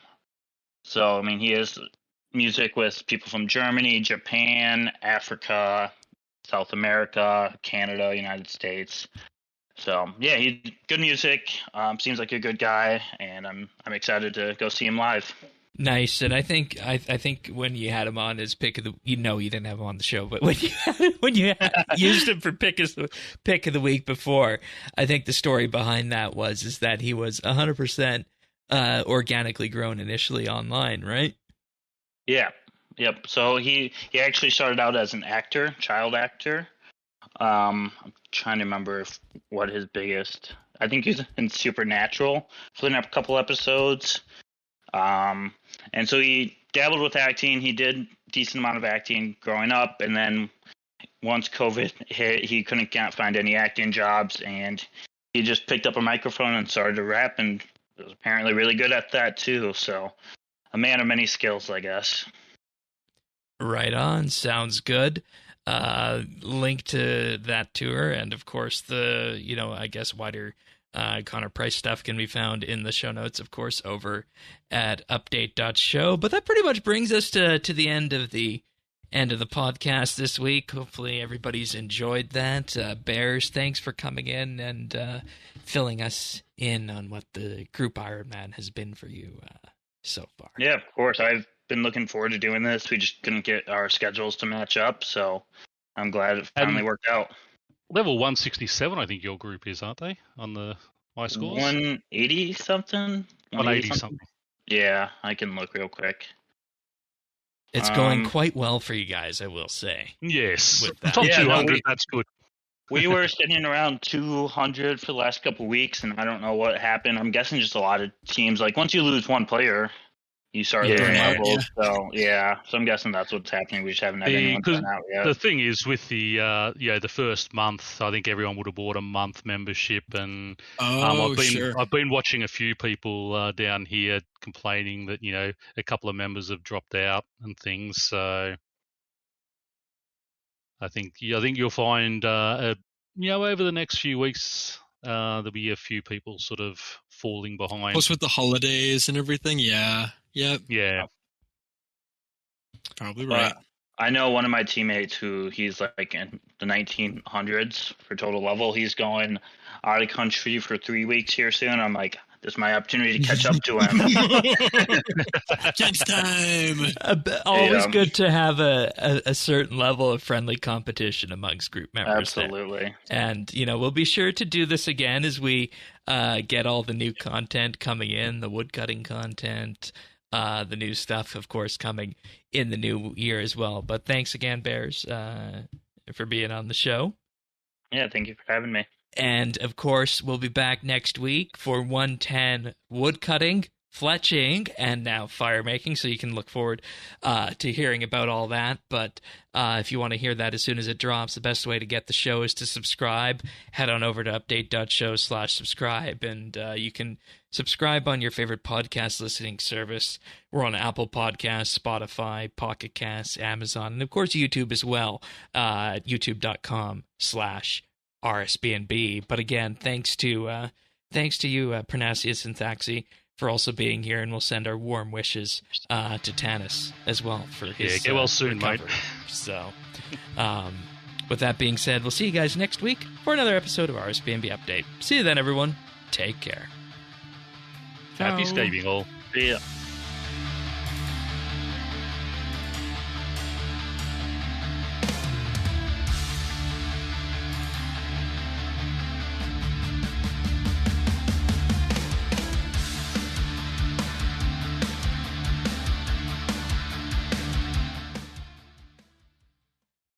So, I mean, he has music with people from Germany, Japan, Africa, South America, Canada, United States. So, yeah, he's good music. Seems like a good guy, and I'm excited to go see him live. Nice, and I think when you had him on as pick of the, you didn't have him on the show, but when you used him for pick of the week before, I think the story behind that is that he was 100% organically grown initially online, right? Yeah, yep. So he actually started out as an actor, child actor. I'm trying to remember what his biggest. I think he's in Supernatural for the next couple episodes. And so he dabbled with acting. He did a decent amount of acting growing up, and then once COVID hit, he couldn't find any acting jobs, and he just picked up a microphone and started to rap, and was apparently really good at that too. So a man of many skills, I guess. Right on. Sounds good. Link to that tour, and of course the I guess wider Connor Price stuff can be found in the show notes, of course, over at update.show. But that pretty much brings us to the end of the podcast this week. Hopefully everybody's enjoyed that. Bears, thanks for coming in and filling us in on what the Group Ironman has been for you so far. Yeah, of course. I've been looking forward to doing this. We just couldn't get our schedules to match up, so I'm glad it finally worked out. Level 167, I think your group is, aren't they? On the high scores? 180 something? 180 something. Yeah, I can look real quick. It's going quite well for you guys, I will say. Yes. With that. Top Yeah, 200, that's good. We were sitting around 200 for the last couple of weeks, and I don't know what happened. I'm guessing just a lot of teams, like, once you lose one player, you start losing levels. So, so I'm guessing that's what's happening. We just haven't had anyone turn out yet. The thing is, with the the first month, I think everyone would have bought a month membership, and I've been watching a few people down here complaining that a couple of members have dropped out and things. So I think you'll find over the next few weeks there'll be a few people sort of falling behind. Plus with the holidays and everything, yeah. Probably right. I know one of my teammates he's like in the 1900s for total level. He's going out of country for 3 weeks here soon. I'm like, this is my opportunity to catch up to him. Chance time. Always good to have a certain level of friendly competition amongst group members. Absolutely. There. And, we'll be sure to do this again as we get all the new content coming in, the woodcutting content, the new stuff, of course, coming in the new year as well. But thanks again, Bears, for being on the show. Yeah, thank you for having me. And, of course, we'll be back next week for 110 woodcutting, fletching, and now firemaking, so you can look forward to hearing about all that. But if you want to hear that as soon as it drops, the best way to get the show is to subscribe. Head on over to update.show/subscribe, and you can subscribe on your favorite podcast listening service. We're on Apple Podcasts, Spotify, Pocket Casts, Amazon, and, of course, YouTube as well, youtube.com/RSBANDB. But again, thanks to you, Pernasius and Thaxi, for also being here, and we'll send our warm wishes to Tanis as well for his get well soon, recovery. mate. So, with that being said, we'll see you guys next week for another episode of RSBANDB Update. See you then, everyone. Take care. Happy skating all. See ya.